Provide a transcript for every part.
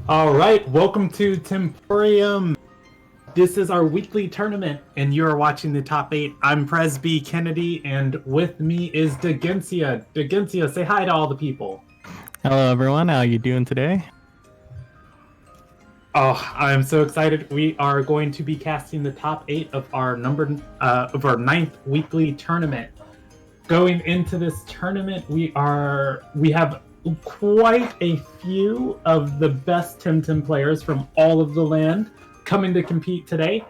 All right, welcome to Temporium. This is our weekly tournament, and you are watching the top 8. I'm Presby Kennedy, and with me is Degencia. Degencia, say hi to all the people. Hello everyone, how are you doing today? Oh, I'm so excited. We are going to be casting the top 8 of our ninth weekly tournament. Going into this tournament, we have quite a few of the best Temtem players from all of the land coming to compete today.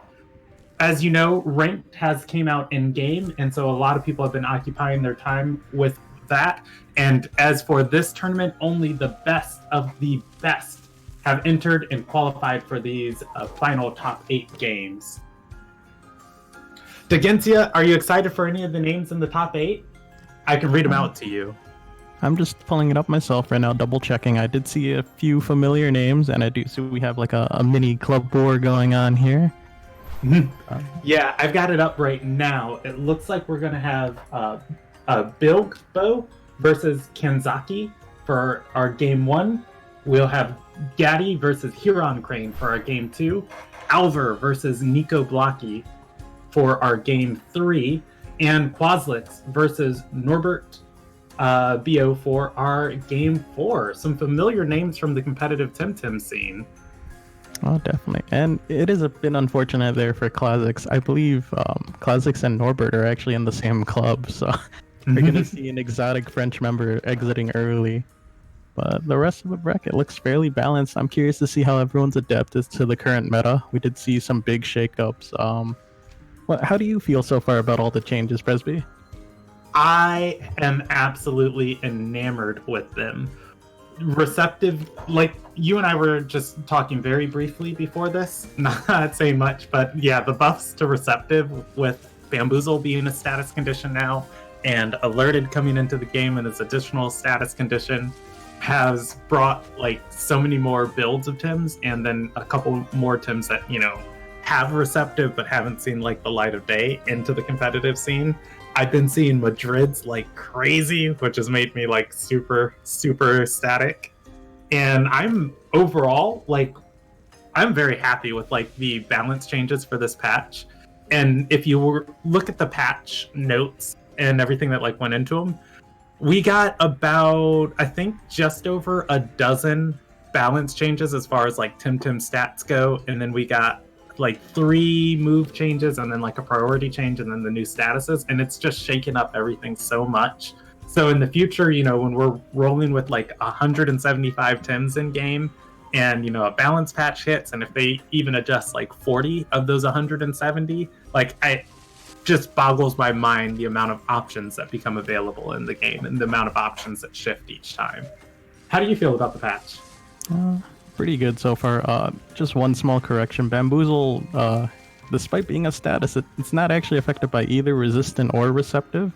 As you know, ranked has came out in game, and so a lot of people have been occupying their time with that. And as for this tournament, only the best of the best have entered and qualified for these final top 8 games. Degencia, are you excited for any of the names in the top 8? I can read them out to you. I'm just pulling it up myself right now, double checking. I did see a few familiar names, and I do see we have like a mini club war going on here. Yeah, I've got it up right now. It looks like we're going to have Bilbo versus Kanzaki for our game 1. We'll have Gaddy versus Huron Crane for our game 2. Alver versus Nico Blocky for our game 3. And Quaslitz versus Norbert Bo for our game 4. Some familiar names from the competitive Temtem scene. Oh, definitely. And it is a bit unfortunate there for Classics. I believe Classics and Norbert are actually in the same club, so we're going to see an exotic French member exiting early. But the rest of the bracket looks fairly balanced. I'm curious to see how everyone's adept is to the current meta. We did see some big shakeups. How do you feel so far about all the changes, Presby? I am absolutely enamored with them. Receptive, like you and I were just talking very briefly before this, not saying much, but yeah, the buffs to receptive with Bamboozle being a status condition now and alerted coming into the game and its additional status condition has brought like so many more builds of Tims, and then a couple more Tims that, you know, have receptive but haven't seen like the light of day into the competitive scene. I've been seeing Madrids like crazy, which has made me like super ecstatic. And I'm overall like I'm very happy with like the balance changes for this patch. And if you look at the patch notes and everything that like went into them, we got about, I think, just over a dozen balance changes as far as like Temtem stats go, and then we got like 3 move changes and then like a priority change and then the new statuses, and it's just shaking up everything so much. So in the future, you know, when we're rolling with like 175 Tims in game and, you know, a balance patch hits, and if they even adjust like 40 of those 170, like I just boggles my mind the amount of options that become available in the game and the amount of options that shift each time. How do you feel about the patch? Pretty good so far. Just one small correction. Bamboozle, despite being a status, it's not actually affected by either resistant or receptive,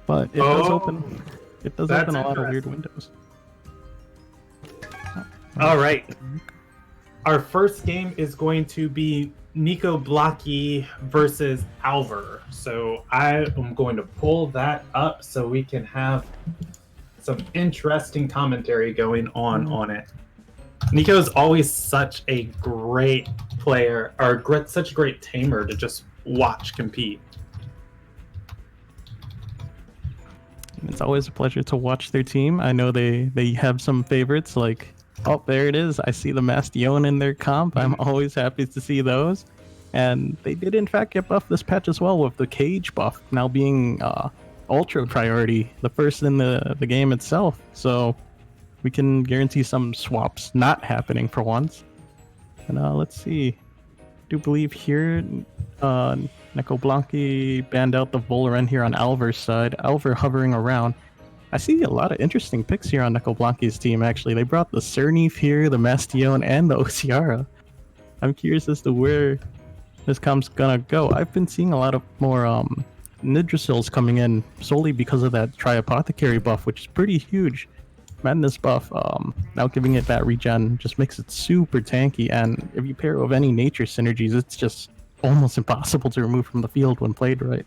but it does open a lot of weird windows. All right. Our first game is going to be Nico Blocky versus Alver. So I am going to pull that up so we can have some interesting commentary going on it. Nico is always such a great player, or such a great tamer to just watch compete. It's always a pleasure to watch their team. I know they have some favorites like, oh, there it is. I see the Mastion in their comp. I'm always happy to see those. And they did, in fact, get buffed this patch as well with the Cage buff now being ultra priority, the first in the game itself. So we can guarantee some swaps not happening for once. And let's see. I do believe here Neko Blanqui banned out the Volaren here on Alver's side. Alver hovering around. I see a lot of interesting picks here on Neko Blanqui's team, actually. They brought the Cernif here, the Mastion, and the Ociara. I'm curious as to where this comp's gonna go. I've been seeing a lot of more Nidrasils coming in solely because of that Tri-Apothecary buff, which is pretty huge. Madness buff, now giving it that regen just makes it super tanky, and if you pair it with any nature synergies, it's just almost impossible to remove from the field when played right.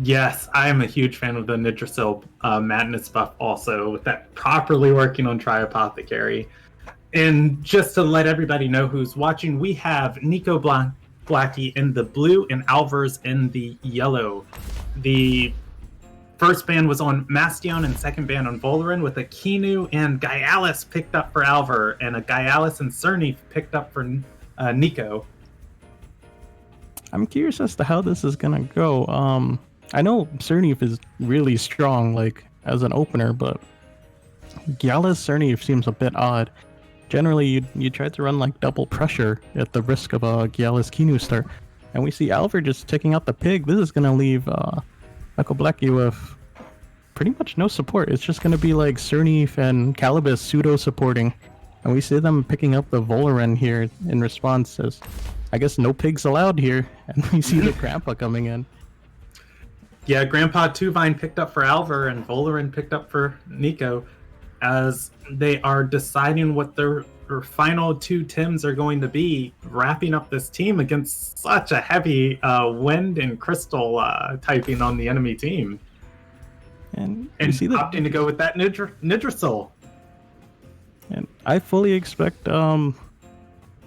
Yes, I am a huge fan of the Nidrasil Madness buff also, with that properly working on Tri-Apothecary. And just to let everybody know who's watching, we have Nico Blackie in the blue and Alvars in the yellow. The first ban was on Mastion and second ban on Volarin, with a Kinu and Gaialis picked up for Alvar, and a Gaialis and Cerny picked up for Nico. I'm curious as to how this is gonna go. I know Cerny is really strong, like as an opener, but Gaialis Cerny seems a bit odd. Generally, you try to run like double pressure at the risk of a Gaialis Kinu start, and we see Alvar just taking out the pig. This is gonna leave Nico Blackie with pretty much no support. It's just gonna be like Cerny and Calibus pseudo supporting, and we see them picking up the Volarin here in response as, I guess, no pigs allowed here, and we see the Grandpa coming in. Yeah, Grandpa Tuvine picked up for Alvar and Volarin picked up for Nico, as they are deciding what their final two Tims are going to be, wrapping up this team against such a heavy wind and crystal typing on the enemy team. And see opting to go with that Nidrasil. And I fully expect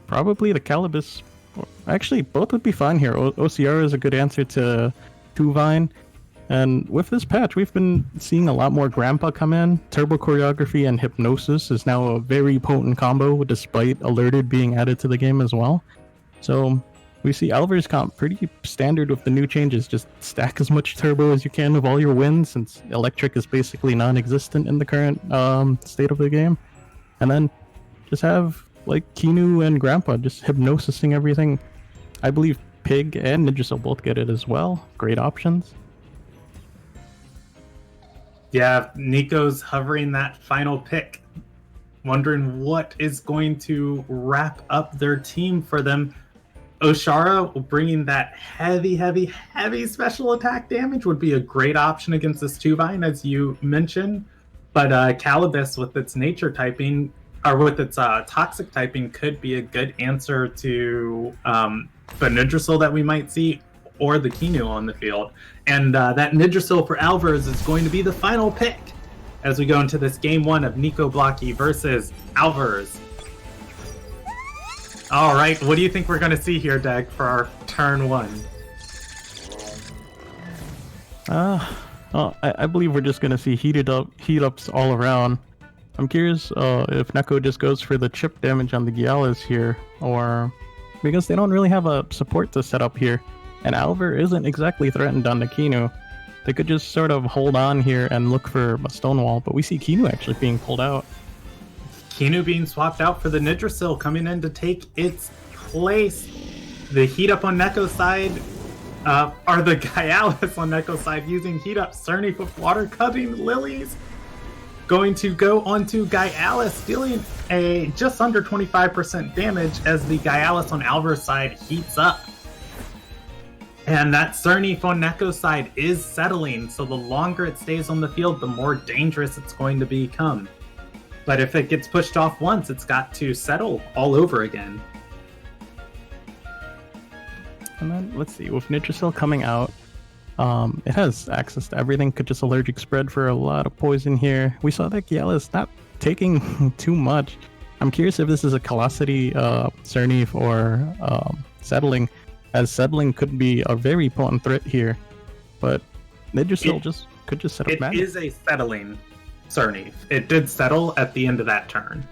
probably the Calibus. Actually, both would be fine here. OCR is a good answer to Tuvine. And with this patch, we've been seeing a lot more Grandpa come in. Turbo Choreography and Hypnosis is now a very potent combo, despite Alerted being added to the game as well. So we see Alvar's comp pretty standard with the new changes. Just stack as much Turbo as you can of all your wins, since Electric is basically non-existent in the current state of the game. And then just have like Kinu and Grandpa just hypnosising everything. I believe Pig and Nidrasil both get it as well. Great options. Yeah, Nico's hovering that final pick, wondering what is going to wrap up their team for them. Oshara bringing that heavy special attack damage would be a great option against this Tuvine, as you mentioned. But Calibus with its nature typing, or with its toxic typing, could be a good answer to the Nidrasil that we might see, or the Kinu on the field. And that Nidrasil for Alvars is going to be the final pick as we go into this game one of Nico Blackie versus Alvars. All right, what do you think we're going to see here, Dag, for our turn one? I believe we're just going to see heat-ups all around. I'm curious if Neko just goes for the chip damage on the Gaialis here, or because they don't really have a support to set up here. And Alvar isn't exactly threatened on the Kinu. They could just sort of hold on here and look for a Stonewall, but we see Kinu actually being pulled out. Kinu being swapped out for the Nidrasil coming in to take its place. The heat up on Neko's side, or the Gaialis on Neko's side using heat up. Cerny with water cutting lilies. Going to go onto Gaialis, dealing a just under 25% damage as the Gaialis on Alvar's side heats up. And that Cerny on Neko's side is settling, so the longer it stays on the field, the more dangerous it's going to become. But if it gets pushed off once, it's got to settle all over again. And then, let's see, with Nidrasil coming out, it has access to everything, could just allergic spread for a lot of poison here. We saw that Gaialis not taking too much. I'm curious if this is a Callosity Cerny or settling, as settling could be a very potent threat here. But Nidrasil could just set up magic. It is a settling Cerny. It did settle at the end of that turn.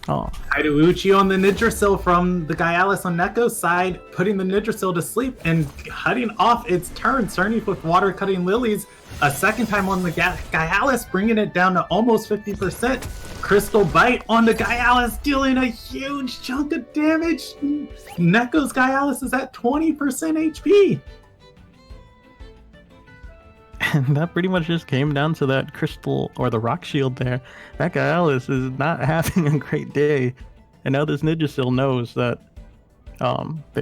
Oh. Hideuchi on the Nidrasil from the Gaialis on Neko's side, putting the Nidrasil to sleep and cutting off its turn. Cerny with water cutting lilies a second time on the Gaialis, bringing it down to almost 50%. Crystal Bite on the Gaialis, dealing a huge chunk of damage. Neko's Gaialis is at 20% HP. And that pretty much just came down to that crystal or the rock shield there. That Gaialis is not having a great day. And now this Nidrasil knows that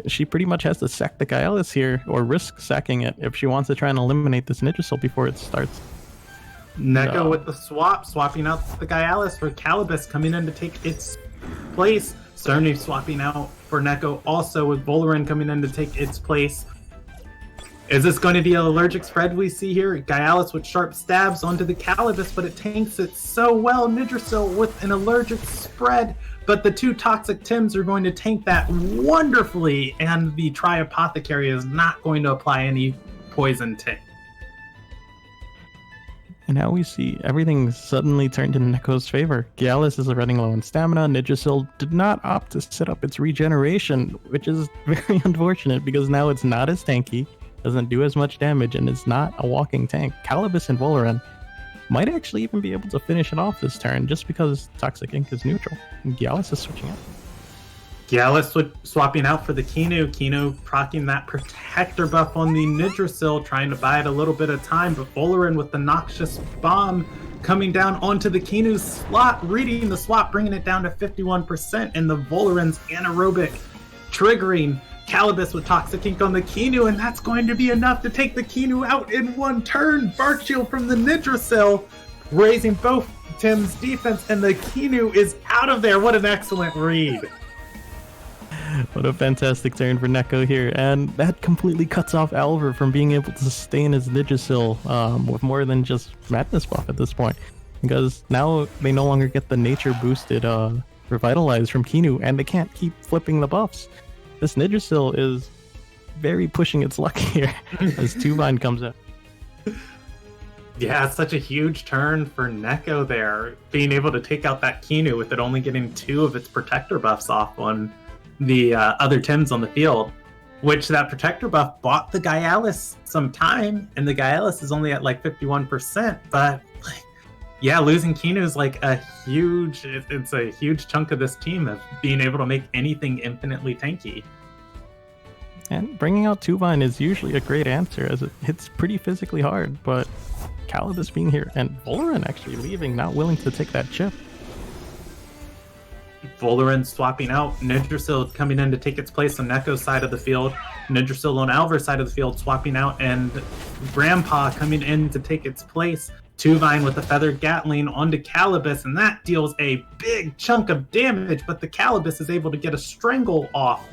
she pretty much has to sack the Gaialis here, or risk sacking it, if she wants to try and eliminate this Nidrasil before it starts. Neko with the swapping out the Gaialis for Calibus coming in to take its place. Cerny swapping out for Neko, also with Volarin coming in to take its place. Is this going to be an allergic spread we see here? Gyalis with sharp stabs onto the Calibus, but it tanks it so well. Nidrasil with an allergic spread, but the two toxic Tims are going to tank that wonderfully, and the Tri-Apothecary is not going to apply any poison tank. And now we see everything suddenly turned in Neko's favor. Gyalis is running low on stamina. Nidrasil did not opt to set up its regeneration, which is very unfortunate because now it's not as tanky, doesn't do as much damage, and is not a walking tank. Calibus and Voloran might actually even be able to finish it off this turn just because Toxic Ink is neutral. And Gyalis is switching out. Gyalis swapping out for the Kinu. Kinu proccing that protector buff on the Nidrasil, trying to buy it a little bit of time, but Voloran with the Noxious Bomb coming down onto the Kinu's slot, reading the swap, bringing it down to 51%, and the Voloran's anaerobic triggering Calibus with Toxic Ink on the Kinu, and that's going to be enough to take the Kinu out in one turn. Bark Shield from the Nidrasil, raising both Tim's defense, and the Kinu is out of there. What an excellent read. What a fantastic turn for Neko here, and that completely cuts off Alver from being able to sustain his Nidrasil with more than just Madness buff at this point, because now they no longer get the nature boosted Revitalize from Kinu, and they can't keep flipping the buffs. This Nidrasil is very pushing its luck here as Tuvine comes out. Yeah, it's such a huge turn for Neko there, being able to take out that Kinu with it only getting 2 of its protector buffs off on the other Tims on the field, which that protector buff bought the Gyalis some time, and the Gyalis is only at like 51%, but yeah, losing Kinu is like it's a huge chunk of this team of being able to make anything infinitely tanky. And bringing out Tuvine is usually a great answer as it hits pretty physically hard, but Calibus being here and Voloran actually leaving, not willing to take that chip. Voloran swapping out, Nidrasil coming in to take its place on Neko's side of the field, Nidrasil on Alver's side of the field swapping out, and Grandpa coming in to take its place. Tuvine with the Feathered Gatling onto Calibus, and that deals a big chunk of damage, but the Calibus is able to get a Strangle off,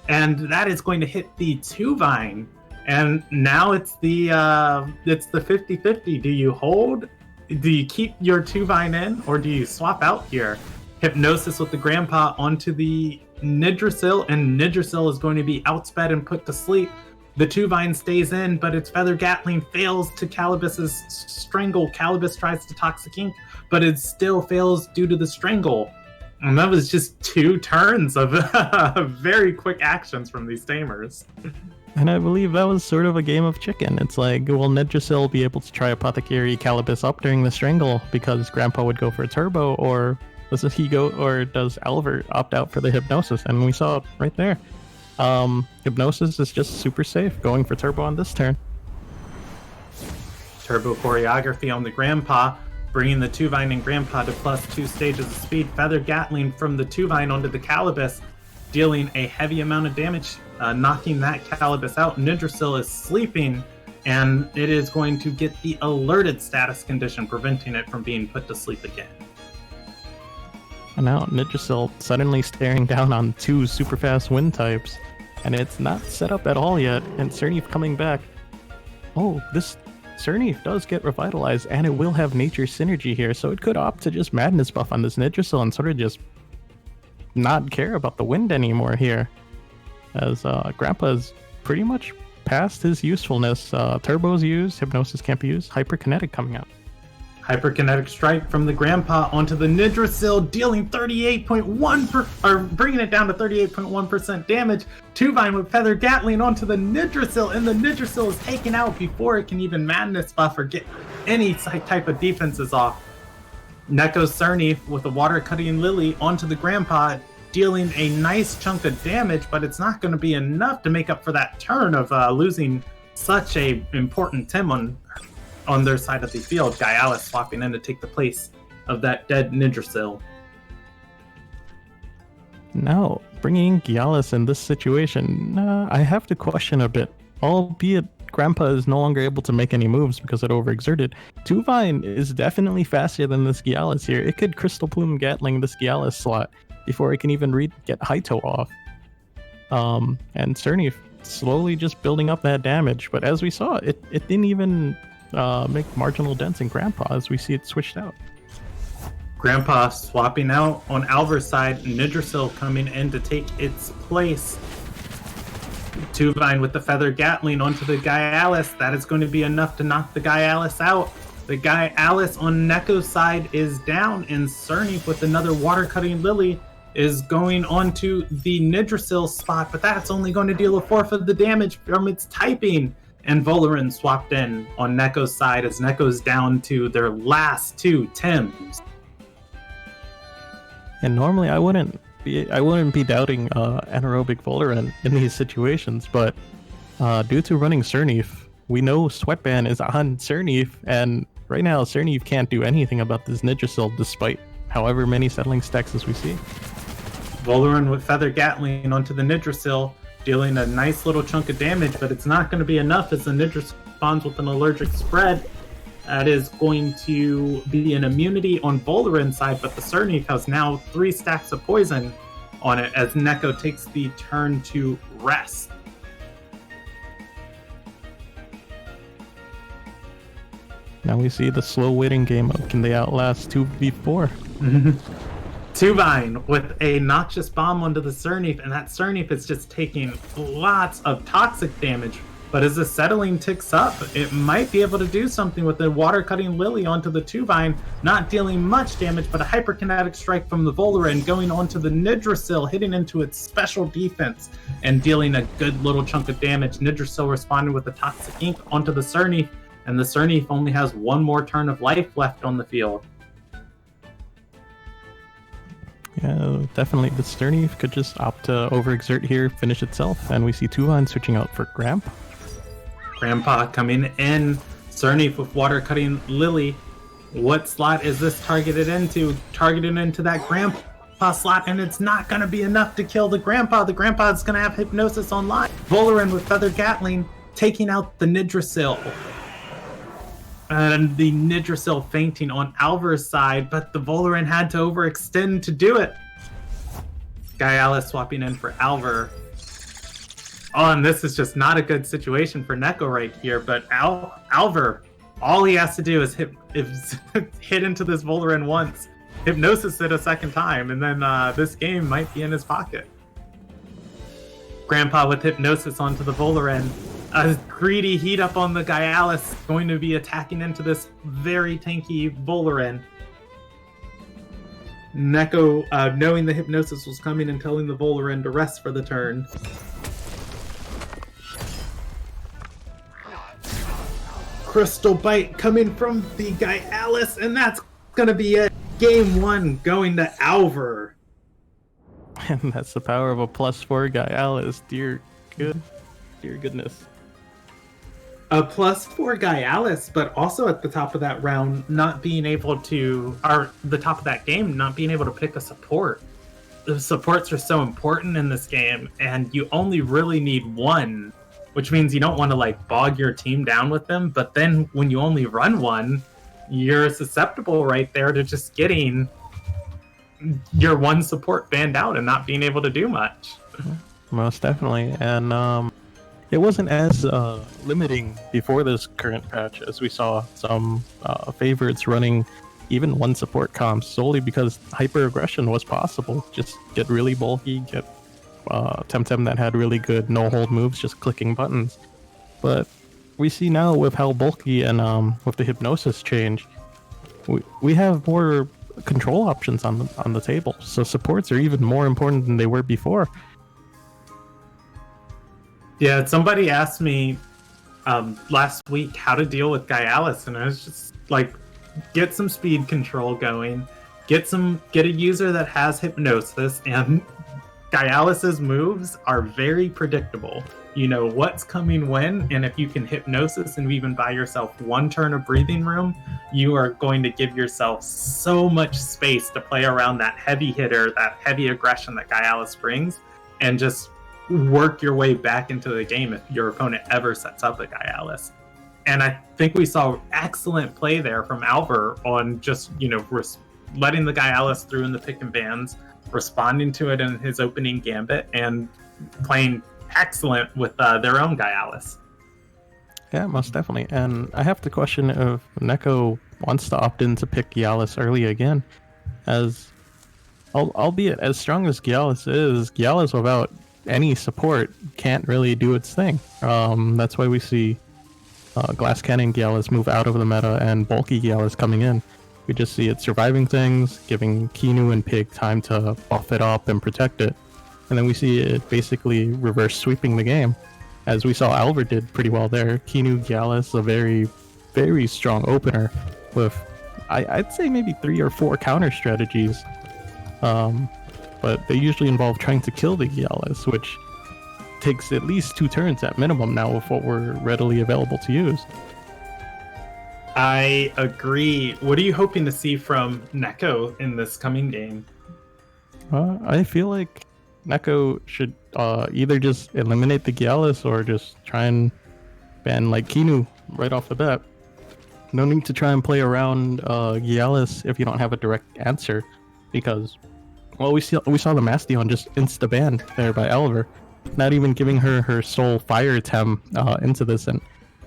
and that is going to hit the Tuvine. And now it's the 50-50. Do you hold? Do you keep your Tuvine in, or do you swap out here? Hypnosis with the Grandpa onto the Nidrasil, and Nidrasil is going to be outsped and put to sleep. The Tuvine stays in, but its Feather Gatling fails to Calibus's Strangle. Calibus tries to Toxic Ink, but it still fails due to the Strangle. And that was just 2 turns of very quick actions from these Tamers. And I believe that was sort of a game of chicken. It's like, will Nidrasil be able to try Apothecary Calibus up during the Strangle because Grandpa would go for a Turbo, or does Alver opt out for the Hypnosis? And we saw it right there. Hypnosis is just super safe, going for Turbo on this turn. Turbo Choreography on the Grandpa, bringing the Tuvine and Grandpa to +2 stages of speed. Feather Gatling from the Tuvine onto the Calibus, dealing a heavy amount of damage, knocking that Calibus out. Nidrasil is sleeping, and it is going to get the alerted status condition, preventing it from being put to sleep again. And now Nidrasil suddenly staring down on 2 super fast wind types, and it's not set up at all yet, and Cerneef coming back. Oh, this Cerneef does get revitalized, and it will have nature synergy here, so it could opt to just Madness buff on this Nidrasil and sort of just not care about the wind anymore here, as Grandpa's pretty much past his usefulness. Turbo's used, Hypnosis can't be used, Hyperkinetic coming out. Hyperkinetic Strike from the Grandpa onto the Nidrasil, dealing bringing it down to 38.1% damage. Tuvine with Feather Gatling onto the Nidrasil, and the Nidrasil is taken out before it can even Madness buff or get any type of defenses off. Neko's Cerneef with the Water Cutting Lily onto the Grandpa, dealing a nice chunk of damage, but it's not going to be enough to make up for that turn of losing such a important Tim on their side of the field. Gyalis swapping in to take the place of that dead Nidrasil. Now, bringing Gyalis in this situation, I have to question a bit. Albeit Grandpa is no longer able to make any moves because it overexerted. Tuvine is definitely faster than this Gyalis here. It could Crystal Plume Gatling this Gyalis slot before it can even get Haito off. And Cerneef slowly just building up that damage. But as we saw, it didn't even make marginal dents in Grandpa as we see it switched out. Grandpa swapping out on Alvar's side, Nidrasil coming in to take its place. Tuvine with the Feather Gatling onto the Gaialis. That is going to be enough to knock the Gaialis out. The Gaialis on Neko's side is down, and Cerny with another Water Cutting Lily is going onto the Nidrasil spot, but that's only going to deal a fourth of the damage from its typing. And Volarin swapped in on Neko's side as Neko's down to their last two Tems. And normally I wouldn't be doubting anaerobic Volarin in these situations, but due to running Cernif, we know Sweatband is on Cernif, and right now Cernif can't do anything about this Nidrasil despite however many settling stacks as we see. Volarin with Feather Gatling onto the Nidrasil, dealing a nice little chunk of damage, but it's not going to be enough as the Nidrasil spawns with an allergic spread. That is going to be an immunity on Volarin's side, but the Cernif has now 3 stacks of poison on it as Neko takes the turn to rest. Now we see the slow waiting game of can they outlast 2v4? Tuvine with a noxious bomb onto the Cernif, and that Cernif is just taking lots of toxic damage. But as the settling ticks up, it might be able to do something with the Water Cutting Lily onto the Tuvine, not dealing much damage, but a hyperkinetic strike from the Volarin going onto the Nidrasil, hitting into its special defense and dealing a good little chunk of damage. Nidrasil responding with the Toxic Ink onto the Cernif, and the Cernif only has one more turn of life left on the field. Yeah, definitely. The Cernif could just opt to overexert here, finish itself, and we see Tuvine switching out for Gramp. Grandpa coming in, Cernif with Water Cutting Lily. What slot is this targeted into? Targeted into that Grandpa slot, and it's not going to be enough to kill the Grandpa. The Grandpa is going to have Hypnosis online. Volarin with Feather Gatling taking out the Nidrasil. And the Nidrasil fainting on Alvar's side, but the Volarin had to overextend to do it. Gaialis swapping in for Alvar. Oh, and this is just not a good situation for Neko right here, but Alvar, all he has to do is hit into this Volarin once, Hypnosis it a second time, and then this game might be in his pocket. Grandpa with Hypnosis onto the Volarin. A greedy heat up on the Gaialis, going to be attacking into this very tanky Volarin. Neko, knowing the Hypnosis was coming and telling the Volarin to rest for the turn. Crystal Bite coming from the Gaialis, and that's going to be it. Game 1 going to Alvar. And that's the power of a +4 Gaialis. Dear goodness. A +4 Gaialis, but also at the top of that round, not being able to, or the top of that game, not being able to pick a support. The supports are so important in this game, and you only really need one, which means you don't want to like bog your team down with them. But then when you only run one, you're susceptible right there to just getting your one support banned out and not being able to do much. Most definitely. And it wasn't as limiting before this current patch, as we saw some favorites running even one support comp solely because hyper aggression was possible. Just get really bulky, get Temtem that had really good no hold moves, just clicking buttons. But we see now with how bulky and with the Hypnosis change, we have more control options on the table. So supports are even more important than they were before. Yeah, somebody asked me last week how to deal with Gaialis, and I was just like, get some speed control going, get a user that has Hypnosis, and Gaialis's moves are very predictable. You know what's coming when, and if you can Hypnosis and even buy yourself one turn of breathing room, you are going to give yourself so much space to play around that heavy hitter, that heavy aggression that Gaialis brings, and just work your way back into the game if your opponent ever sets up a Gaialis. And I think we saw excellent play there from Alvar on just, letting the Gaialis through in the pick and bans, responding to it in his opening gambit, and playing excellent with their own Gyalis. Yeah, most definitely. And I have to question if Neko wants to opt in to pick Gyalis early again, as albeit as strong as Gyalis is, Gyalis without any support can't really do its thing. That's why we see Glass Cannon Gyalis move out of the meta and bulky Gyalis coming in. We just see it surviving things, giving Kinu and Pig time to buff it up and protect it. And then we see it basically reverse sweeping the game. As we saw Alvar did pretty well there. Kinu Gyalis, a very, very strong opener with, I'd say maybe 3 or 4 counter strategies. But they usually involve trying to kill the Gyalis, which takes at least 2 turns at minimum now with what we're readily available to use. I agree. What are you hoping to see from Neko in this coming game? I feel like Neko should either just eliminate the Gyalis or just try and ban like Kinu right off the bat. No need to try and play around Gyalis if you don't have a direct answer, because well, we saw the Mastion just insta-banned there by Alvar, not even giving her soul fire Tem into this, and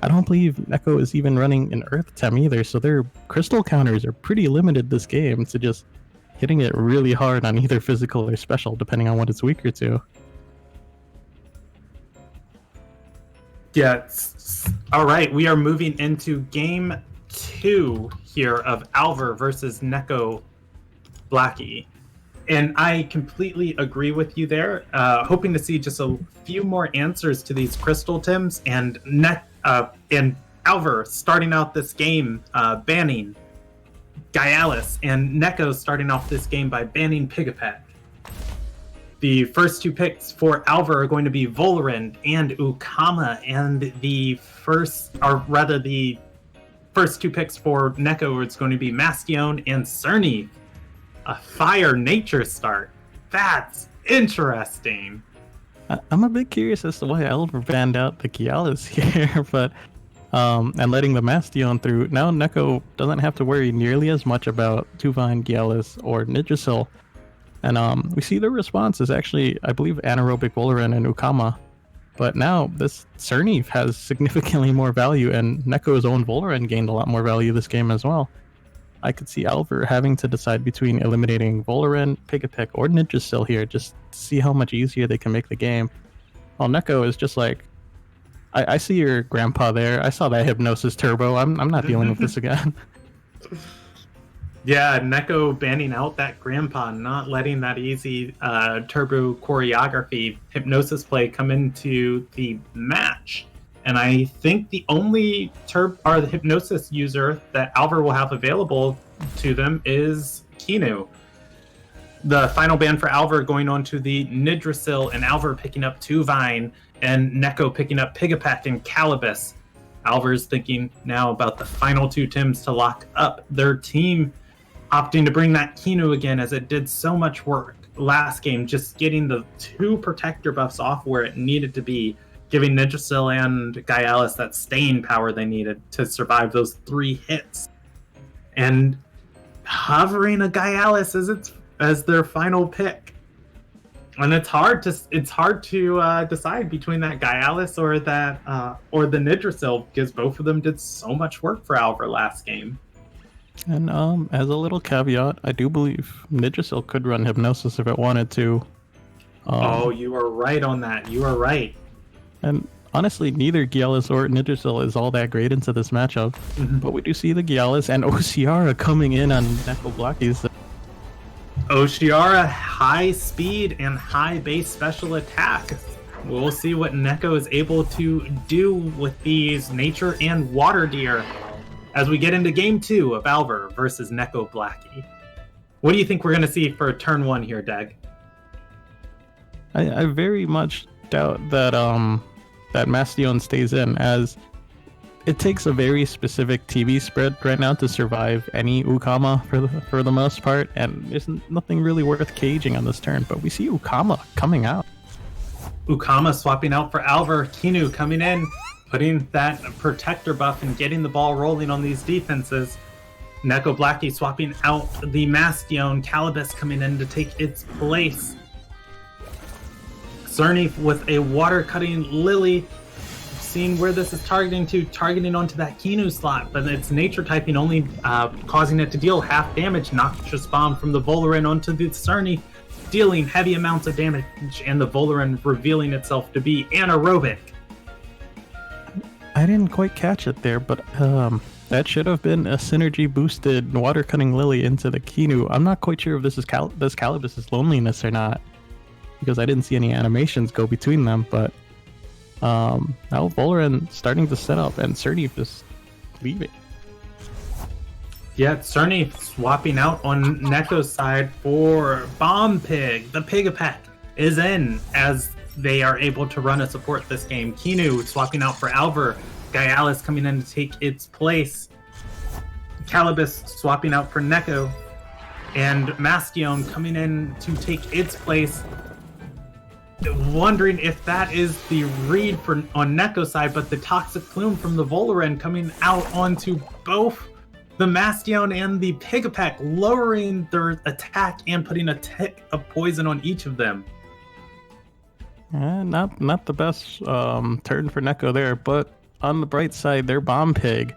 I don't believe Neko is even running an Earth Tem either, so their crystal counters are pretty limited this game to just hitting it really hard on either physical or special, depending on what it's weaker to. Yeah. All right, we are moving into game 2 here of Alvar versus Neko Blackie. And I completely agree with you there. Hoping to see just a few more answers to these crystal Tims, and Alvar starting out this game banning Gyalis, and Neko starting off this game by banning Pigapet. The first 2 picks for Alvar are going to be Volorend and Ukama, and the first 2 picks for Neko is going to be Mastion and Cerny. A fire nature start. That's interesting. I'm a bit curious as to why Alvar banned out the Gyalis here, but and letting the Mastion through. Now Neko doesn't have to worry nearly as much about Tuvine, Gyalis, or Nidrasil. And we see the response is actually, I believe, Anaerobic Volorend and Ukama. But now this Cerny has significantly more value, and Neko's own Volorend gained a lot more value this game as well. I could see Alvar having to decide between eliminating Volorend, Pigapek, or Nidrasil here, just to see how much easier they can make the game. While Neko is just like, I see your grandpa there. I saw that Hypnosis Turbo. I'm not dealing with this again. Yeah, Neko banning out that grandpa, not letting that easy turbo choreography Hypnosis play come into the match. And I think the only the Hypnosis user that Alvar will have available to them is Kinu. The final ban for Alvar going on to the Nidrasil, and Alvar picking up Tuvine, and Neko picking up Pigapet and Calibus. Alvar's thinking now about the final 2 Tims to lock up their team, opting to bring that Kinu again, as it did so much work last game, just getting the 2 protector buffs off where it needed to be, giving Nidrasil and Gyalis that staying power they needed to survive those 3 hits. And hovering a Gyalis as their final pick. And it's hard to decide between that Gyalis or the Nidrasil, because both of them did so much work for Alvar last game. And as a little caveat, I do believe Nidrasil could run Hypnosis if it wanted to. You are right on that. You are right. And honestly, neither Gyalis or Nidrasil is all that great into this matchup. Mm-hmm. But we do see the Gyalis and Oshiara coming in on Neko Blackies. Oshiara, high speed and high base special attack. We'll see what Neko is able to do with these nature and water deer as we get into game 2 of Alvar versus Neko Blackie. What do you think we're going to see for turn 1 here, Dag? I very much doubt that that Mastion stays in, as it takes a very specific TV spread right now to survive any Ukama for the most part, and there's nothing really worth caging on this turn. But we see Ukama coming out. Ukama swapping out for Alvar. Kinu coming in, putting that protector buff and getting the ball rolling on these defenses. Neko Blackie swapping out the Mastion. Calibus coming in to take its place. Cerny with a water cutting Lily, seeing where this is targeting onto that Kinu slot, but its nature typing only causing it to deal half damage. Noxious Bomb from the Volarin onto the Cerny, dealing heavy amounts of damage, and the Volarin revealing itself to be anaerobic. I didn't quite catch it there, but that should have been a synergy boosted water cutting Lily into the Kinu. I'm not quite sure if this is Calibus's loneliness or not, because I didn't see any animations go between them, but now Volarin starting to set up and Cerny just leaving. Yeah, Cerny swapping out on Neko's side for Bomb Pig. The Pigapek is in as they are able to run a support this game. Kinu swapping out for Alver. Gaialis coming in to take its place. Calibus swapping out for Neko. And Mastion coming in to take its place. Wondering if that is the read on Neko's side, but the Toxic Plume from the Volarin coming out onto both the Mastion and the Pigapek, lowering their attack and putting a tick of poison on each of them. Not the best turn for Neko there, but on the bright side, their Bomb Pig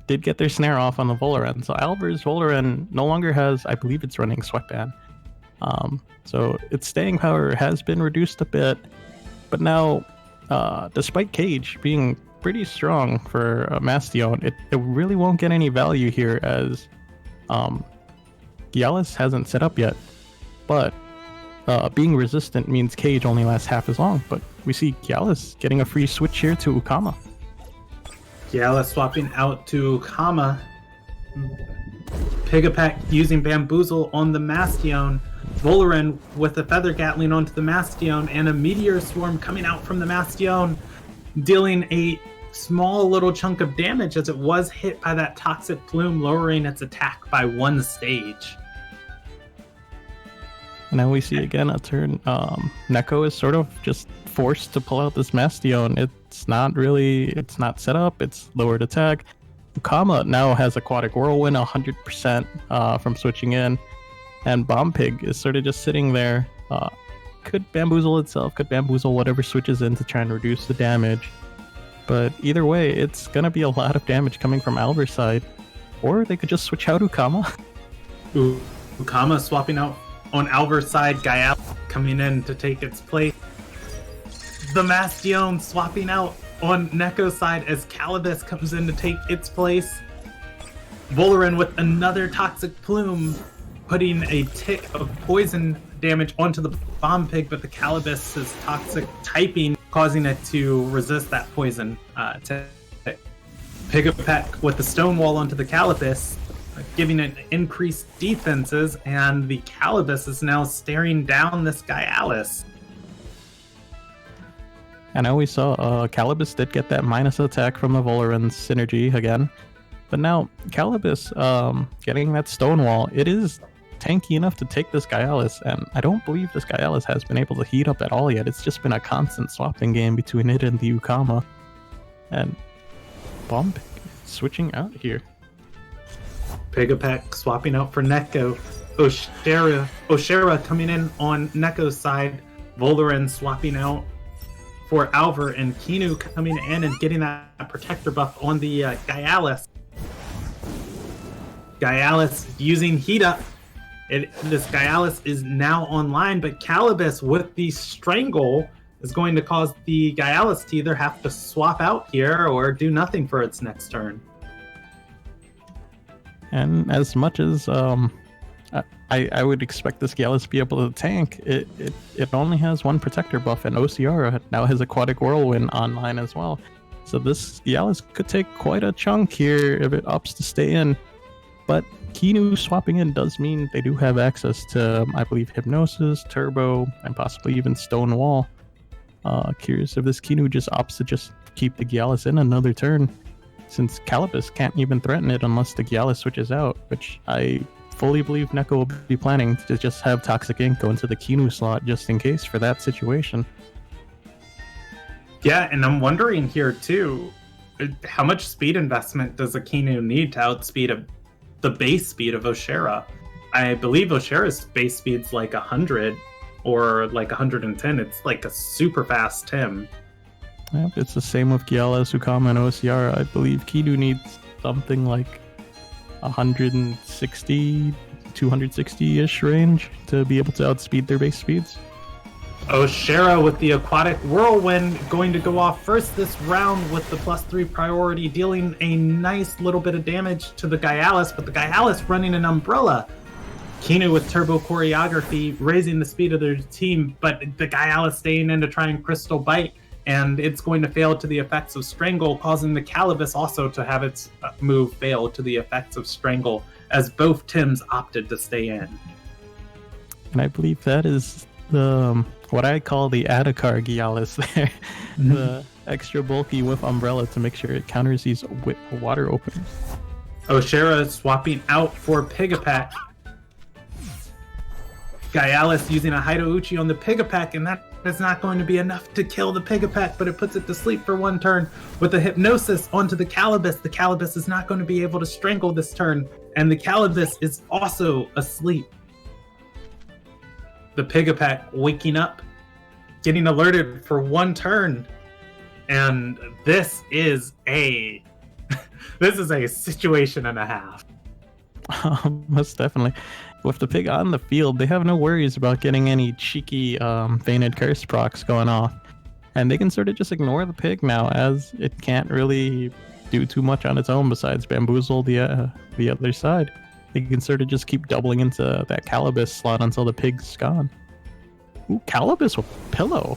did get their snare off on the Volarin. So Alver's Volarin no longer has, I believe it's running Sweatband. So its staying power has been reduced a bit, but now, despite Cage being pretty strong for Mastion, it really won't get any value here as Gyalis hasn't set up yet. But being resistant means Cage only lasts half as long, but we see Gyalis getting a free switch here to Ukama. Gyalis swapping out to Ukama. Pigapek using Bamboozle on the Mastion. Volarin with a Feather Gatling onto the Mastion, and a Meteor Swarm coming out from the Mastion, dealing a small little chunk of damage as it was hit by that Toxic Plume, lowering its attack by 1 stage. Now we see again a turn. Neko is sort of just forced to pull out this Mastion. It's not set up, it's lowered attack. Ukama now has Aquatic Whirlwind 100% from switching in. And Bomb Pig is sort of just sitting there. Could Bamboozle itself, could Bamboozle whatever switches in to try and reduce the damage. But either way, it's going to be a lot of damage coming from Alver's side. Or they could just switch out Ukama. Ukama swapping out on Alver's side. Gaia coming in to take its place. The Mastion swapping out on Neko's side as Calibus comes in to take its place. Volarin with another Toxic Plume, putting a tick of poison damage onto the Bomb Pig, but the Calibus's toxic typing causing it to resist that poison tick. Pigapek with the Stonewall onto the Calibus, giving it increased defenses, and the Calibus is now staring down this Gaialis. I know we saw Calibus did get that minus attack from the Volarin's synergy again, but now Calibus getting that Stonewall, it is tanky enough to take this Gaialis, and I don't believe this Gaialis has been able to heat up at all yet. It's just been a constant swapping game between it and the Ukama. And Bomb Pig switching out here. Pigapek swapping out for Neko. Oshera coming in on Neko's side. Volarin swapping out for Alver, and Kinu coming in and getting that protector buff on the Gaialis. Gaialis using Heat Up. This Gaialis is now online, but Calibus with the Strangle is going to cause the Gaialis to either have to swap out here or do nothing for its next turn. And as much as I would expect this Gaialis to be able to tank, it only has 1 protector buff, and Ociara now has Aquatic Whirlwind online as well. So this Gaialis could take quite a chunk here if it opts to stay in. But Kinu swapping in does mean they do have access to, I believe, Hypnosis, Turbo, and possibly even Stonewall. Curious if this Kinu just opts to just keep the Gaialis in another turn, since Calibus can't even threaten it unless the Gaialis switches out, which I fully believe Neko will be planning to just have Toxic Ink go into the Kinu slot just in case for that situation. Yeah, and I'm wondering here too, how much speed investment does a Kinu need to outspeed the base speed of Oshera? I believe Oshera's base speed's like 100, or like 110. It's like a super fast Tim. Yep, it's the same with Giala, Sukama, and OCR. I believe Kidu needs something like 160, 260-ish range to be able to outspeed their base speeds. Oshera with the Aquatic Whirlwind going to go off first this round with the +3 priority, dealing a nice little bit of damage to the Gyalis, but the Gyalis running an Umbrella. Kinu with Turbo Choreography, raising the speed of their team, but the Gyalis staying in to try and Crystal Bite, and it's going to fail to the effects of Strangle, causing the Calibus also to have its move fail to the effects of Strangle, as both Tims opted to stay in. And I believe that is the what I call the Adakar Gyalis there. Mm-hmm. The extra bulky with Umbrella to make sure it counters these water openers. Oshera swapping out for Piggypack. Gyalis using a Hidouchi on the Piggypack, and that is not going to be enough to kill the Piggypack, but it puts it to sleep for one turn. With the Hypnosis onto the Calibus is not going to be able to strangle this turn, and the Calibus is also asleep. The Piggypack waking up, getting alerted for one turn, and this is a situation and a half. Most definitely. With the pig on the field, they have no worries about getting any cheeky Fainted Curse procs going off. And they can sort of just ignore the pig now, as it can't really do too much on its own besides bamboozle the other side. They can sort of just keep doubling into that Calibus slot until the pig's gone. Ooh, Calibus with Pillow.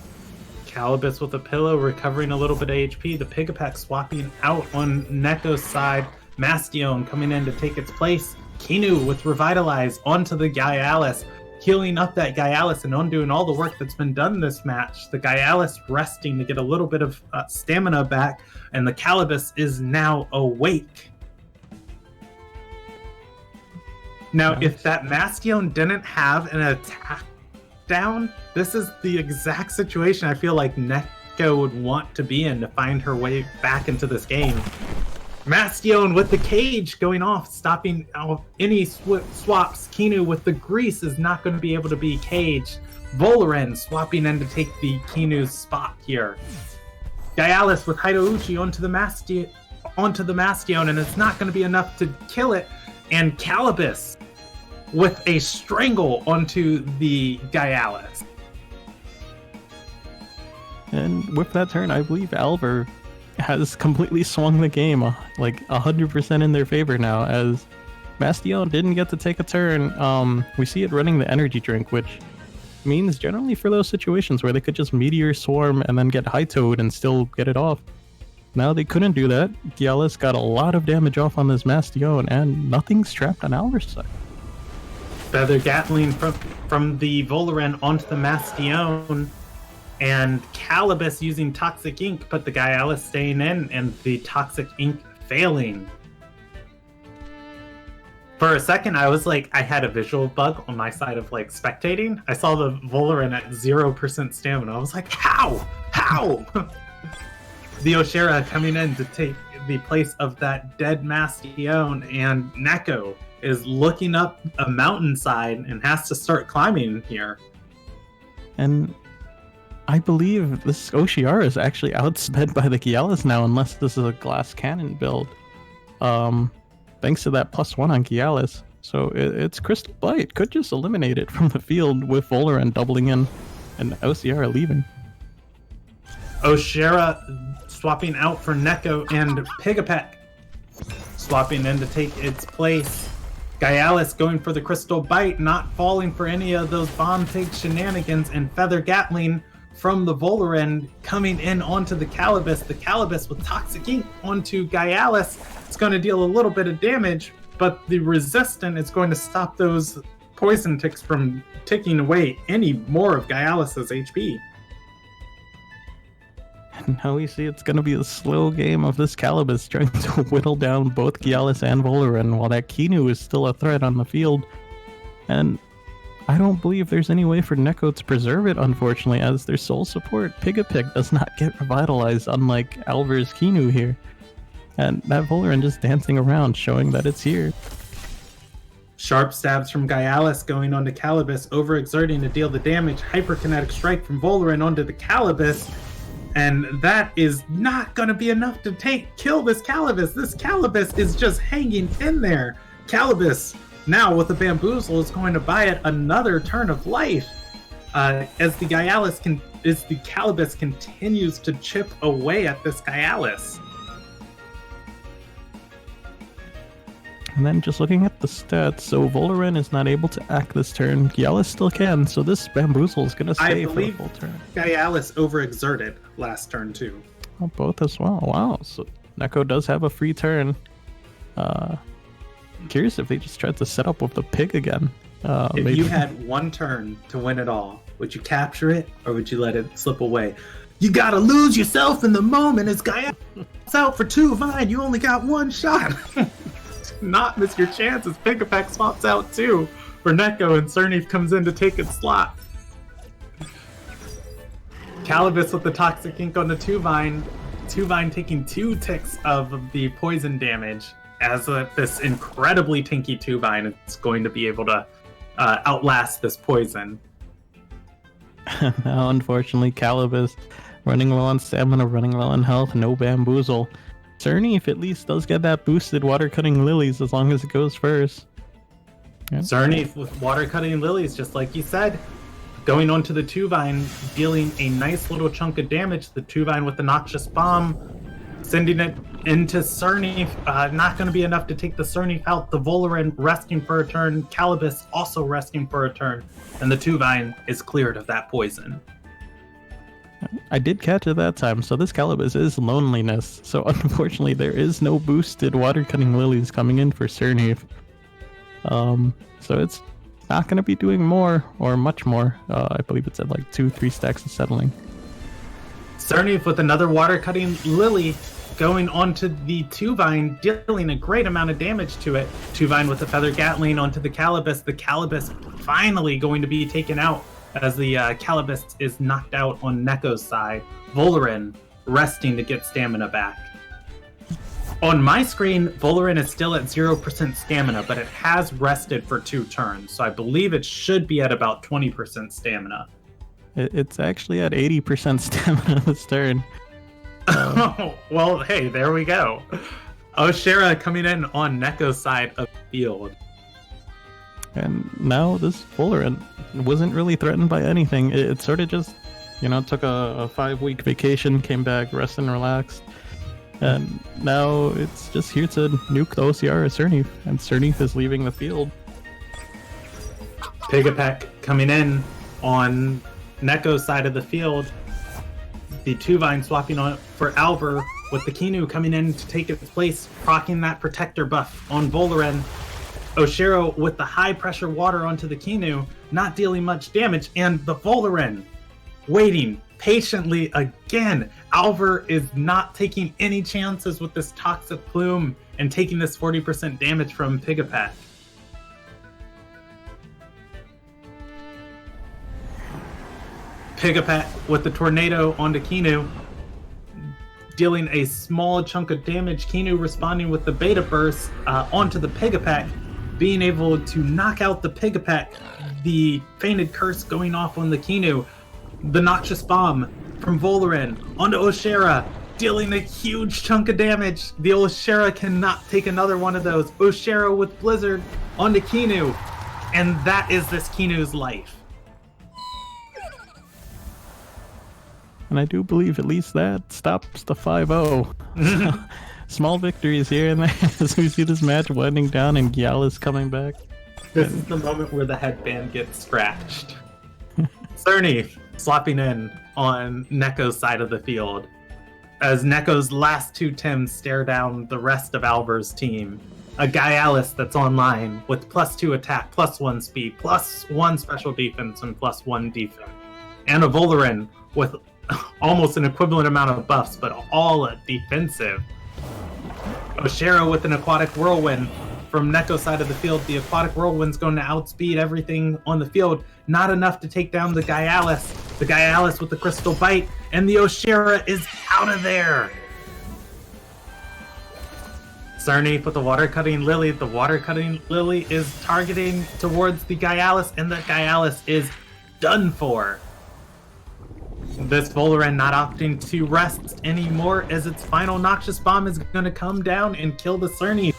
Calibus with a pillow, recovering a little bit of HP. The Piggypack swapping out on Neko's side. Mastion coming in to take its place. Kinu with Revitalize onto the Gyalis, healing up that Gyalis and undoing all the work that's been done this match. The Gyalis resting to get a little bit of stamina back, and the Calibus is now awake. Now, if that Mastion didn't have an attack down, this is the exact situation I feel like Neko would want to be in to find her way back into this game. Mastion with the cage going off, stopping any swaps. Kinu with the grease is not going to be able to be caged. Voloren swapping in to take the Kinu's spot here. Gyalis with Hidouchi onto the Mastion, and it's not going to be enough to kill it. And Calibus with a strangle onto the Gyalis. And with that turn, I believe Alver has completely swung the game like 100% in their favor now, as Mastion didn't get to take a turn. We see it running the energy drink, which means generally for those situations where they could just Meteor Swarm and then get High-Toed and still get it off. Now they couldn't do that. Gyalis got a lot of damage off on this Mastion, and nothing's trapped on Alver's side. Feather Gatling from the Voloren onto the Mastion, and Calibus using Toxic Ink, but the Gyalis staying in and the Toxic Ink failing. For a second, I was like, I had a visual bug on my side of like spectating. I saw the Voloren at 0% stamina. I was like, how? The Oshera coming in to take the place of that dead Mastion, and Neko is looking up a mountainside and has to start climbing here. And I believe this Oshiara is actually outsped by the Gyalis now, unless this is a glass cannon build. Thanks to that +1 on Gyalis. So it's Crystal Bite. Could just eliminate it from the field with Voloren doubling in and Oshiara leaving. Oshera swapping out for Neko, and Piggypack swapping in to take its place. Gyalis going for the Crystal Bite, not falling for any of those Bomb Pig shenanigans, and Feather Gatling from the Voloren coming in onto the Calibus. The Calibus with Toxic Ink onto Gyalis. It's going to deal a little bit of damage, but the Resistant is going to stop those poison ticks from ticking away any more of Gyalis's HP. And now we see it's going to be a slow game of this Calibus trying to whittle down both Gyalis and Voloren, while that Kinu is still a threat on the field. And I don't believe there's any way for Neko to preserve it, unfortunately, as their sole support, Piggypack, does not get revitalized, unlike Alver's Kinu here. And that Voloren just dancing around, showing that it's here. Sharp stabs from Gyalis going onto Calibus, overexerting to deal the damage. Hyperkinetic strike from Volarin onto the Calibus. And that is not going to be enough to kill this Calibus. This Calibus is just hanging in there. Calibus, now with the Bamboozle, is going to buy it another turn of life. As the Calibus continues to chip away at this Gyalis. And then just looking at the stats, so Volarin is not able to act this turn. Gyalis still can, so this Bamboozle is going to stay for the full turn. Gyalis overexerted last turn too. Oh, both as well. Wow, so Neko does have a free turn. Curious if they just tried to set up with the pig again. If you had one turn to win it all, would you capture it or would you let it slip away? You gotta lose yourself in the moment. As Gyalis out for 2 Vine, you only got one shot. Not miss your chances. Pigapek swaps out too for Neko, and Cernif comes in to take its slot. Calibus with the Toxic Ink on the 2 Vine. 2 Vine taking 2 ticks of the poison damage, as this incredibly tanky 2 Vine is going to be able to outlast this poison. Now, unfortunately, Calibus running low on stamina, running low on health, no Bamboozle. Cernif at least does get that boosted Water Cutting Lilies as long as it goes first. Yep. Cernif with Water Cutting Lilies, just like you said, going onto the 2 Vine, dealing a nice little chunk of damage. The 2 Vine with the Noxious Bomb, sending it into Cernif. Not going to be enough to take the Cernif out. The Volarin resting for a turn. Calibus also resting for a turn. And the 2 Vine is cleared of that poison. I did catch it that time, so this Calibus is Loneliness. So unfortunately, there is no boosted Water Cutting Lilies coming in for Cernif. So it's not going to be doing more, or much more. I believe it's at like 2-3 stacks of settling. Cernif with another Water Cutting Lily going onto the 2 Vine, dealing a great amount of damage to it. 2 Vine with the Feather Gatling onto the Calibus. The Calibus finally going to be taken out, as the Calibus is knocked out on Neko's side. Volarin resting to get stamina back. On my screen, Volarin is still at 0% stamina, but it has rested for 2 turns, so I believe it should be at about 20% stamina. It's actually at 80% stamina this turn. Oh, well, hey, there we go. Oshera coming in on Neko's side of the field. And now this Volarin wasn't really threatened by anything. It sort of just, took a 5-week vacation, came back, rested and relaxed. And now it's just here to nuke the OCR of Cernif. And Cernif is leaving the field. Pigapek coming in on Neko's side of the field. The 2 Vine swapping on for Alver, with the Kinu coming in to take its place, proccing that protector buff on Volarin. Oshiro with the high pressure water onto the Kinu, not dealing much damage, and the Volarin waiting patiently again. Alver is not taking any chances with this Toxic Plume and taking this 40% damage from Pigapek. Pigapek with the Tornado onto Kinu, dealing a small chunk of damage. Kinu responding with the Beta Burst onto the Pigapek, being able to knock out the Pigapek. The Fainted Curse going off on the Kinu. The Noxious Bomb from Volarin onto Oshera, dealing a huge chunk of damage. The Oshera cannot take another one of those. Oshera with Blizzard onto Kinu, and that is this Kinu's life. And I do believe at least that stops the 5-0. Small victories here and there as we see this match winding down and Gyalis coming back. This is the moment where the headband gets scratched. Cernif swapping in on Neko's side of the field, as Neko's last 2 Tims stare down the rest of Alver's team. A Gyalis that's online with +2 attack, +1 speed, +1 special defense, and +1 defense. And a Volarin with almost an equivalent amount of buffs, but all defensive. Oshera with an Aquatic Whirlwind from Neko's side of the field. The Aquatic Whirlwind's going to outspeed everything on the field. Not enough to take down the Gyalis. The Gyalis with the Crystal Bite, and the Oshera is out of there. Cerny with the water cutting lily. The water cutting lily is targeting towards the Gaialis, and the Gaialis is done for. This Voloran not opting to rest anymore, as its final Noxious Bomb is going to come down and kill the Cerny,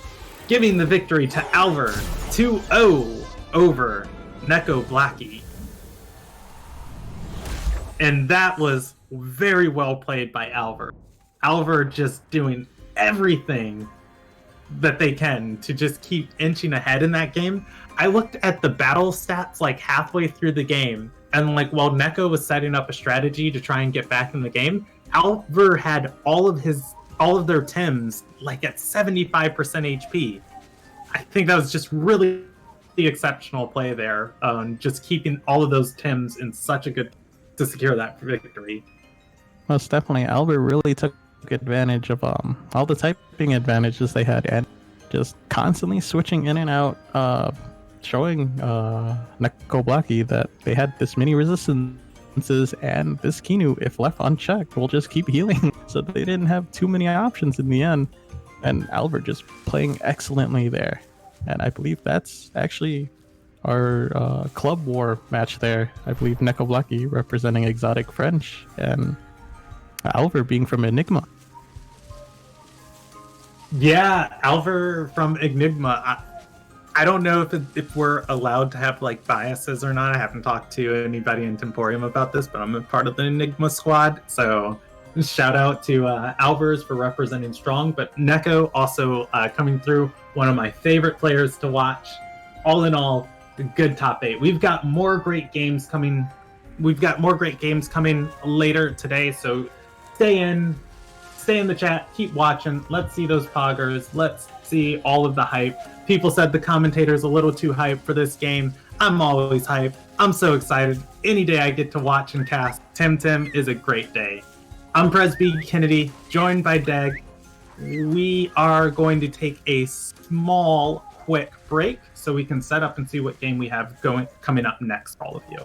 giving the victory to Alver 2-0 over Neko Blackie. And that was very well played by Alver. Alver just doing everything that they can to just keep inching ahead in that game. I looked at the battle stats like halfway through the game, and like while Neko was setting up a strategy to try and get back in the game, Alver had all of their Tems like at 75% HP. I think that was just really the exceptional play there, just keeping all of those Tems in such a good to secure that victory. Most definitely, Albert really took advantage of all the typing advantages they had, and just constantly switching in and out, showing Neko Blackie that they had this many resistances, and this Kinu, if left unchecked, will just keep healing. So they didn't have too many options in the end, and Albert just playing excellently there. And I believe that's actually our club war match there. I believe Neko Blackie representing Exotic French, and Alver being from Enigma. Yeah, Alver from Enigma. I don't know if we're allowed to have like biases or not. I haven't talked to anybody in Temporium about this, but I'm a part of the Enigma squad, so shout out to Alvers for representing strong. But Neko also coming through, one of my favorite players to watch. All in all, good top 8. We've got more great games coming. We've got more great games coming later today, so stay in the chat, keep watching. Let's see those poggers. Let's see all of the hype. People said the commentator's a little too hype for this game. I'm always hyped. I'm so excited. Any day I get to watch and cast Temtem is a great day. I'm Presby Kennedy, joined by Deg. We are going to take a small, quick break so we can set up and see what game we have coming up next, all of you.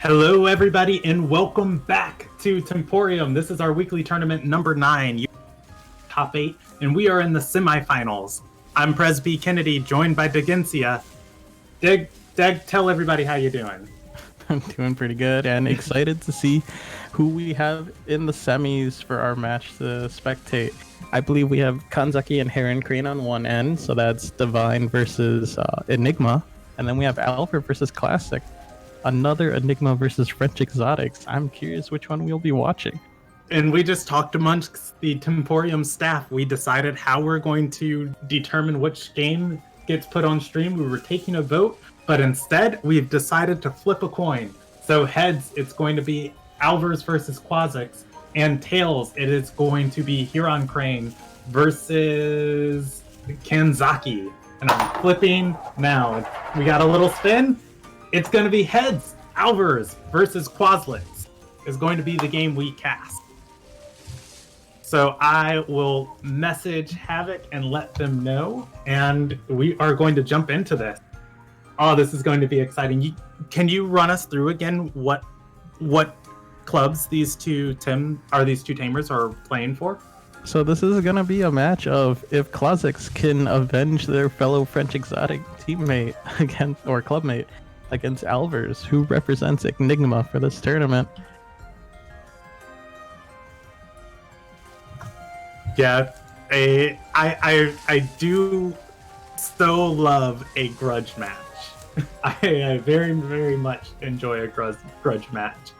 Hello, everybody, and welcome back to Temporium. This is our weekly tournament number 9, top 8, and we are in the semifinals. I'm Presby Kennedy, joined by Degencia. Deg, tell everybody how you're doing. I'm doing pretty good and excited to see who we have in the semis for our match to spectate. I believe we have Kanzaki and Heron Crane on one end, so that's Divine versus Enigma, and then we have Alpha versus Classic. Another Enigma versus French Exotics. I'm curious which one we'll be watching. And we just talked amongst the Temporium staff. We decided how we're going to determine which game gets put on stream. We were taking a vote, but instead we've decided to flip a coin. So heads, it's going to be Alvers versus Quazix, and tails, it is going to be Huron Crane versus Kanzaki. And I'm flipping now. We got a little spin. It's going to be heads. Alvers versus Quazlix is going to be the game we cast. So I will message Havoc and let them know, and we are going to jump into this. Oh, this is going to be exciting. Can you run us through again what clubs these two tamers are playing for? So this is going to be a match of if Quazlix can avenge their fellow French Exotic teammate against, or clubmate, against Alvers, who represents Enigma for this tournament. Yeah, I do so love a grudge match. I very, very much enjoy a grudge match.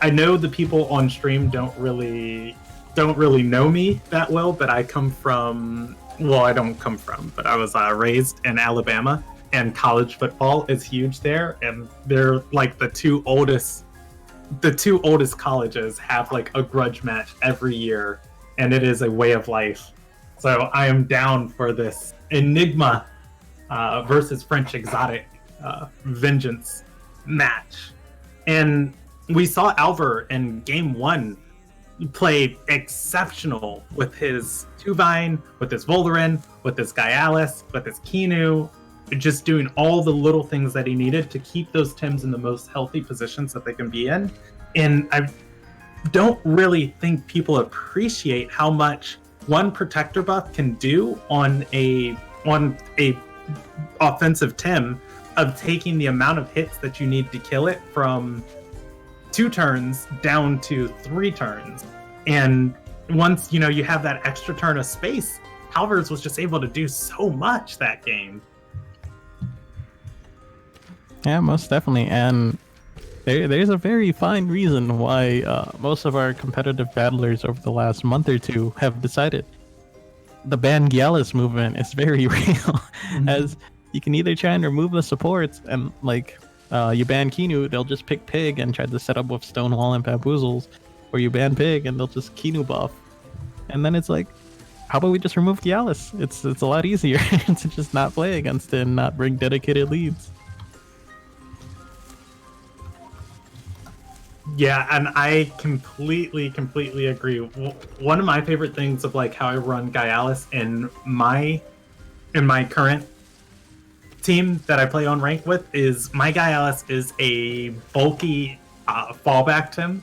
I know the people on stream don't really know me that well, but I don't come from, but I was raised in Alabama. And college football is huge there, and they're like the two oldest colleges have like a grudge match every year, and it is a way of life. So I am down for this Enigma versus French Exotic vengeance match. And we saw Alver in game 1 play exceptional with his Tuvine, with his Volarin, with his Gaialis, with his Kinu, just doing all the little things that he needed to keep those Tims in the most healthy positions that they can be in. And I don't really think people appreciate how much one protector buff can do on a offensive Tim, of taking the amount of hits that you need to kill it from 2 turns down to 3 turns. And once you have that extra turn of space, Alvers was just able to do so much that game. Yeah, most definitely. And there's a very fine reason why most of our competitive battlers over the last month or two have decided the ban Gyalis movement is very real. Mm-hmm. As you can either try and remove the supports, and you ban Kinu, they'll just pick Pig and try to set up with Stonewall and Bamboozles, or you ban Pig and they'll just Kinu buff. And then it's like, how about we just remove Gyalis? It's a lot easier to just not play against it and not bring dedicated leads. Yeah, and I completely agree. One of my favorite things of how I run Gaialis in my current team that I play on rank with is my Gaialis is a bulky fallback Tim,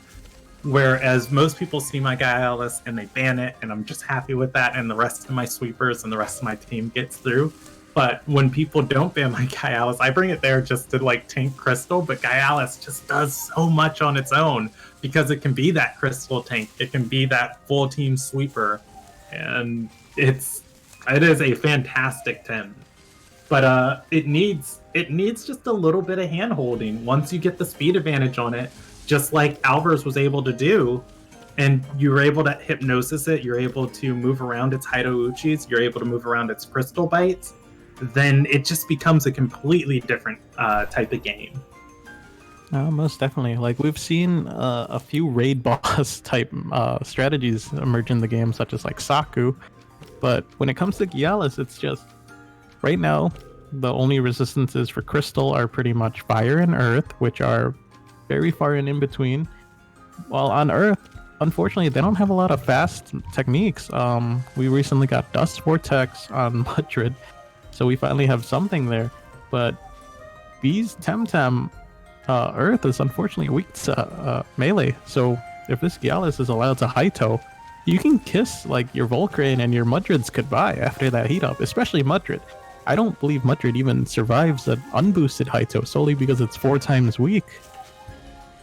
whereas most people see my Gaialis and they ban it, and I'm just happy with that, and the rest of my sweepers and the rest of my team gets through. But when people don't ban my Gaialis, I bring it there just to tank Crystal, but Gaialis just does so much on its own because it can be that Crystal tank, it can be that full team sweeper, and it is a fantastic Tim. But it needs just a little bit of hand holding once you get the speed advantage on it, just like Alvers was able to do, and you were able to hypnosis it, you're able to move around its Hydouchis, you're able to move around its Crystal Bites. then it just becomes a completely different type of game. Most definitely. Like, we've seen a few raid boss type strategies emerge in the game, such as like Saku. But when it comes to Gialis, it's just right now the only resistances for Crystal are pretty much Fire and Earth, which are very far and in between. While on Earth, unfortunately, they don't have a lot of fast techniques. We recently got Dust Vortex on Madrid, so we finally have something there. But these Temtem Earth is unfortunately weak to melee, so if this Gialis is allowed to Haito, you can kiss like your Volcrane and your Mudrids goodbye after that heat up, especially Mudrid. I don't believe Mudrid even survives an unboosted Haito solely because it's 4 times weak.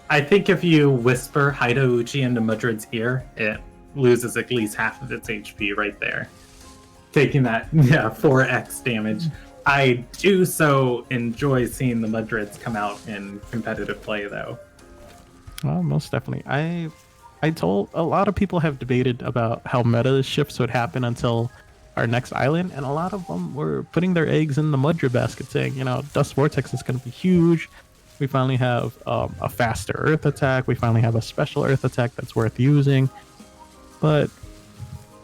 I think if you whisper Haito Uchi into Mudrid's ear, it loses at least half of its HP right there. Taking that 4x damage. I do so enjoy seeing the Mudrids come out in competitive play, though. Well, most definitely. I told a lot of people have debated about how meta shifts would happen until our next island, and a lot of them were putting their eggs in the Mudrid basket, saying, Dust Vortex is going to be huge. We finally have a faster Earth attack. We finally have a special Earth attack that's worth using. But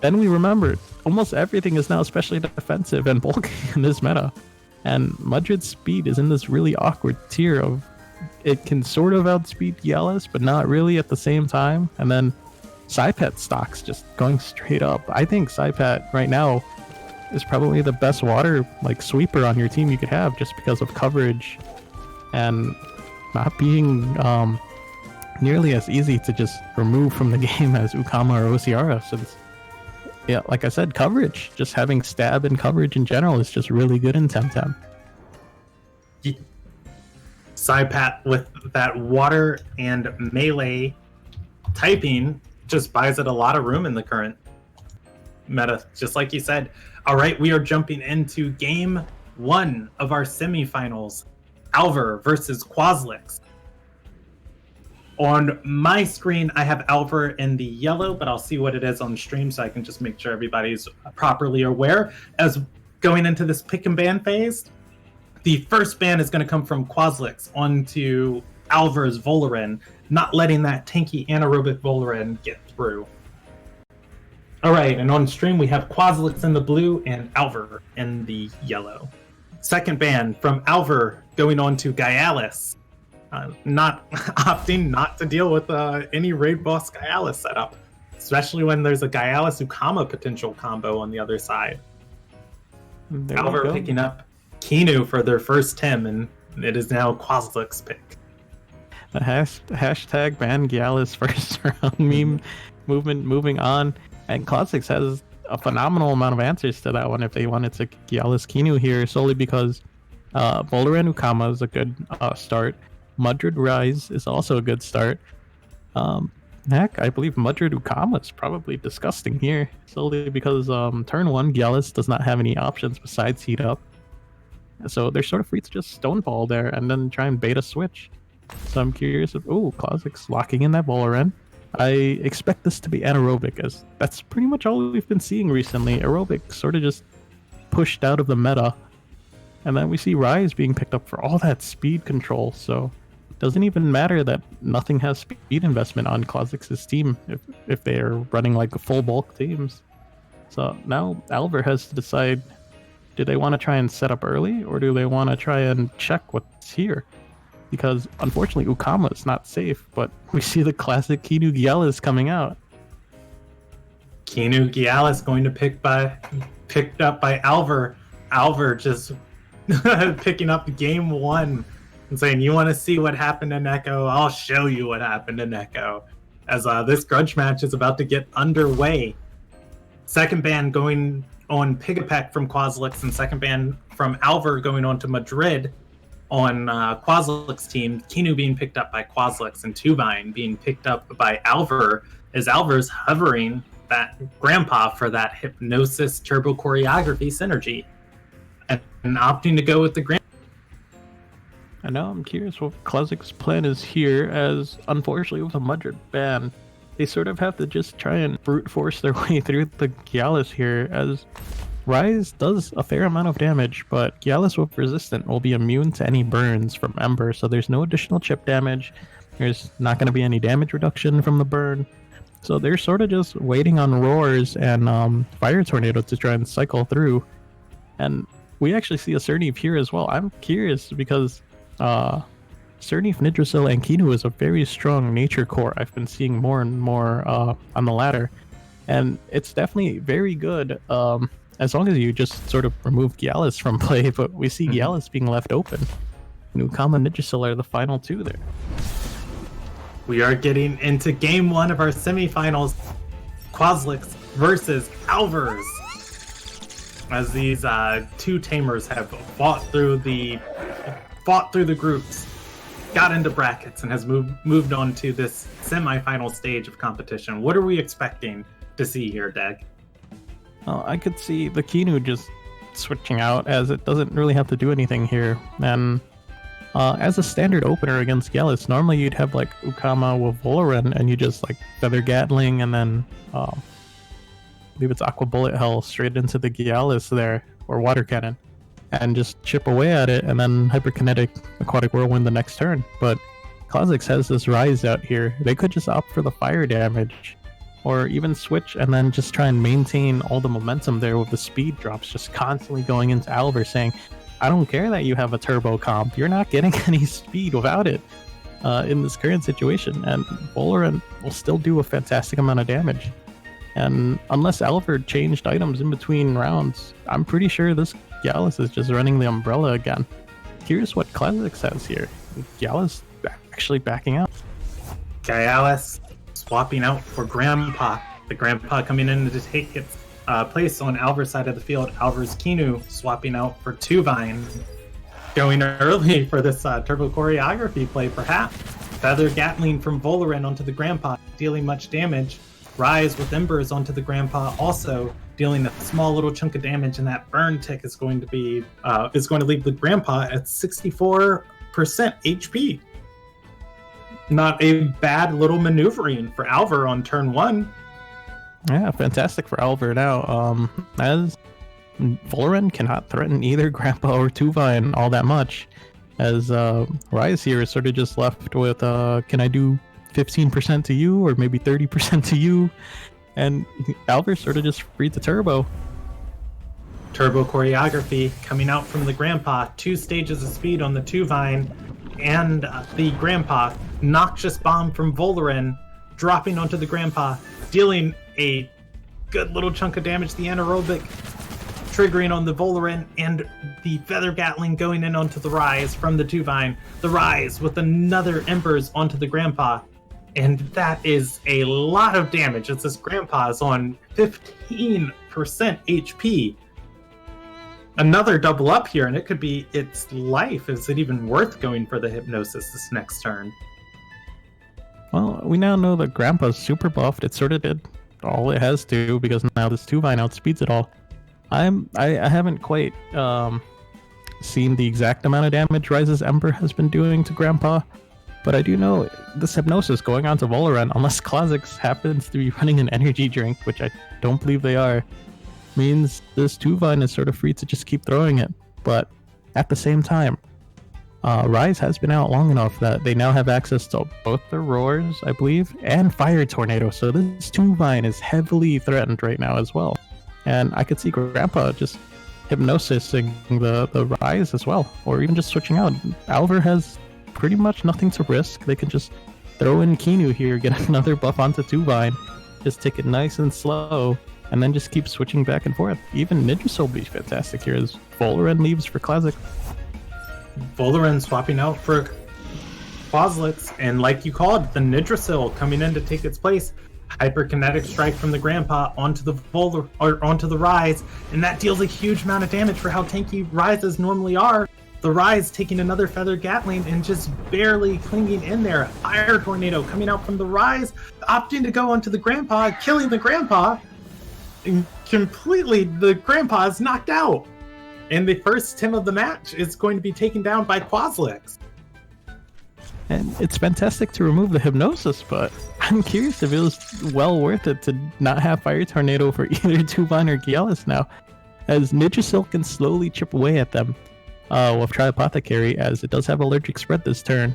then we remembered almost everything is now especially defensive and bulky in this meta. And Mudrid's speed is in this really awkward tier of it can sort of outspeed Gialis, but not really at the same time. And then Psypet stocks just going straight up. I think Psypet right now is probably the best water like sweeper on your team you could have, just because of coverage and not being nearly as easy to just remove from the game as Ukama or Osiara, since like I said, coverage, just having stab and coverage in general is just really good in Temtem. Psypat with that water and melee typing just buys it a lot of room in the current meta, just like you said. All right, we are jumping into game 1 of our semifinals. Alver versus Quaslix. On my screen, I have Alver in the yellow, but I'll see what it is on stream so I can just make sure everybody's properly aware. As going into this pick and ban phase, the first ban is going to come from Quaslix onto Alver's Volarin, not letting that tanky anaerobic Volarin get through. All right, and on stream we have Quaslix in the blue and Alver in the yellow. Second ban from Alver going on to Gialis. Not opting not to deal with any raid boss Gialis setup, especially when there's a Gialis Ukama potential combo on the other side. Alver picking up Kinu for their first Tim, and it is now Quaslix's pick. The hashtag ban Gialis first round meme moving on, and Quaslix has a phenomenal amount of answers to that one if they wanted to Gialis Kinu here, solely because Volarin Ukama is a good start. Mudrid Rise is also a good start. Heck, I believe Mudrid Ukama is probably disgusting here, solely because turn 1 Gialis does not have any options besides heat up. So they're sort of free to just stoneball there and then try and bait a switch. So I'm curious if Quaslix locking in that Volarin. I expect this to be anaerobic, as that's pretty much all we've been seeing recently. Aerobic sort of just pushed out of the meta. And then we see Rise being picked up for all that speed control, so it doesn't even matter that nothing has speed investment on Quaslix's team if they're running like full bulk teams. So now Alver has to decide, do they want to try and set up early, or do they want to try and check what's here? Because unfortunately Ukama is not safe, but we see the classic Kinu Gialis coming out. Kinu Gialis going to picked up by Alver. Alver just picking up game 1 and saying, you want to see what happened to Neko? I'll show you what happened to Neko. As this grudge match is about to get underway. Second ban going on Pigapek from Quaslix, and second ban from Alver going on to Madrid on Quaslix's team. Kinu being picked up by Quaslix and Tuvine being picked up by Alver, as Alver's hovering that grandpa for that hypnosis turbo choreography synergy and opting to go with the grand. I know, I'm curious what Quaslix's plan is here, as unfortunately with a Mudrid ban, they sort of have to just try and brute force their way through the Gialis here, as Rise does a fair amount of damage, but Gyalis with Resistant will be immune to any burns from Ember, so there's no additional chip damage. There's not going to be any damage reduction from the burn. So they're sort of just waiting on Roars and Fire Tornado to try and cycle through. And we actually see a Cernief here as well. I'm curious because Cernief, Nidrasil, and Kinu is a very strong nature core. I've been seeing more and more on the ladder. And it's definitely very good as long as you just sort of remove Gyalis from play, but we see Gyalis being left open. Nukama and Nidrasil are the final two there. We are getting into game one of our semifinals. Quaslix versus Alvers. As these two tamers have fought through the groups, got into brackets, and has moved on to this semifinal stage of competition. What are we expecting to see here, Dag? I could see the Kinu just switching out, as it doesn't really have to do anything here. And as a standard opener against Gyalis, normally you'd have like Ukama with Voloran, and you just like Feather Gatling, and then I believe it's Aqua Bullet Hell straight into the Gyalis there, or Water Cannon, and just chip away at it, and then Hyperkinetic Aquatic Whirlwind the next turn. But Kha'Zix has this Rise out here. They could just opt for the fire damage, or even switch and then just try and maintain all the momentum there with the speed drops, just constantly going into Alver saying, I don't care that you have a turbo comp, you're not getting any speed without it in this current situation. And Voloran will still do a fantastic amount of damage. And unless Alver changed items in between rounds, I'm pretty sure this Gyalis is just running the umbrella again. Curious what Kha'Zix has here. Gyalis actually backing out. Gyalis swapping out for Grandpa. The Grandpa coming in to take its place on Alver's side of the field. Alver's Kinu swapping out for Tuvine. Going early for this turbo choreography play, perhaps. Feather Gatling from Voloran onto the Grandpa, dealing much damage. Rise with Embers onto the Grandpa, also dealing a small little chunk of damage, and that burn tick is going to leave the Grandpa at 64% HP. Not a bad little maneuvering for Alver on turn one. Yeah, fantastic for Alver now. As Voloran cannot threaten either Grandpa or Tuvine all that much, as Rise here is sort of just left with, can I do 15% to you, or maybe 30% to you? And Alver sort of just freed the turbo. Turbo choreography coming out from the Grandpa. 2 stages of speed on the Tuvine and the Grandpa. Noxious Bomb from Voloran dropping onto the Grandpa, dealing a good little chunk of damage. The anaerobic triggering on the Voloran, and the Feather Gatling going in onto the Rise from the Tuvine. The Rise with another Embers onto the Grandpa. And that is a lot of damage, as this Grandpa is on 15% HP. Another double up here, and it could be its life. Is it even worth going for the Hypnosis this next turn? Well, we now know that Grandpa's super buffed. It sort of did all it has to, because now this Tuvine outspeeds it all. I haven't quite seen the exact amount of damage Rise's Ember has been doing to Grandpa, but I do know this Hypnosis going on to Voloran, unless Kha'Zix happens to be running an energy drink, which I don't believe they are, means this Tuvine is sort of free to just keep throwing it. But at the same time, Rise has been out long enough that they now have access to both the Roars, I believe, and Fire Tornado, so this Tuvine is heavily threatened right now as well. And I could see Grandpa just Hypnosising the Rise as well, or even just switching out. Alver has pretty much nothing to risk. They can just throw in Kinu here, get another buff onto Tuvine, just take it nice and slow, and then just keep switching back and forth. Even Nidrasil will be fantastic here as Voloran leaves for Kha'Zix. Voloran swapping out for Quaslix, and like you called, the Nidrasil coming in to take its place. Hyperkinetic Strike from the Grandpa onto the Rise, and that deals a huge amount of damage for how tanky Rises normally are. The Rise taking another Feather Gatling and just barely clinging in there. Fire Tornado coming out from the Rise, opting to go onto the Grandpa, killing the Grandpa. And completely, the Grandpa is knocked out. And the first Tim of the match is going to be taken down by Quaslix. And it's fantastic to remove the Hypnosis, but I'm curious if it was well worth it to not have Fire Tornado for either Tuvine or Gyalis now. as Nidrasil can slowly chip away at them with Tri-Apothecary, as it does have allergic spread this turn.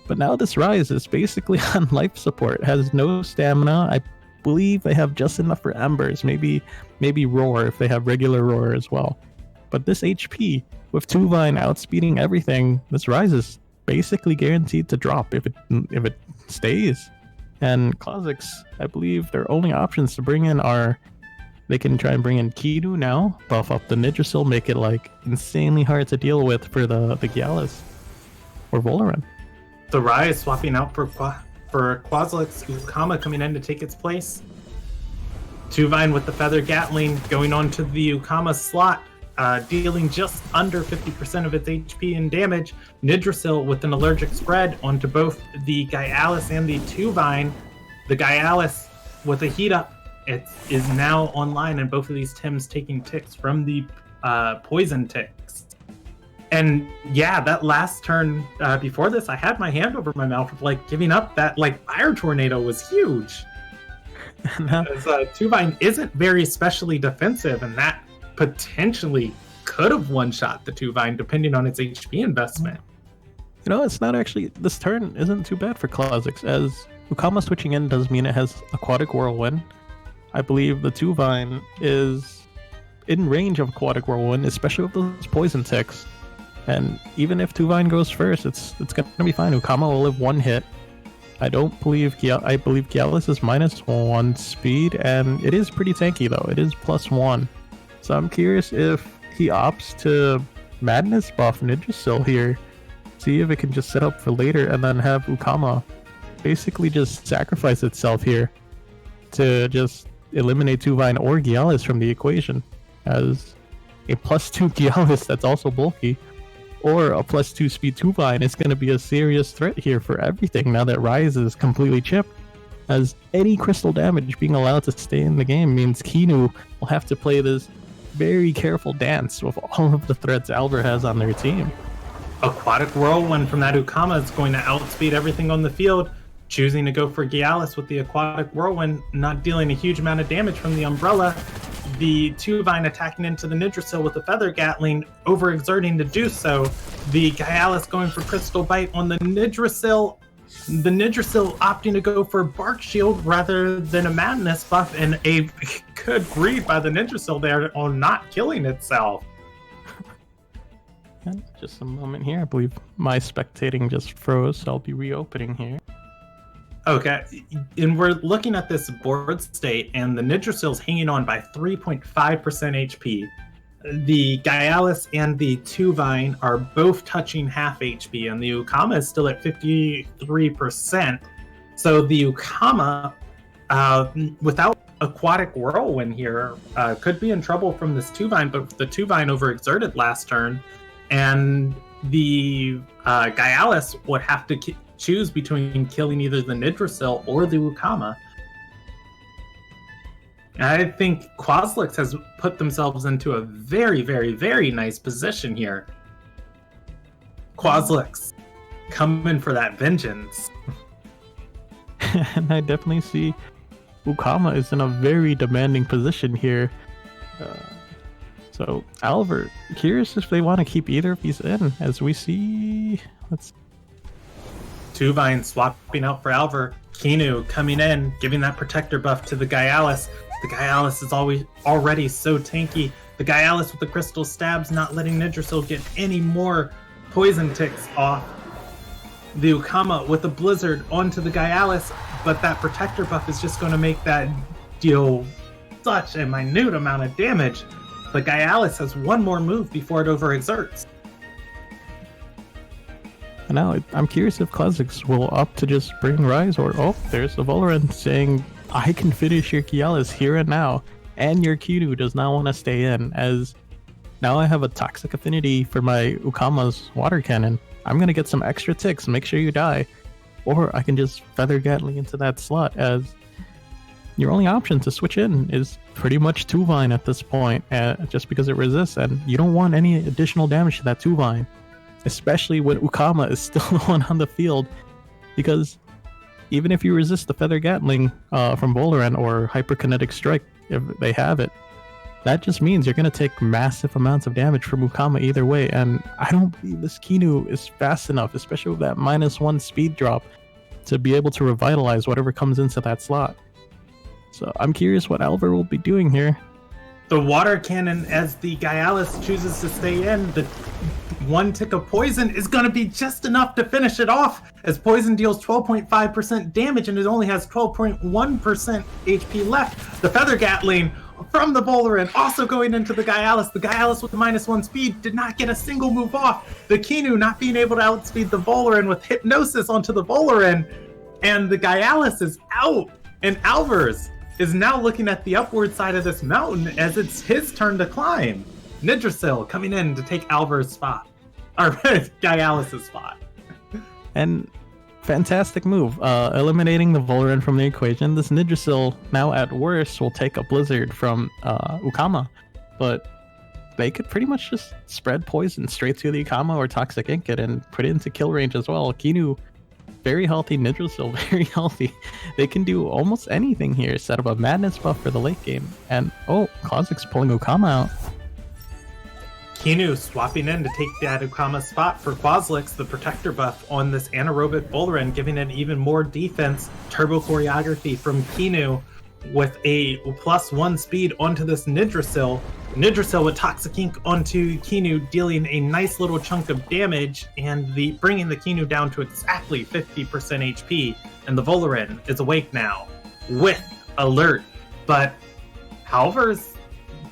But now this Rise is basically on life support, has no stamina. I believe they have just enough for Embers, maybe Roar if they have regular Roar as well. But this HP, with Tuvine outspeeding everything, this Rise is basically guaranteed to drop if it stays. And Kha'Zix, I believe their only options to bring in are, they can try and bring in Kidu now, buff up the Nidrasil, make it like insanely hard to deal with for the Gyalis or Volaran. The Rise swapping out for Quaslix, Ukama coming in to take its place. Tuvine with the Feather Gatling going on to the Ukama slot, dealing just under 50% of its HP and damage. Nidrasil with an allergic spread onto both the Gyalis and the Tuvine. The Gyalis with a heat up, it is now online, and both of these Tims taking ticks from the poison ticks. And yeah, that last turn before this, I had my hand over my mouth of like giving up. That like fire tornado was huge. Because Tuvine isn't very specially defensive, and that potentially could have one-shot the Tuvine depending on its HP investment. You know, it's not actually, this turn isn't too bad for Kha'Zix, as Ukama switching in does mean it has Aquatic Whirlwind. I believe the Tuvine is in range of Aquatic Whirlwind, especially with those poison ticks. And even if Tuvine goes first, it's gonna be fine. Ukama will live one hit. I believe Gyalis is -1 speed, and it is pretty tanky though. It is +1. So I'm curious if he opts to Madness buff Nidrasil here. See if it can just set up for later, and then have Ukama basically just sacrifice itself here to just eliminate Tuvine or Gyalis from the equation, as a +2 Gyalis that's also bulky, or a +2 speed Tuvine is going to be a serious threat here for everything now that Rise is completely chipped, as any crystal damage being allowed to stay in the game means Kinu will have to play this very careful dance with all of the threats Alver has on their team. Aquatic Whirlwind from that Ukama is going to outspeed everything on the field, choosing to go for Gyalis with the Aquatic Whirlwind, not dealing a huge amount of damage from the Umbrella. The Tuvine attacking into the Nidrasil with the Feather Gatling, overexerting to do so. The Gyalis going for Crystal Bite on the Nidrasil. The Nidrasil opting to go for Bark Shield rather than a Madness buff, and a good read by the Nidrasil there on not killing itself. And just a moment here, I believe my spectating just froze, so I'll be reopening here. Okay, and we're looking at this board state, and the Nidrasil's hanging on by 3.5% HP. The Gyalis and the Tuvine are both touching half HP, and the Ukama is still at 53%. So the Ukama, without Aquatic Whirlwind here, could be in trouble from this Tuvine, but the Tuvine overexerted last turn, and the Gyalis would have to choose between killing either the Nidrasil or the Ukama. I think Quaslix has put themselves into a very, very, very nice position here. Quaslix, coming for that vengeance. And I definitely see Ukama is in a very demanding position here. So Alver, curious if they want to keep either of these in, as we see. Tuvine swapping out for Alver. Kinu coming in, giving that protector buff to the Gyalis. The Gyalis is already so tanky. The Gyalis with the crystal stabs, not letting Nidrasil get any more poison ticks off. The Ukama with the blizzard onto the Gyalis, but that protector buff is just going to make that deal such a minute amount of damage. The Gyalis has one more move before it overexerts. And now I'm curious if Kha'Zix will opt to just bring Rise, or there's the Volaran saying, I can finish your Gyalis here and now, and your Kidu does not want to stay in, as now I have a toxic affinity for my Ukama's water cannon. I'm going to get some extra ticks, make sure you die. Or I can just Feather Gatling into that slot, as your only option to switch in is pretty much Tuvine at this point, just because it resists, and you don't want any additional damage to that Tuvine. Especially when Ukama is still the one on the field, because even if you resist the Feather Gatling from Volaran or Hyperkinetic Strike, if they have it, that just means you're going to take massive amounts of damage from Ukama either way. And I don't believe this Kinu is fast enough, especially with that -1 speed drop, to be able to revitalize whatever comes into that slot. So I'm curious what Alvar will be doing here. The water cannon, as the Gaialis chooses to stay in, the 1 tick of poison is going to be just enough to finish it off, as poison deals 12.5% damage and it only has 12.1% HP left. The Feather Gatling from the Volaran also going into the Gaialis. The Gaialis with the -1 speed did not get a single move off. The Kinu not being able to outspeed the Volaran with Hypnosis onto the Volaran, and the Gaialis is out, and Alvars is now looking at the upward side of this mountain as it's his turn to climb. Nidrasil coming in to take Alvar's spot, or Gaialis' spot. And fantastic move, eliminating the Volaran from the equation. This Nidrasil, now at worst, will take a Blizzard from Ukama, but they could pretty much just spread poison straight to the Ukama or Toxic Ink it and put it into kill range as well. Kinu, very healthy. Nidrasil, very healthy. They can do almost anything here. Set up a Madness buff for the late game. And, oh, Kozik's pulling Ukama out. Kinu swapping in to take that Ukama spot for Quaslix, the protector buff on this anaerobic Volaran, giving it even more defense. Turbo choreography from Kinu with a +1 speed onto this Nidrasil. Nidrasil with Toxic Ink onto Kinu, dealing a nice little chunk of damage and bringing the Kinu down to exactly 50% HP. And the Volaran is awake now with alert. But Alvar's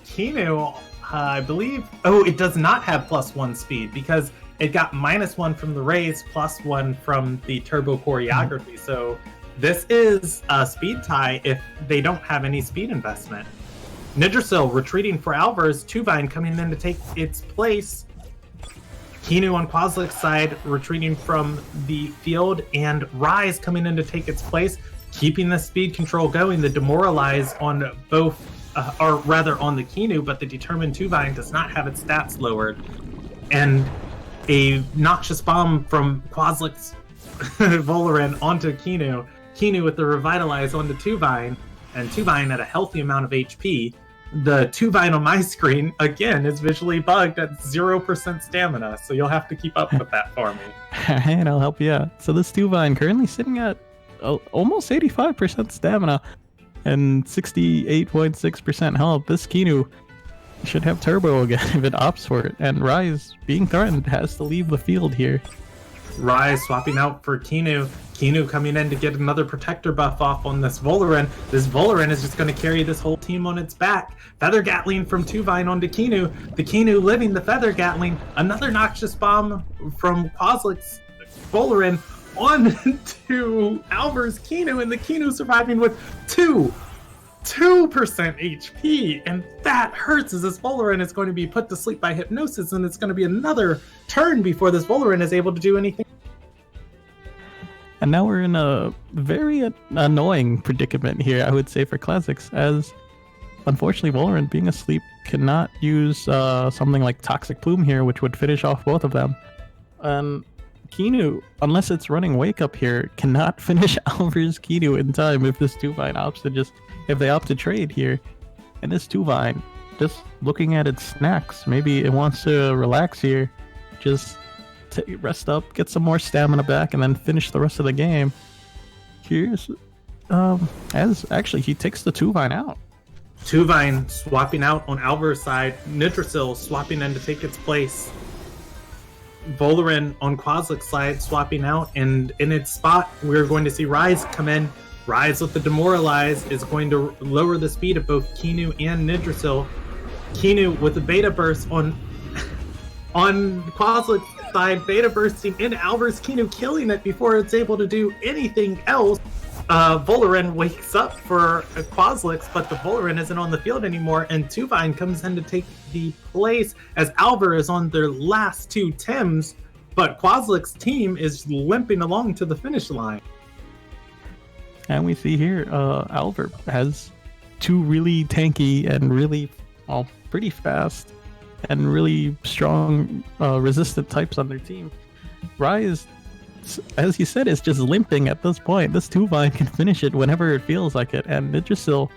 Kinu, I believe, it does not have +1 speed because it got -1 from the raise, +1 from the turbo choreography. So this is a speed tie if they don't have any speed investment. Nidrasil retreating for Alvar's, Tuvine coming in to take its place. Kinu on Quaslix's side retreating from the field, and Rise coming in to take its place, keeping the speed control going. The Demoralize on both, or rather on the Kinu, but the Determined Tuvine does not have its stats lowered. And a Noxious Bomb from Quaslix's Volaran onto Kinu. Kinu with the Revitalize onto Tuvine, and Tuvine at a healthy amount of HP. The Tuvine on my screen, again, is visually bugged at 0% stamina, so you'll have to keep up with that for me. And I'll help you out. So this Tuvine currently sitting at almost 85% stamina and 68.6% health. This Kinu should have turbo again if it opts for it, and Rise, being threatened, has to leave the field here. Rise swapping out for Kinu. Kinu coming in to get another protector buff off on this Volaran. This Volaran is just going to carry this whole team on its back. Feather Gatling from Tuvine onto Kinu. The Kinu living the Feather Gatling. Another Noxious Bomb from Quaslix's Volaran onto Alvar's Kinu, and the Kinu surviving with 2% HP, and that hurts as this Volaran is going to be put to sleep by Hypnosis, and it's going to be another turn before this Volaran is able to do anything. And now we're in a very annoying predicament here, I would say, for Classics, as unfortunately Volaran, being asleep, cannot use something like Toxic Plume here, which would finish off both of them. Kinu, unless it's running Wake Up here, cannot finish Alvar's Kinu in time if this Tuvine opts to if they opt to trade here. And this Tuvine, just looking at its snacks, maybe it wants to relax here, just rest up, get some more stamina back, and then finish the rest of the game. Here's, as actually he takes the Tuvine out. Tuvine swapping out on Alvar's side, Nidrasil swapping in to take its place. Volaran on Quaslix's side swapping out, and in its spot we're going to see Rise come in. Rise with the Demoralize is going to lower the speed of both Kinu and Nidrasil. Kinu with the Beta Burst on Quaslix's side, Beta Bursting into Alvar's Kinu, killing it before it's able to do anything else. Volaran wakes up for Quaslix, but the Volaran isn't on the field anymore, and Tuvine comes in to take the place as Alvar is on their last 2 Tems, but Quaslix's team is limping along to the finish line. And we see here, Alvar has 2 really tanky and really, pretty fast and really strong resistant types on their team. Rise, as you said, is just limping at this point. This Tuvine can finish it whenever it feels like it, and Nidrasil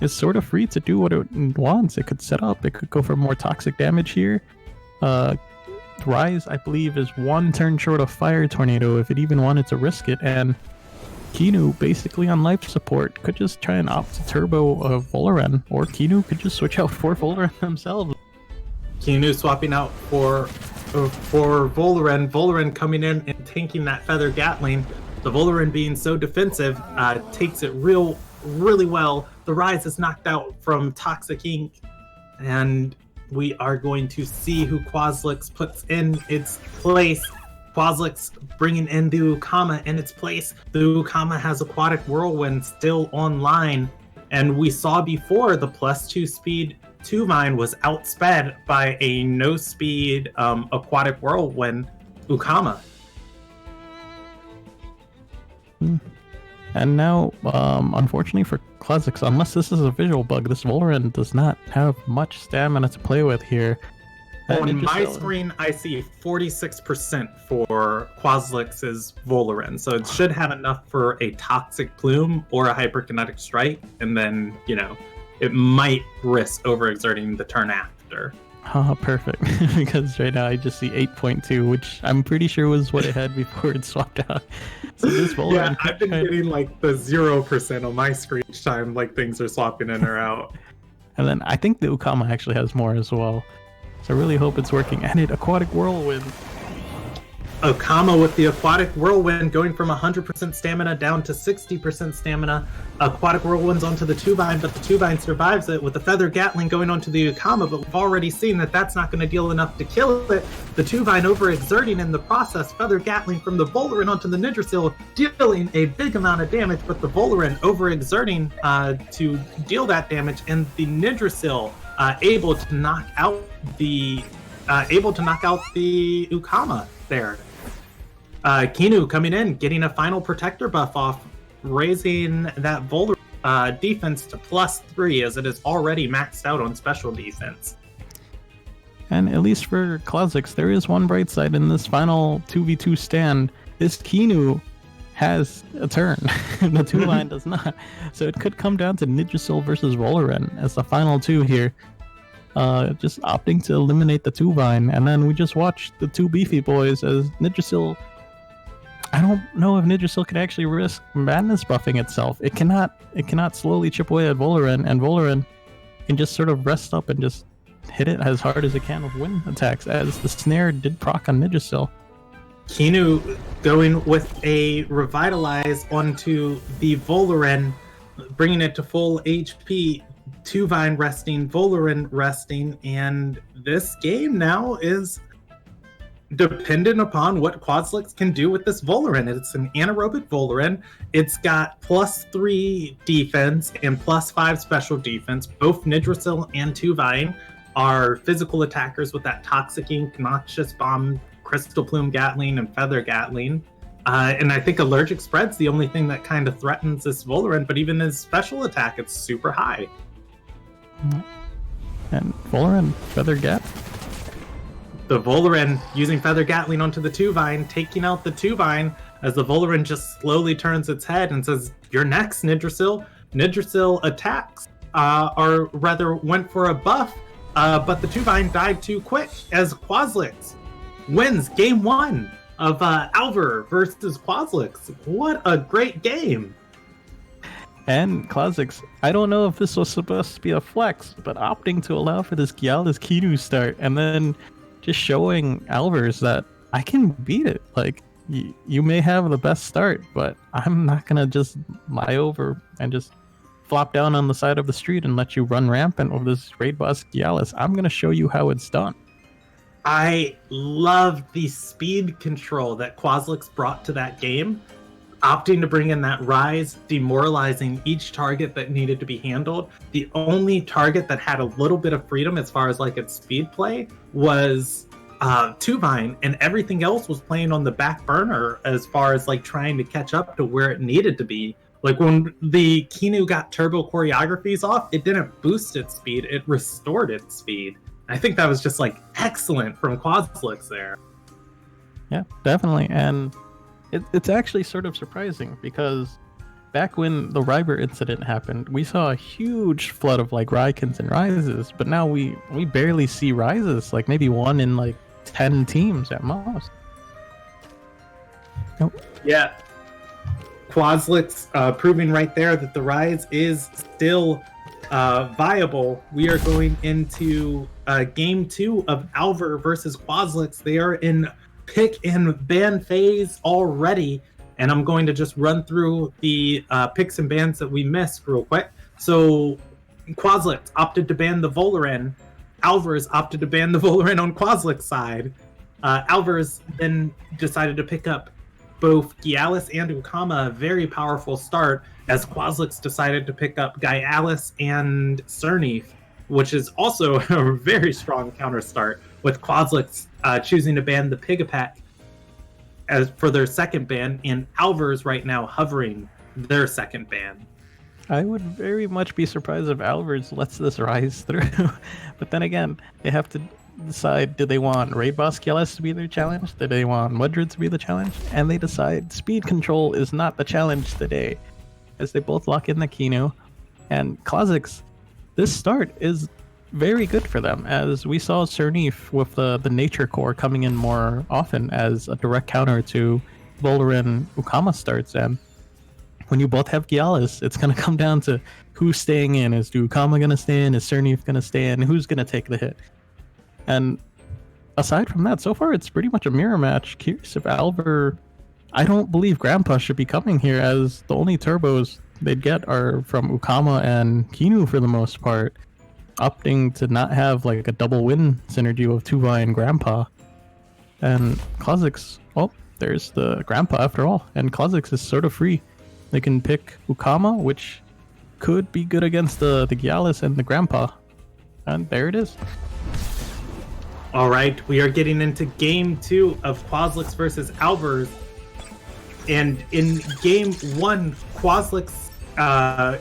is sort of free to do what it wants. It could set up. It could go for more toxic damage here. Rise, I believe, is 1 turn short of Fire Tornado if it even wanted to risk it, and Kinu, basically on life support, could just try and opt to turbo Voloran, or Kinu could just switch out for Voloran themselves. Kinu swapping out for Voloran. Voloran coming in and tanking that Feather Gatling. The Voloran being so defensive takes it really well. The Rise is knocked out from Toxic Ink, and we are going to see who Quaslix puts in its place. Quaslix bringing in the Ukama in its place. The Ukama has Aquatic Whirlwind still online, and we saw before the +2 speed 2-Vine was outsped by a no-speed Aquatic Whirlwind Ukama. And now, unfortunately for Quaslix, unless this is a visual bug, this Voloran does not have much stamina to play with here. On my screen, I see 46% for Quaslix's Voloran, so it should have enough for a Toxic Plume or a Hyperkinetic Strike, and then, it might risk overexerting the turn after. Oh, perfect. Because right now I just see 8.2, which I'm pretty sure was what it had before it swapped out. So this Voloran I've been getting the 0% on my screen each time things are swapping in or out. And then I think the Ukama actually has more as well. So I really hope it's working. And it Aquatic Whirlwind. Ukama with the Aquatic Whirlwind going from 100% stamina down to 60% stamina. Aquatic Whirlwind's onto the 2-Vine, but the 2-Vine survives it with the Feather Gatling going onto the Ukama, but we've already seen that that's not going to deal enough to kill it. The 2-Vine overexerting in the process. Feather Gatling from the Voloran onto the Nidrasil, dealing a big amount of damage, but the Voloran overexerting to deal that damage, and the Nidrasil able to knock out the Ukama there. Kinu coming in, getting a final protector buff off, raising that Voloran defense to +3 as it is already maxed out on special defense. And at least for Quaslix, there is one bright side in this final 2v2 stand. This Kinu has a turn. The 2-Line does not. So it could come down to Nidrasil versus Voloran as the final 2 here. Just opting to eliminate the 2-Vine, and then we just watch the 2 beefy boys as Nidrasil. I don't know if Nidrasil could actually risk madness buffing itself. It cannot slowly chip away at Voloran, and Voloran can just sort of rest up and just hit it as hard as it can with wind attacks, as the snare did proc on Nidrasil. Kinu going with a Revitalize onto the Voloran, bringing it to full HP. 2-Vine resting, Voloran resting, and this game now is dependent upon what Quaslix can do with this Voloran. It's an anaerobic Voloran. It's got +3 defense and +5 special defense. Both Nidrasil and 2-Vine are physical attackers with that Toxic Ink, Noxious Bomb, Crystal Plume Gatling, and Feather Gatling. And I think Allergic Spread's the only thing that kind of threatens this Voloran, but even his special attack, it's super high. And Voloran, Feather Gat. The Voloran using Feather Gatling onto the 2-Vine, taking out the 2-Vine as the Voloran just slowly turns its head and says, "You're next, Nidrasil." Nidrasil attacks, or rather went for a buff, but the 2-Vine died too quick as Quaslix wins game 1 of Alvar versus Quaslix. What a great game! And Quaslix, I don't know if this was supposed to be a flex, but opting to allow for this Gyalis Kinu start and then just showing Alvars that I can beat it. You may have the best start, but I'm not going to just lie over and just flop down on the side of the street and let you run rampant over this raid boss Gyalis. I'm going to show you how it's done. I love the speed control that Quaslix brought to that game. Opting to bring in that Rise, demoralizing each target that needed to be handled. The only target that had a little bit of freedom as far as its speed play was 2-Vine, and everything else was playing on the back burner as far as trying to catch up to where it needed to be. When the Kinu got turbo choreographies off, it didn't boost its speed, it restored its speed. I think that was just excellent from Quaslix there. Yeah, definitely. And it's actually sort of surprising because back when the Ryber incident happened, we saw a huge flood of like Rykins and Rises, but now we barely see Rises, like maybe one in like 10 teams at most. Nope. Yeah. Quaslix proving right there that the Rise is still viable. We are going into game 2 of Alver versus Quaslix. They are in pick and ban phase already. And I'm going to just run through the picks and bans that we missed real quick. So Quaslix opted to ban the Volarin. Alvers opted to ban the Volarin on Quaslix's side. Alvers then decided to pick up both Gialis and Ukama, a very powerful start, as Quaslix decided to pick up Gialis and Cernif, which is also a very strong counter start, with Quaslix choosing to ban the Pigapack as for their second ban, and Alvers right now hovering their second ban. I would very much be surprised if Alvers lets this rise through. But then again, they have to decide, do they want Raid Boss Gialis to be their challenge? Do they want Mudrid to be the challenge? And they decide speed control is not the challenge today, as they both lock in the Kinu. And Quaslix, this start is very good for them, as we saw Cernif with the Nature Core coming in more often as a direct counter to Volarin Ukama starts. And when you both have Gialis, it's going to come down to who's staying in. Is Ukama going to stay in? Is Cernif going to stay in? Who's going to take the hit? And aside from that, so far it's pretty much a mirror match. Curious if Alver... I don't believe Grandpa should be coming here, as the only turbos they'd get are from Ukama and Kinu for the most part, opting to not have like a double win synergy with Tuvi and Grandpa. And Quaslix, well, there's the Grandpa after all, and Quaslix is sort of free. They can pick Ukama, which could be good against the Gialis and the Grandpa. And there it is. All right, we are getting into game 2 of Quaslix versus Alvers. And in game 1, Quaslix,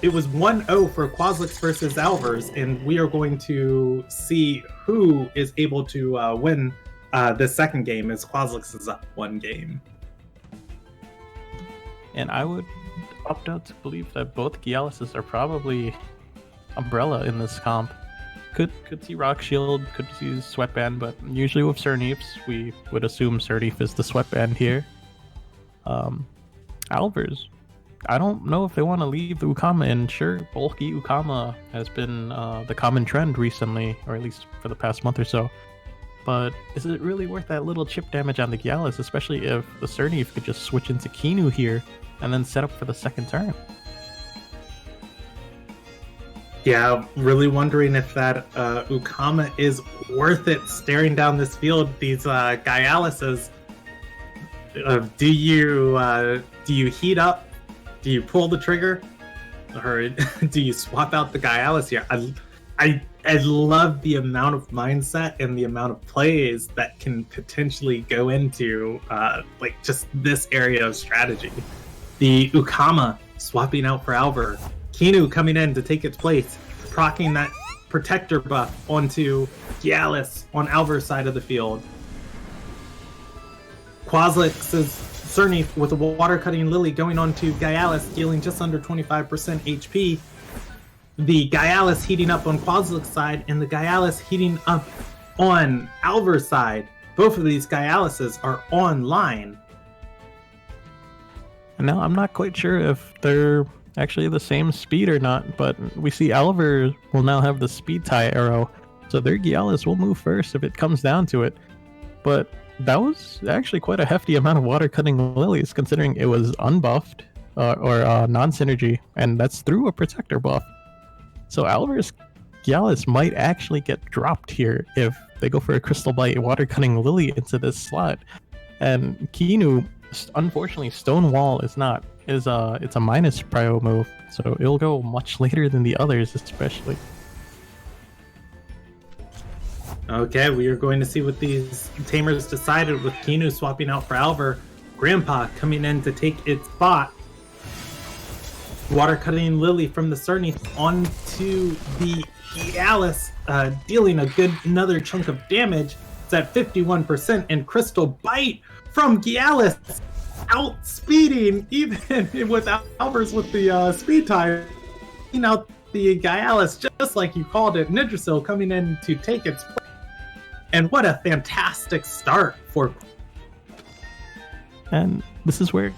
it was 1-0 for Quaslix versus Alvers, and we are going to see who is able to win the second game, as Quaslix is up 1 game. And I would opt out to believe that both Gialises are probably Umbrella in this comp. Could see Rock Shield, could see Sweatband, but usually with Cernifs, we would assume Cernif is the Sweatband here. Alvers, I don't know if they want to leave the Ukama in. Sure, bulky Ukama has been the common trend recently, or at least for the past month or so. But is it really worth that little chip damage on the Gialis, especially if the Cernif could just switch into Kinu here and then set up for the second turn? Yeah, really wondering if that Ukama is worth it staring down this field. These Gialises, do you heat up? Do you pull the trigger? Or do you swap out the Gialis here? I love the amount of mindset and the amount of plays that can potentially go into like just this area of strategy. The Ukama swapping out for Alver. Kinu coming in to take its place, proccing that protector buff onto Gialis on Alver's side of the field. Quaslix's Cernif with a water cutting Lily going on to Gialis, dealing just under 25% HP. The Gialis heating up on Quaslix's side, and the Gialis heating up on Alver's side. Both of these Gialises are online. And now I'm not quite sure if they're actually the same speed or not, but we see Alver will now have the speed tie arrow, so their Gialis will move first if it comes down to it. But that was actually quite a hefty amount of water cutting lilies, considering it was unbuffed or non-synergy, and that's through a protector buff. So Alver's Gialis might actually get dropped here if they go for a Crystal Bite water cutting lily into this slot. And Kinu, unfortunately, Stonewall is not. It's a minus prio move, so it'll go much later than the others, especially. Okay, we are going to see what these tamers decided, with Kinu swapping out for Alver. Grandpa coming in to take its spot. Water cutting Lily from the Cernif onto the Gialis, dealing another chunk of damage. It's at 51%, and Crystal Bite from Gialis outspeeding, even with Albers with the speed tire, out the Gaialis, just like you called it, Nidrasil coming in to take its place. And what a fantastic start for... And this is where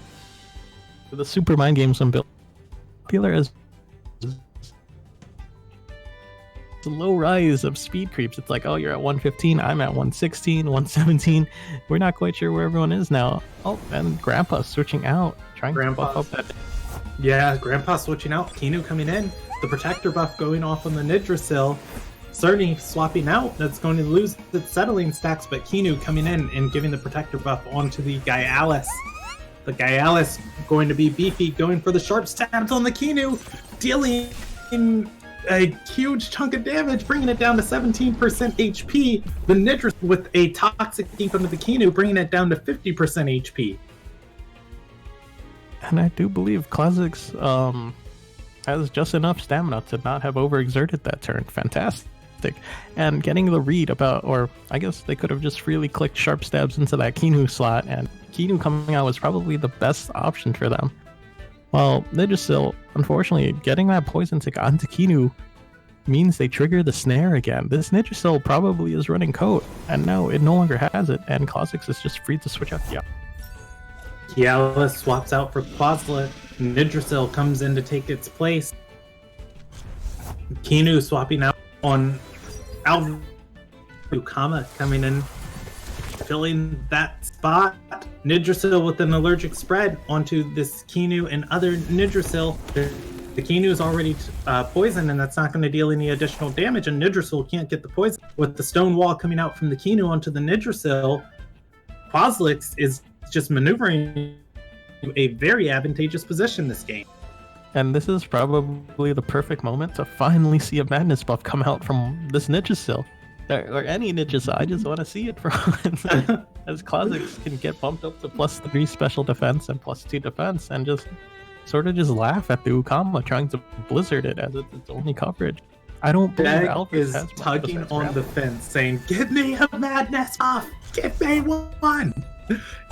the super mind games on Bill popular as the low rise of speed creeps. It's like, oh, you're at 115, I'm at 116, 117. We're not quite sure where everyone is now. Oh, and Grandpa's switching out, trying to buff up that. Yeah, Grandpa switching out, Kinu coming in, the protector buff going off on the Nidrasil. Cerny swapping out, that's going to lose the settling stacks, but Kinu coming in and giving the protector buff onto the Gaialis. The Gaialis going to be beefy, going for the sharp stabs on the Kinu, dealing a huge chunk of damage, bringing it down to 17% HP. The Nidra with a toxic ink onto the Kinu, bringing it down to 50% HP. And I do believe Classics has just enough stamina to not have overexerted that turn. Fantastic. And getting the read about, or I guess they could have just freely clicked sharp stabs into that Kinu slot, and Kinu coming out was probably the best option for them. Well, Nidrasil, unfortunately, getting that poison tick onto Kinu means they trigger the snare again. This Nidrasil probably is running Coat, and no, it no longer has it, and Classics is just free to switch out. Yeah. Kialis swaps out for Quaslet. Nidrasil comes in to take its place. Kinu swapping out on Alv. Ukama coming in, filling that spot. Nidrasil with an allergic spread onto this Kinu and other Nidrasil. The Kinu is already poisoned, and that's not going to deal any additional damage, and Nidrasil can't get the poison. With the stone wall coming out from the Kinu onto the Nidrasil, Quaslix is just maneuvering a very advantageous position this game. And this is probably the perfect moment to finally see a madness buff come out from this Nidrasil. Or any Nidrasil, I just want to see it from as Classics can get bumped up to +3 special defense and +2 defense, and just sort of just laugh at the Ukama trying to blizzard it as it's its only coverage. I don't believe Alvis is has tugging on the fence saying, "Give me a madness buff! Give me one!"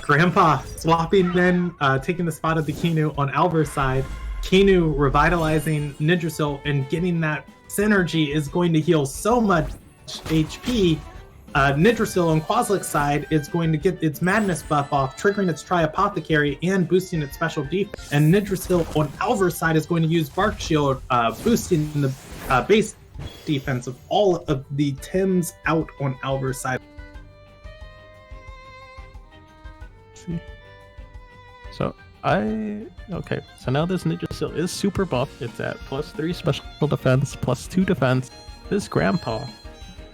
Grandpa swapping in, taking the spot of the Kinu on Alver's side. Kinu revitalizing Nidrasil and getting that synergy is going to heal so much HP. Nidrasil on Quaslix's side is going to get its madness buff off, triggering its Tri-Apothecary and boosting its special defense. And Nidrasil on Alver's side is going to use Bark Shield, boosting the base defense of all of the Tims out on Alver's side. So so now this Nidrasil is super buffed. It's at +3 special defense, +2 defense. This Grandpa,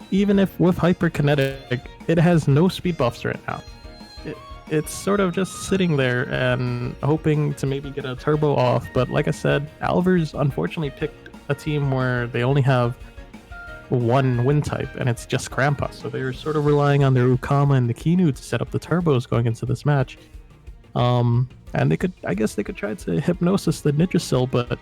even if with hyperkinetic, it has no speed buffs right now. It's sort of just sitting there and hoping to maybe get a turbo off. But like I said, Alvers unfortunately picked a team where they only have one wind type, and it's just Grandpa. So they're sort of relying on their Ukama and the Kinu to set up the turbos going into this match. And I guess they could try to hypnosis the Nidrasil, but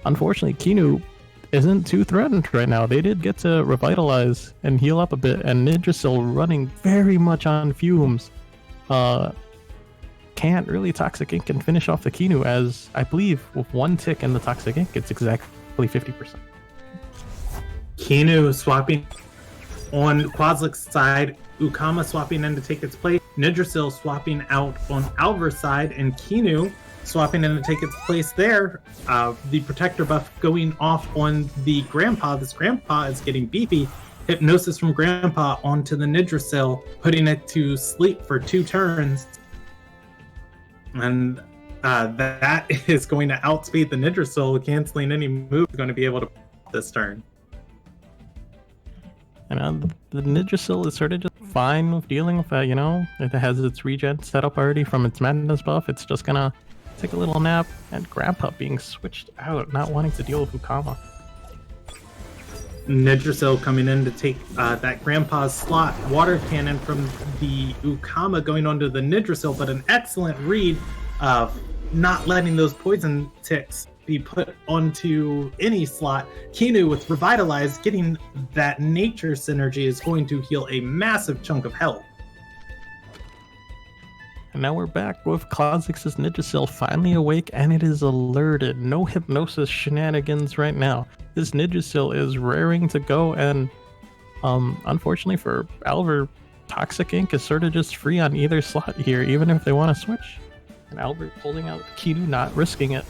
unfortunately Kinu isn't too threatened right now. They did get to revitalize and heal up a bit, and Nidrasil running very much on fumes. Can't really Toxic Ink and finish off the Kinu, as I believe with one tick in the Toxic Ink, it's exactly 50%. Kinu swapping on Quaslix's side, Ukama swapping in to take its place, Nidrasil swapping out on Alver's side, and Kinu swapping in to take its place there. The protector buff going off on the Grandpa. This Grandpa is getting beefy. Hypnosis from Grandpa onto the Nidrasil, putting it to sleep for 2 turns. And that is going to outspeed the Nidrasil, canceling any move going to be able to this turn. And the Nidrasil is sort of just fine with dealing with that, it has its regen set up already from its madness buff. It's just gonna take a little nap, and Grandpa being switched out, not wanting to deal with Ukama. Nidrasil coming in to take that Grandpa's slot. Water cannon from the Ukama going onto the Nidrasil, but an excellent read of not letting those poison ticks be put onto any slot. Kinu with Revitalize, getting that nature synergy, is going to heal a massive chunk of health. And now we're back with Kha'Zix's Ninjasil finally awake, and it is alerted. No hypnosis shenanigans right now. This Ninjasil is raring to go, and unfortunately for Alver, Toxic Ink is sort of just free on either slot here, even if they want to switch. And Albert pulling out Kinu, not risking it.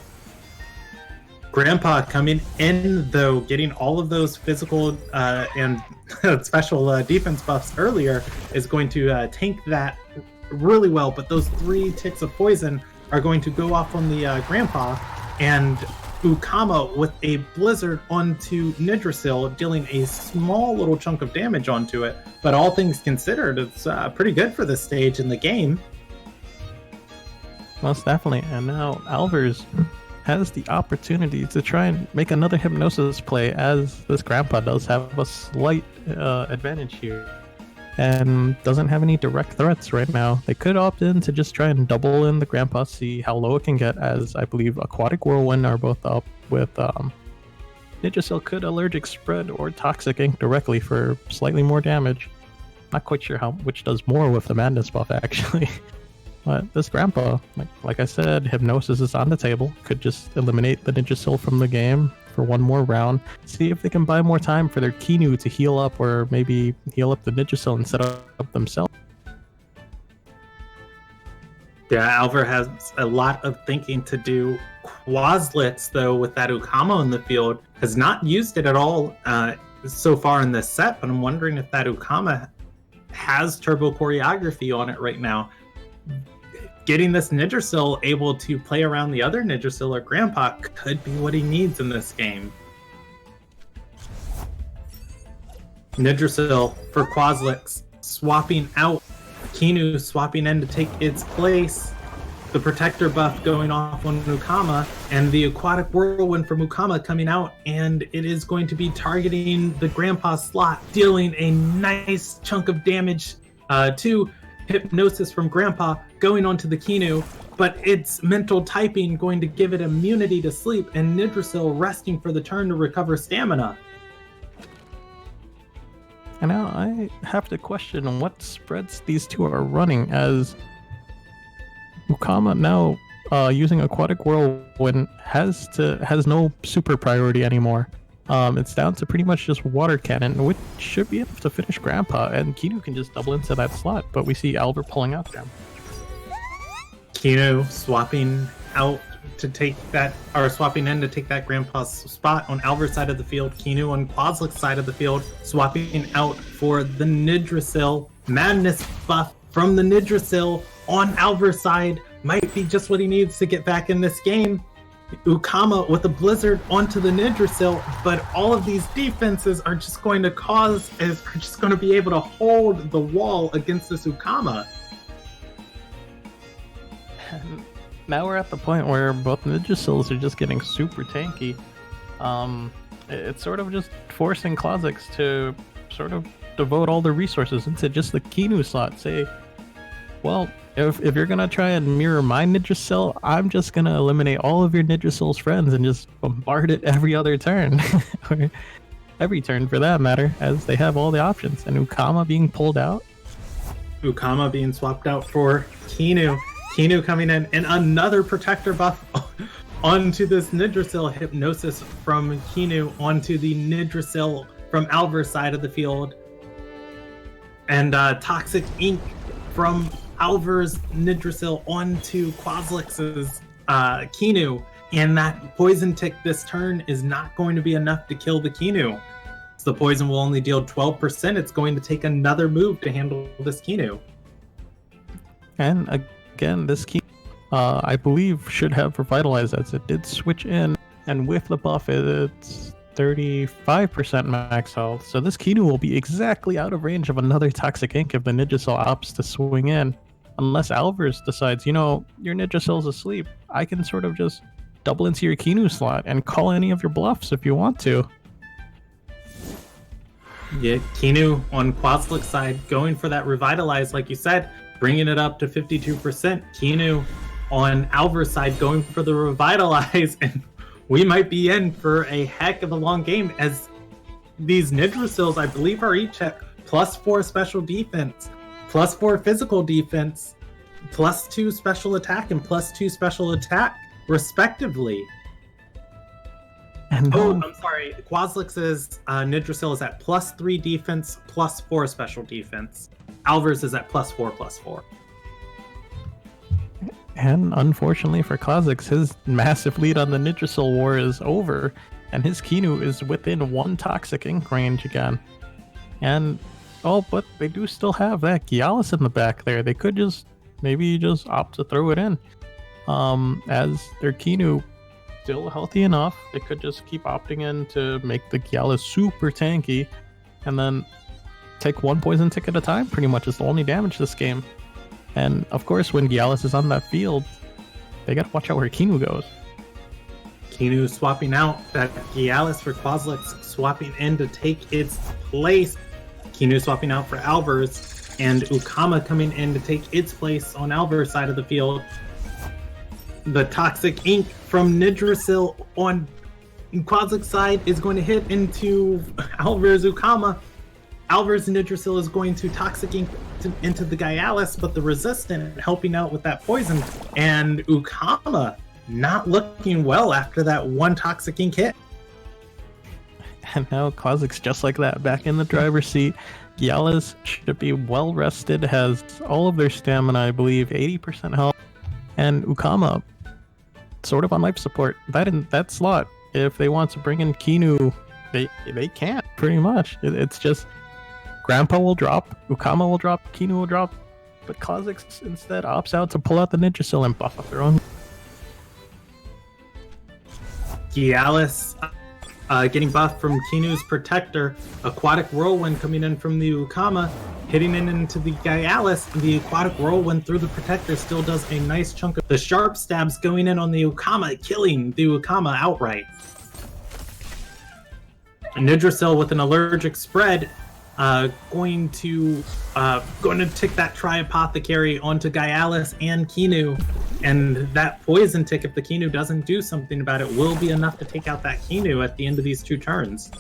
Grandpa coming in, though, getting all of those physical and special defense buffs earlier is going to tank that really well, but those 3 ticks of poison are going to go off on the Grandpa, and Ukama with a blizzard onto Nidrasil, dealing a small little chunk of damage onto it, but all things considered, it's pretty good for this stage in the game. Most definitely, and now Alvers has the opportunity to try and make another hypnosis play, as this Grandpa does have a slight advantage here and doesn't have any direct threats right now. They could opt in to just try and double in the Grandpa, see how low it can get, as I believe Aquatic Whirlwind are both up with Ninjasil could Allergic Spread or Toxic Ink directly for slightly more damage. Not quite sure which does more with the Madness buff actually. But this Grandpa, like I said, Hypnosis is on the table. Could just eliminate the Ninjasil from the game for one more round. See if they can buy more time for their Kinu to heal up, or maybe heal up the Ninjasil and set up themselves. Yeah, Alver has a lot of thinking to do. Quaslets, though, with that Ukama in the field, has not used it at all so far in this set, but I'm wondering if that Ukama has turbo choreography on it right now. Getting this Nidrasil able to play around the other Nidrasil or Grandpa could be what he needs in this game. Nidrasil for Quaslix, swapping out. Kinu swapping in to take its place. The Protector buff going off on Ukama, and the Aquatic Whirlwind from Ukama coming out, and it is going to be targeting the Grandpa slot, dealing a nice chunk of damage to Hypnosis from Grandpa, going onto the Kinu, but its mental typing going to give it immunity to sleep, and Nidrasil resting for the turn to recover stamina. And now I have to question what spreads these two are running, as Ukama now using Aquatic Whirlwind has no super priority anymore. It's down to pretty much just Water Cannon, which should be enough to finish Grandpa, and Kinu can just double into that slot, but we see Alver pulling out Grandpa. Kinu swapping out to take that, or swapping in to take that Grandpa's spot on Alver's side of the field. Kinu on Quaslix's side of the field, swapping out for the Nidrasil. Madness buff from the Nidrasil on Alver's side might be just what he needs to get back in this game. Ukama with a blizzard onto the Nidrasil, but all of these defenses are just going to be able to hold the wall against this Ukama. Now we're at the point where both Ninjasils are just getting super tanky. It's sort of just forcing Kha'Zix to sort of devote all the resources into just the Kinu slot. Say, well, if you're gonna try and mirror my Nidrasil, I'm just gonna eliminate all of your Nidrasil's friends and just bombard it every other turn. Or every turn for that matter, as they have all the options. And Ukama being pulled out. Ukama being swapped out for Kinu. Kinu coming in, and another Protector buff onto this Nidrasil. Hypnosis from Kinu onto the Nidrasil from Alver's side of the field. And Toxic Ink from Alver's Nidrasil onto Quaslix's Kinu, and that poison tick this turn is not going to be enough to kill the Kinu. So the poison will only deal 12%. It's going to take another move to handle this Kinu. And again, this Kinu, I believe, should have Revitalize, as it did switch in, and with the buff, it's 35% max health. So this Kinu will be exactly out of range of another Toxic Ink if the Nidrasil opts to swing in. Unless Alvers decides, your Nidrasil's asleep, I can sort of just double into your Kinu slot and call any of your bluffs if you want to. Yeah, Kinu on Quaslix's side going for that Revitalize, like you said, bringing it up to 52%. Kinu on Alver's side going for the Revitalize, and we might be in for a heck of a long game, as these Nidrasils, I believe, are each at +4 special defense, +4 physical defense. +2 special attack and +2 special attack, respectively. And Oh, I'm sorry. Quaslix's Nidrasil is at +3 defense, +4 special defense. Alvar's is at +4/+4. And unfortunately for Kha'Zix, his massive lead on the Nidrasil war is over, and his Kinu is within 1 Toxic Ink range again. And, but they do still have that Gialis in the back there. They could maybe just opt to throw it in. As their Kinu still healthy enough, they could just keep opting in to make the Gialis super tanky, and then take 1 poison tick at a time, pretty much is the only damage this game. And of course, when Gialis is on that field, they gotta watch out where Kinu goes. Kinu swapping out that Gialis for Quaslix, swapping in to take its place. Kinu swapping out for Alvar's, and Ukama coming in to take its place on Alvar's side of the field. The Toxic Ink from Nidrasil on Quaslix's side is going to hit into Alvar's Ukama. Alvar's Nidrasil is going to Toxic Ink into the Gialis, but the Resistant helping out with that poison. And Ukama not looking well after that 1 Toxic Ink hit. And now Kha'Zix just like that, back in the driver's seat. Gialis should be well rested, has all of their stamina, I believe, 80% health. And Ukama sort of on life support. That slot, if they want to bring in Kinu, they can't, pretty much. It's just Grandpa will drop, Ukama will drop, Kinu will drop, but Kha'Zix instead opts out to pull out the Nidrasil and buff up their own. Gialis getting buffed from Kinu's Protector. Aquatic Whirlwind coming in from the Ukama, hitting into the Gialis. The Aquatic Whirlwind through the Protector still does a nice chunk of the sharp stabs going in on the Ukama, killing the Ukama outright. Nidrasil with an allergic spread, going to tick that Tri-Apothecary onto Gialis and Kinu, and that poison tick, if the Kinu doesn't do something about it, will be enough to take out that Kinu at the end of these 2 turns.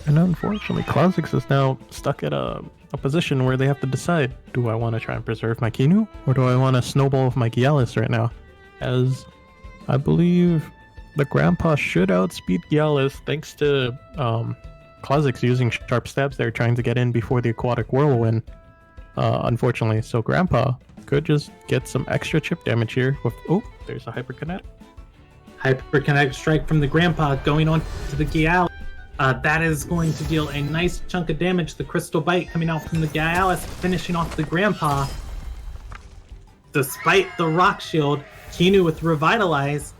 And unfortunately, Kha'Zix is now stuck at a position where they have to decide, do I want to try and preserve my Kinu, or do I want to snowball with my Gialis right now? As I believe the Grandpa should outspeed Gialis thanks to Kha'Zix using sharp stabs there, trying to get in before the Aquatic Whirlwind, unfortunately. So Grandpa could just get some extra chip damage here with, there's a Hyperkinetic. Hyperkinetic Strike from the Grandpa going on to the Gialis. That is going to deal a nice chunk of damage. The Crystal Bite coming out from the Gialis, finishing off the Grandpa. Despite the Rock Shield, Kinu with Revitalize,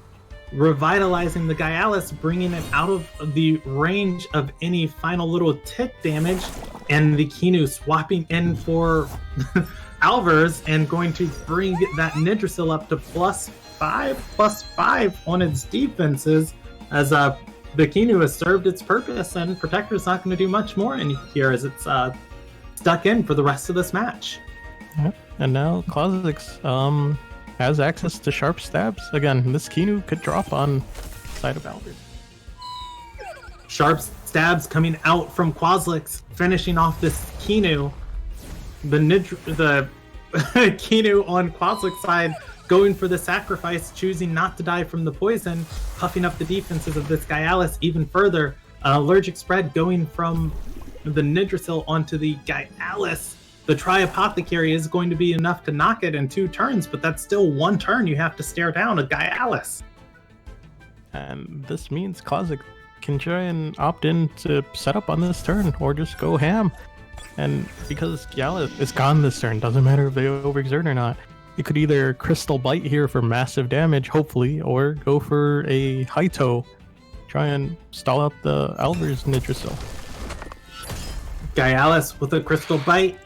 revitalizing the Gialis, bringing it out of the range of any final little tick damage, and the Kinu swapping in for Alvar's and going to bring that Nidrasil up to +5/+5 on its defenses, as the Kinu has served its purpose, and Protector's not going to do much more in here as it's stuck in for the rest of this match. Yep. And now Kha'Zix has access to sharp stabs. Again, this Kinu could drop on side of Alvar's. Sharp stabs coming out from Quaslix, finishing off this Kinu. The Kinu on Quaslix's side going for the sacrifice, choosing not to die from the poison, puffing up the defenses of this Gialis even further. Allergic spread going from the Nidrasil onto the Gialis. The Tri-Apothecary is going to be enough to knock it in 2 turns, but that's still 1 turn you have to stare down a Gialis. And this means Kha'Zix can try and opt in to set up on this turn, or just go ham. And because Gialis is gone this turn, doesn't matter if they overexert or not, you could either Crystal Bite here for massive damage, hopefully, or go for a High Toe, try and stall out the Alvar's Nidrasil. Gialis with a Crystal Bite,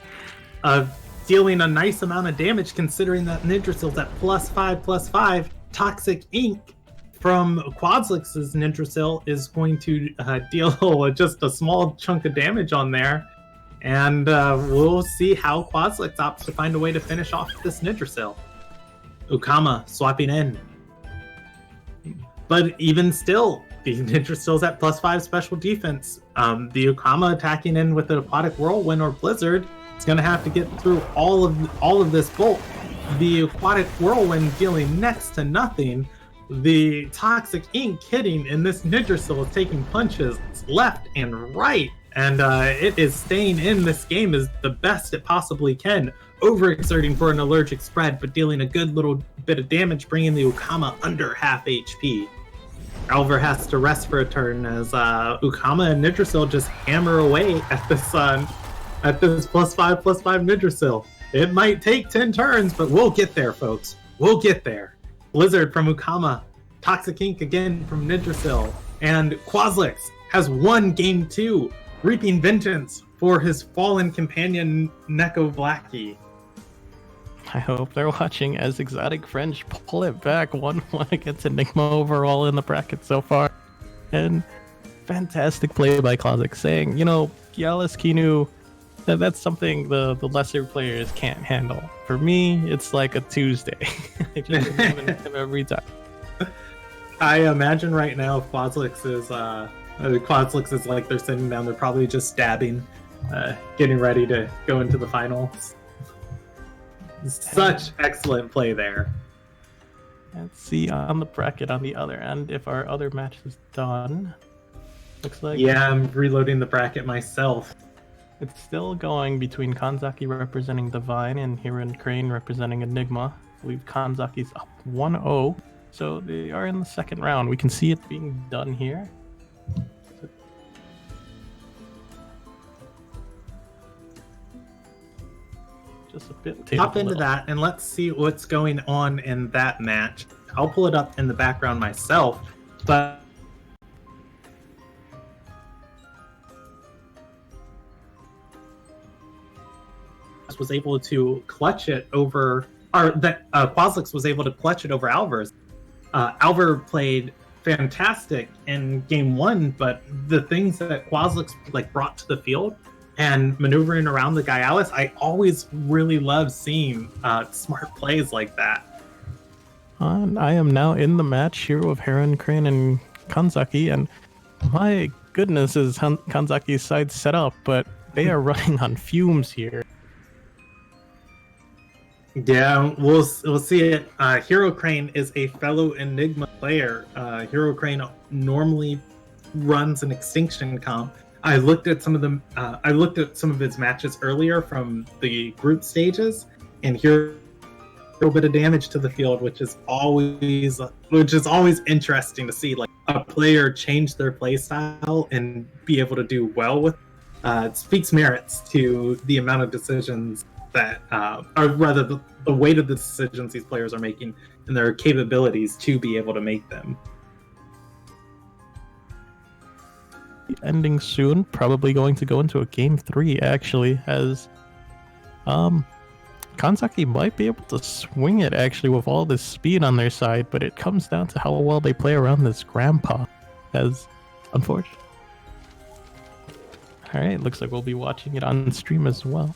dealing a nice amount of damage considering that Nidrasil's at +5/+5. Toxic Ink from Quaslix's Nidrasil is going to deal just a small chunk of damage on there. And we'll see how Quaslix opts to find a way to finish off this Nidrasil. Ukama swapping in. But even still, the Nidrasil's at +5 special defense. The Ukama attacking in with an Aquatic Whirlwind or Blizzard is going to have to get through all of this bolt. the Aquatic Whirlwind dealing next to nothing. The Toxic Ink hitting, and this Nidrasil is taking punches left and right. And it is staying in this game as the best it possibly can, overexerting for an allergic spread, but dealing a good little bit of damage, bringing the Ukama under half HP. Alvar has to rest for a turn as Ukama and Nidrasil just hammer away at this +5/+5 Nidrasil. It might take 10 turns, but we'll get there, folks. We'll get there. Blizzard from Ukama, Toxic Ink again from Nidrasil, and Quaslix has won game 2, reaping vengeance for his fallen companion Neko Blackie. I hope they're watching as Exotic French pull it back 1-1 against Enigma overall in the bracket so far. And fantastic play by Quaslix, saying, Gialis Kinu, that's something the lesser players can't handle. For me, it's like a Tuesday. I just remember him every time. I imagine right now Quaslix is like they're sitting down, they're probably just dabbing, getting ready to go into the finals. Such excellent play there. Let's see on the bracket on the other end if our other match is done. Looks like... Yeah, I'm reloading the bracket myself. It's still going between Kanzaki representing Divine and Hiran Crane representing Enigma. I believe Kanzaki's up 1-0, so they are in the second round. We can see it being done here. Just a bit. Hop into that and let's see what's going on in that match. I'll pull it up in the background myself, but was able to clutch it over, or that Quaslix was able to clutch it over Alvar's. Alvar played fantastic in game 1, but the things that Quaslix brought to the field and maneuvering around the Gaialis, I always really love seeing smart plays like that. I am now in the match here with Hiran Crane and Kanzaki, and my goodness is Kanzaki's side set up, but they are running on fumes here. Yeah, we'll see it. Hero Crane is a fellow Enigma player. Hero Crane normally runs an Extinction comp. I looked at some of his matches earlier from the group stages, and here a little bit of damage to the field, which is always interesting to see, like a player change their play style and be able to do well with. It speaks merits to the amount of decisions that, or rather the weight of the decisions these players are making and their capabilities to be able to make them. Ending soon, probably going to go into a game 3 actually, as Kanzaki might be able to swing it actually with all this speed on their side, but it comes down to how well they play around this grandpa, as unfortunate. Alright, looks like we'll be watching it on stream as well.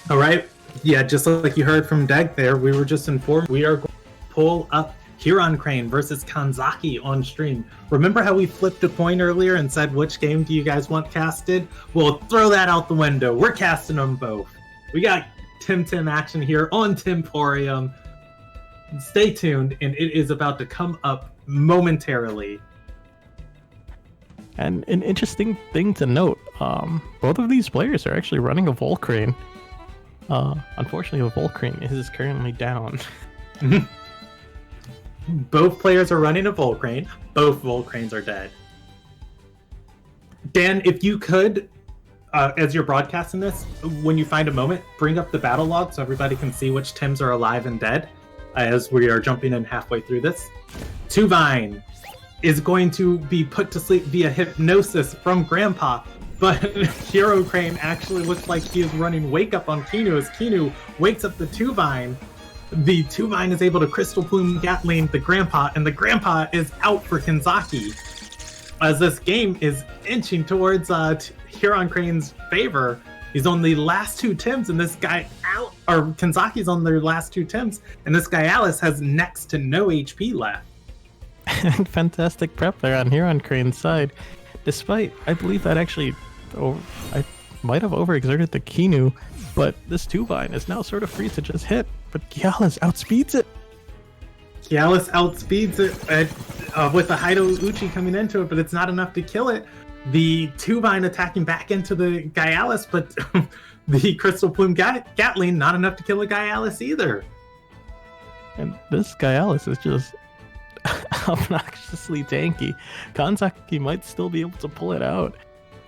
All right. Yeah, just like you heard from Deg there, we were just informed we are going to pull up Hiran Crane versus Kanzaki on stream. Remember how we flipped a coin earlier and said which game do you guys want casted? Well, throw that out the window. We're casting them both. We got Temtem action here on Temporium. Stay tuned, and it is about to come up momentarily. And an interesting thing to note, both of these players are actually running a Volcrane. Unfortunately, the Volcrane is currently down. Both players are running a Volcrane. Both Volcranes are dead. Dan, if you could, as you're broadcasting this, when you find a moment, bring up the battle log so everybody can see which Tims are alive and dead as we are jumping in halfway through this. Tuvine is going to be put to sleep via hypnosis from Grandpa, but Hero Crane actually looks like he is running Wake Up on Kinu as Kinu wakes up the Tuvine. The Tuvine is able to Crystal Plume Gatling the Grandpa, and the Grandpa is out for Kanzaki. As this game is inching towards Hiran Crane's favor, he's on the last 2 Tims, and this guy out, or Kanzaki's on their last 2 Tims, and this guy Alice has next to no HP left. And fantastic prep there on Hiran Crane's side, despite, I believe that actually, might have overexerted the Kinu, but this Tuvine is now sort of free to just hit, but Gyalis outspeeds it. Gyalis outspeeds it with the Haido Uchi coming into it, but it's not enough to kill it. The Tuvine attacking back into the Gyalis, but the Crystal Plume Gatling not enough to kill the Gyalis either. And this Gyalis is just obnoxiously tanky. Kanzaki might still be able to pull it out.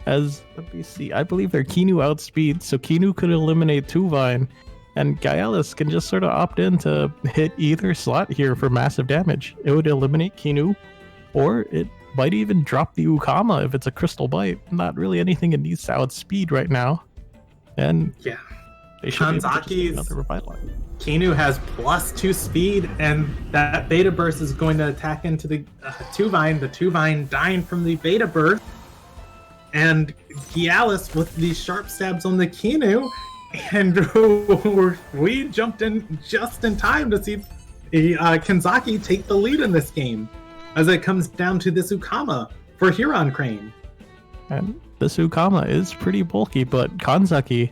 As, let me see, I believe their Kinu outspeed, so Kinu could eliminate Tuvine, and Gyalis can just sort of opt in to hit either slot here for massive damage. It would eliminate Kinu, or it might even drop the Ukama if it's a Crystal Bite. Not really anything it needs to outspeed right now. And yeah, they should Kanzaki's another Revitalize. Kinu has +2 speed, and that Beta Burst is going to attack into the Tuvine. The Tuvine dying from the Beta Burst. And Gyalis with these sharp stabs on the Kinu, and we jumped in just in time to see Kanzaki take the lead in this game, as it comes down to this Ukama for Huron Crane. And this Ukama is pretty bulky, but Kanzaki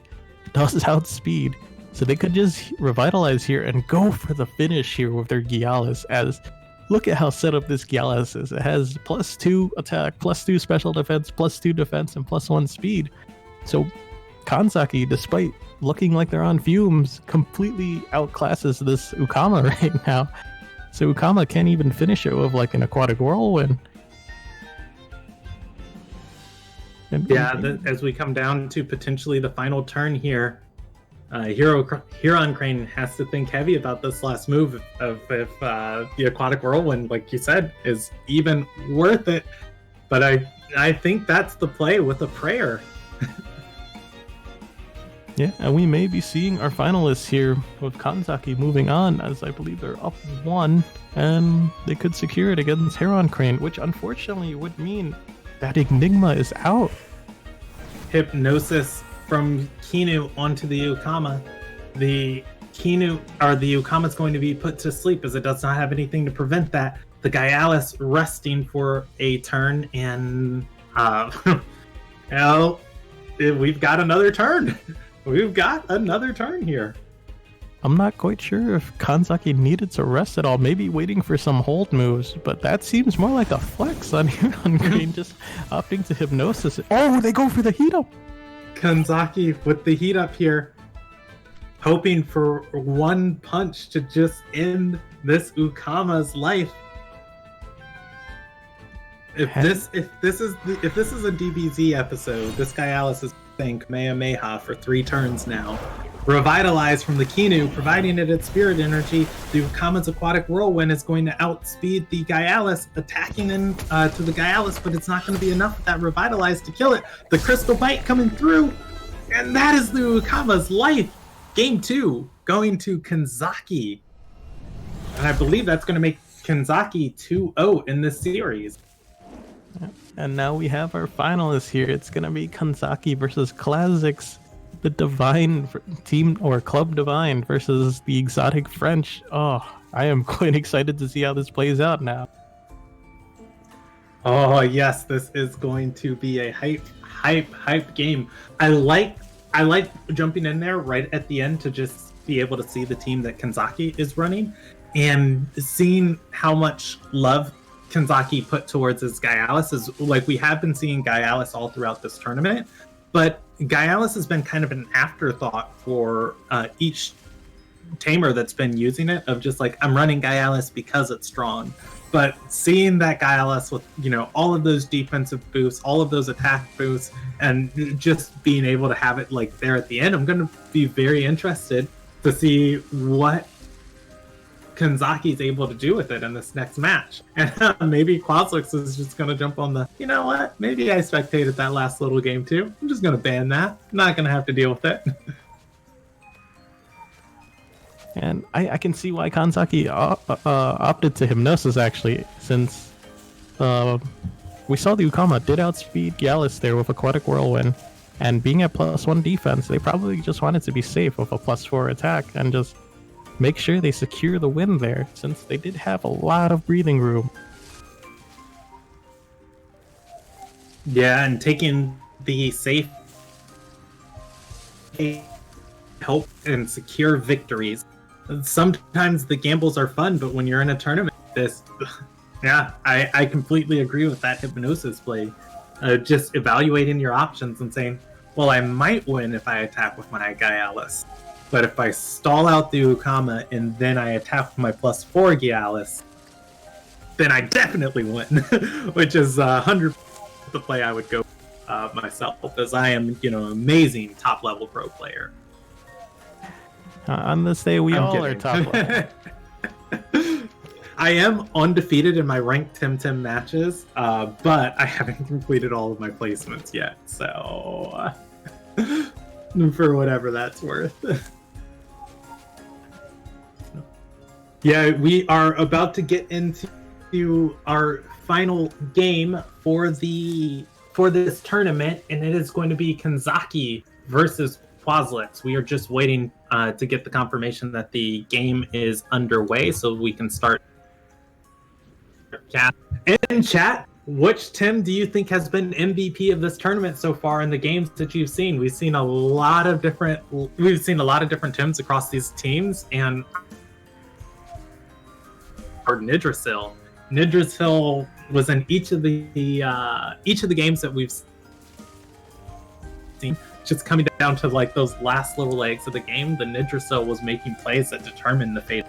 does outspeed, so they could just revitalize here and go for the finish here with their Gyalis. As look at how set up this Gyalis is. It has +2 attack, +2 special defense, +2 defense, and +1 speed. So Kanzaki, despite looking like they're on fumes, completely outclasses this Ukama right now. So Ukama can't even finish it with like an Aquatic Whirlwind. And as we come down to potentially the final turn here, Huron Crane has to think heavy about this last move of if the Aquatic Whirlwind, like you said, is even worth it. But I think that's the play with a prayer. Yeah, and we may be seeing our finalists here with Kanzaki moving on, as I believe they're up 1, and they could secure it against Huron Crane, which unfortunately would mean that Enigma is out. Hypnosis from Kinu onto the Ukama. The Ukama is going to be put to sleep, as it does not have anything to prevent that. The Gyalis resting for a turn, and we've got another turn. We've got another turn here. I'm not quite sure if Kanzaki needed to rest at all, maybe waiting for some hold moves, but that seems more like a flex on Huron Crane, just opting to Hypnosis. Oh, they go for the heat up! Kanzaki with the heat up here, hoping for one punch to just end this Ukama's life. If this is a DBZ episode, this Gyalis is saying Kamehameha for 3 turns now. Revitalize from the Kinu, providing it its spirit energy. The Ukama's Aquatic Whirlwind is going to outspeed the Gyalis, attacking into the Gyalis, but it's not going to be enough with that Revitalize to kill it. The Crystal Bite coming through, and that is the Ukama's life. Game 2 going to Kanzaki. And I believe that's going to make Kanzaki 2-0 in this series. And now we have our finalists here. It's going to be Kanzaki versus Classics, the Divine team, or Club Divine versus the Exotic French. Oh, I am quite excited to see how this plays out now. Oh yes, this is going to be a hype game. I like jumping in there right at the end to just be able to see the team that Kanzaki is running, and seeing how much love Kanzaki put towards his Gyalis is like we have been seeing Gyalis all throughout this tournament, but Gyalis has been kind of an afterthought for each tamer that's been using it, of just like, I'm running Gyalis because it's strong. But seeing that Gyalis with, all of those defensive boosts, all of those attack boosts, and just being able to have it like there at the end, I'm going to be very interested to see what Kanzaki is able to do with it in this next match. And maybe Quaslix is just going to jump on the, you know what, maybe I spectated that last little game too. I'm just going to ban that. I'm not going to have to deal with it. And I can see why Kanzaki opted to Hypnosis, actually, since we saw the Ukama did outspeed Gyalis there with Aquatic Whirlwind, and being at +1 defense, they probably just wanted to be safe with a +4 attack and just make sure they secure the win there, since they did have a lot of breathing room. Yeah, and taking the safe help and secure victories. Sometimes the gambles are fun, but when you're in a tournament, I completely agree with that hypnosis play. Just evaluating your options and saying, well, I might win if I attack with my Gyalis, but if I stall out the Ukama and then I attack with my +4 Gyalis, then I definitely win, which is 100% the play I would go myself, as I am, amazing top-level pro player. On this day, we all are top level. I am undefeated in my ranked Temtem matches, but I haven't completed all of my placements yet, so for whatever that's worth. Yeah, we are about to get into our final game for this tournament, and it is going to be Kanzaki versus Quaslets. We are just waiting to get the confirmation that the game is underway so we can start chat. In chat, which Tim do you think has been MVP of this tournament so far in the games that you've seen? We've seen a lot of different Tims across these teams, and Nidrasil. Nidrasil was in each of the games that we've seen. Just coming down to like those last little legs of the game, the Nidrasil was making plays that determined the fate.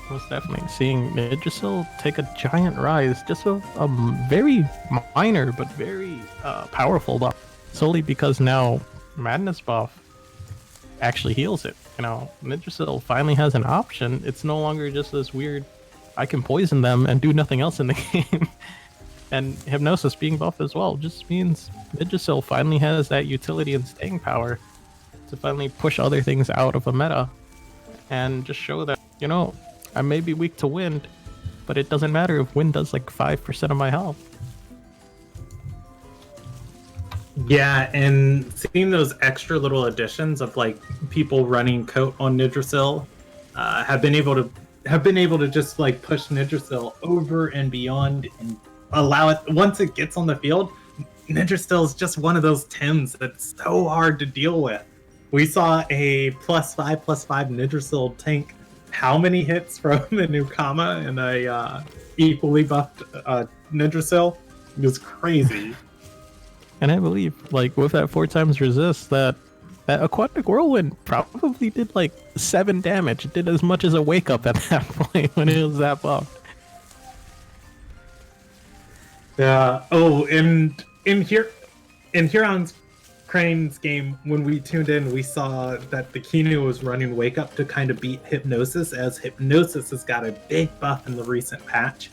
Most definitely seeing Nidrasil take a giant rise, just a very minor but very powerful buff, solely because now Madness buff actually heals it. Nidrasil finally has an option. It's no longer just this weird, I can poison them and do nothing else in the game. And Hypnosis being buffed as well just means Nidrasil finally has that utility and staying power to finally push other things out of a meta and just show that, I may be weak to wind, but it doesn't matter if wind does like 5% of my health. Yeah, and seeing those extra little additions of like people running coat on Nidrasil have been able to just like push Nidrasil over and beyond and allow it, once it gets on the field, Nidrasil is just one of those Tims that's so hard to deal with. We saw a +5/+5 Nidrasil tank how many hits from the Nukama and a equally buffed Nidrasil? It was crazy. And I believe, like, with that 4x resist, that Aquatic Whirlwind probably did like 7 damage. It did as much as a wake up at that point when it was that buffed. Yeah. Oh, and in Huron's Crane's game, when we tuned in, we saw that the Kinu was running Wake Up to kind of beat Hypnosis, as Hypnosis has got a big buff in the recent patch.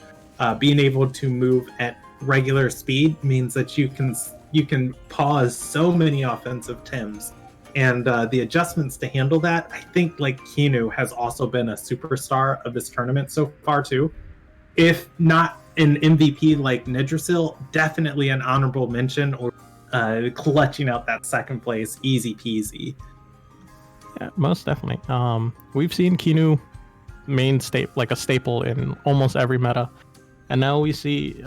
Being able to move at regular speed means that you can pause so many offensive Tims. And the adjustments to handle that, I think like Kinu has also been a superstar of this tournament so far too. If not an MVP like Nidrasil, definitely an honorable mention, or clutching out that second place easy peasy. Yeah, most definitely. We've seen Kinu like a staple in almost every meta. And now we see,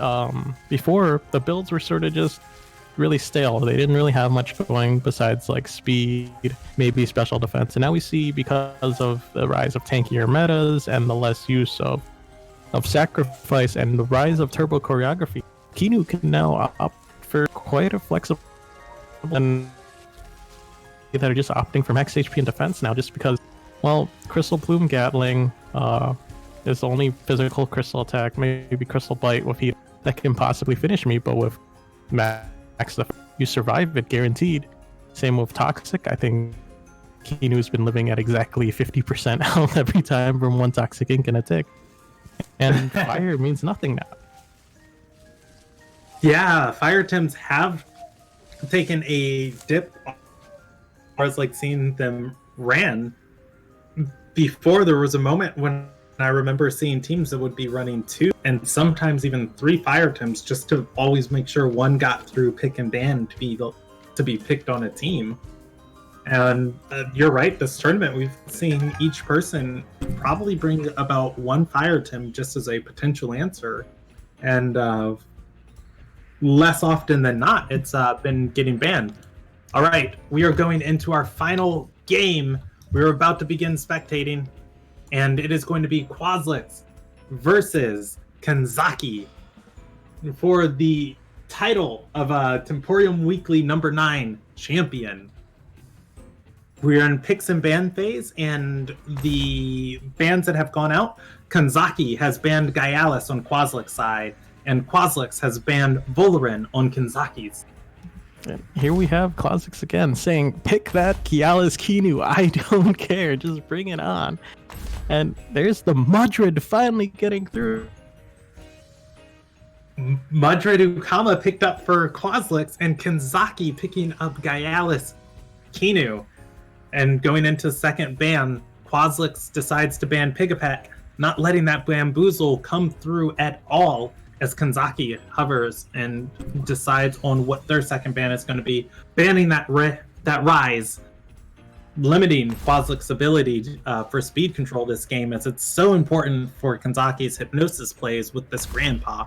before, the builds were sort of just really stale. They didn't really have much going besides like speed, maybe special defense. And now we see, because of the rise of tankier metas and the less use of sacrifice and the rise of turbo choreography, Kinu can now opt for quite a flexible, and that are just opting for max HP and defense now, just because, well, Crystal Plume Gatling is the only physical crystal attack, maybe Crystal Bite with heat, that can possibly finish me, but with max, you survive it guaranteed. Same with Toxic. I think Kinu's been living at exactly 50% health every time from one Toxic Ink and a tick. And Fire means nothing now. Yeah, Fire Tims have taken a dip as far as like seeing them ran. Before, there was a moment when I remember seeing teams that would be running 2 and sometimes even 3 Fire Tims just to always make sure one got through pick and ban to be picked on a team. And you're right, this tournament we've seen each person probably bring about 1 Fire Tim just as a potential answer. And less often than not, it's been getting banned. All right, we are going into our final game. We're about to begin spectating, and it is going to be Quaslix versus Kanzaki for the title of Temporium Weekly number 9 champion. We're in picks and ban phase, and the bans that have gone out, Kanzaki has banned Gyalis on Quaslix's side, and Quaslix has banned Volarin on Kanzaki's. And here we have Quaslix again saying, pick that Gyalis Kinu, I don't care, just bring it on. And there's the Madrid finally getting through. Madrid Ukama picked up for Quaslix, and Kanzaki picking up Gyalis Kinu. And going into second ban, Quaslix decides to ban Pigapet, not letting that Bamboozle come through at all, as Kanzaki hovers and decides on what their second ban is going to be, banning that Rise, limiting Quaslix's ability for speed control this game, as it's so important for Kanzaki's Hypnosis plays with this Grandpa.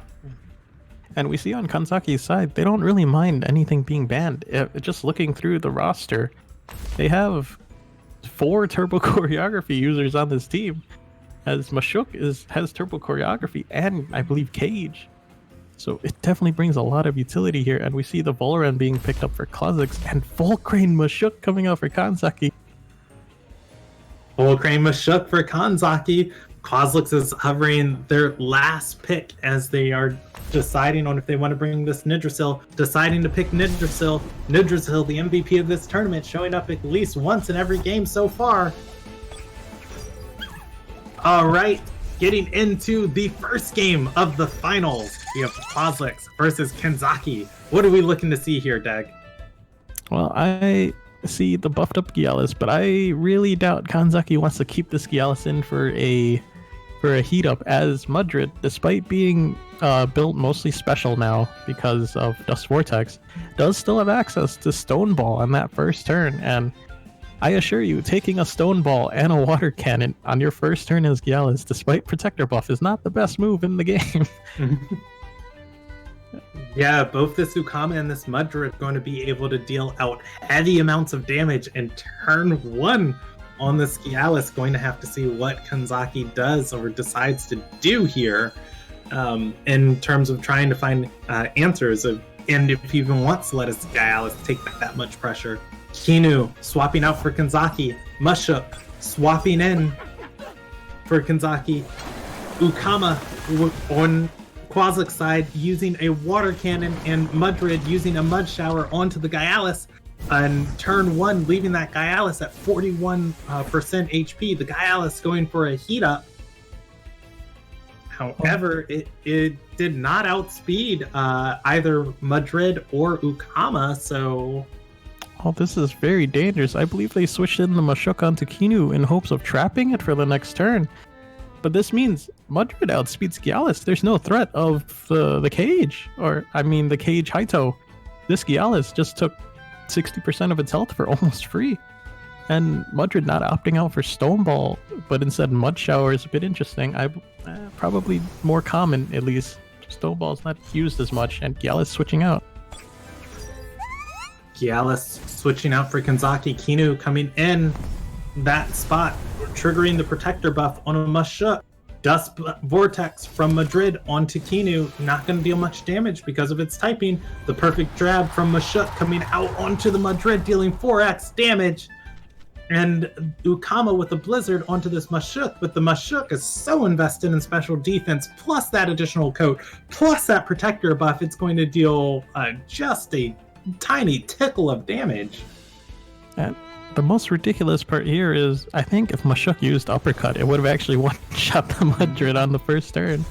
And we see on Kanzaki's side, they don't really mind anything being banned. Just looking through the roster, they have 4 Turbo Choreography users on this team, as Mashuk has Turbo Choreography and I believe Cage. So it definitely brings a lot of utility here, and we see the Volaran being picked up for Quaslix and Volcrane Mashuk coming out for Kanzaki. Volcrane Mashuk for Kanzaki. Quaslix is hovering their last pick as they are deciding on if they want to bring this Nidrasil, deciding to pick Nidrasil. Nidrasil, the MVP of this tournament, showing up at least once in every game so far. All right, getting into the first game of the finals. We have Quaslix versus Kanzaki. What are we looking to see here, Dag? Well, I see the buffed up Gyalis, but I really doubt Kanzaki wants to keep this Gyalis in for a heat up, as Madrid, despite being built mostly special now because of Dust Vortex, does still have access to Stone Ball on that first turn. And I assure you, taking a Stone Ball and a Water Cannon on your first turn as Gyalis, despite Protector buff, is not the best move in the game. Yeah, both this Ukama and this Madrid are going to be able to deal out heavy amounts of damage in turn 1 on this Gyalis. Going to have to see what Kanzaki does or decides to do here in terms of trying to find answers, and if he even wants to let his Gyalis take that much pressure. Kinu swapping out for Kanzaki. Mashuk swapping in for Kanzaki. Ukama on Quaslix's side using a Water Cannon, and Madrid using a Mud Shower onto the Gyalis. And turn 1, leaving that Gyalis at 41% HP. The Gyalis going for a heat up. However, it did not outspeed either Madrid or Ukama, so... Oh, this is very dangerous. I believe they switched in the Mashuk onto Kinu in hopes of trapping it for the next turn. But this means Madrid outspeeds Gyalis. There's no threat of the Cage, or I mean the Cage Haito. This Gyalis just took 60% of its health for almost free. And Madrid not opting out for Stone Ball, but instead Mud Shower is a bit interesting. Probably more common, at least. Stone Ball is not used as much, and Gyalis switching out. Gyalis switching out for Kanzaki. Kinu coming in that spot, triggering the Protector buff on a Mashuk. Dust Vortex from Madrid onto Kinu, not going to deal much damage because of its typing. The perfect drab from Mashuk coming out onto the Madrid, dealing 4x damage. And Ukama with a Blizzard onto this Mashuk, but the Mashuk is so invested in special defense, plus that additional coat, plus that Protector buff, it's going to deal just a tiny tickle of damage. And the most ridiculous part here is, I think if Mashuk used Uppercut, it would have actually one-shot the Madrid on the first turn.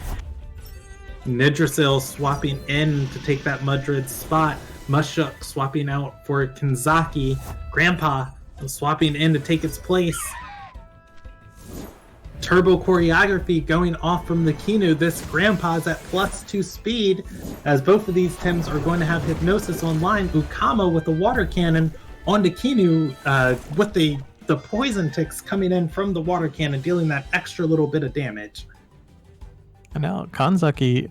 Nidrasil swapping in to take that Madrid spot. Mashuk swapping out for Kanzaki. Grandpa swapping in to take its place. Turbo Choreography going off from the Kinu. This Grandpa's at +2 speed, as both of these Tims are going to have Hypnosis online. Ukama with the Water Cannon onto Kinu with the Poison Ticks coming in from the Water Cannon, dealing that extra little bit of damage. And now Kanzaki,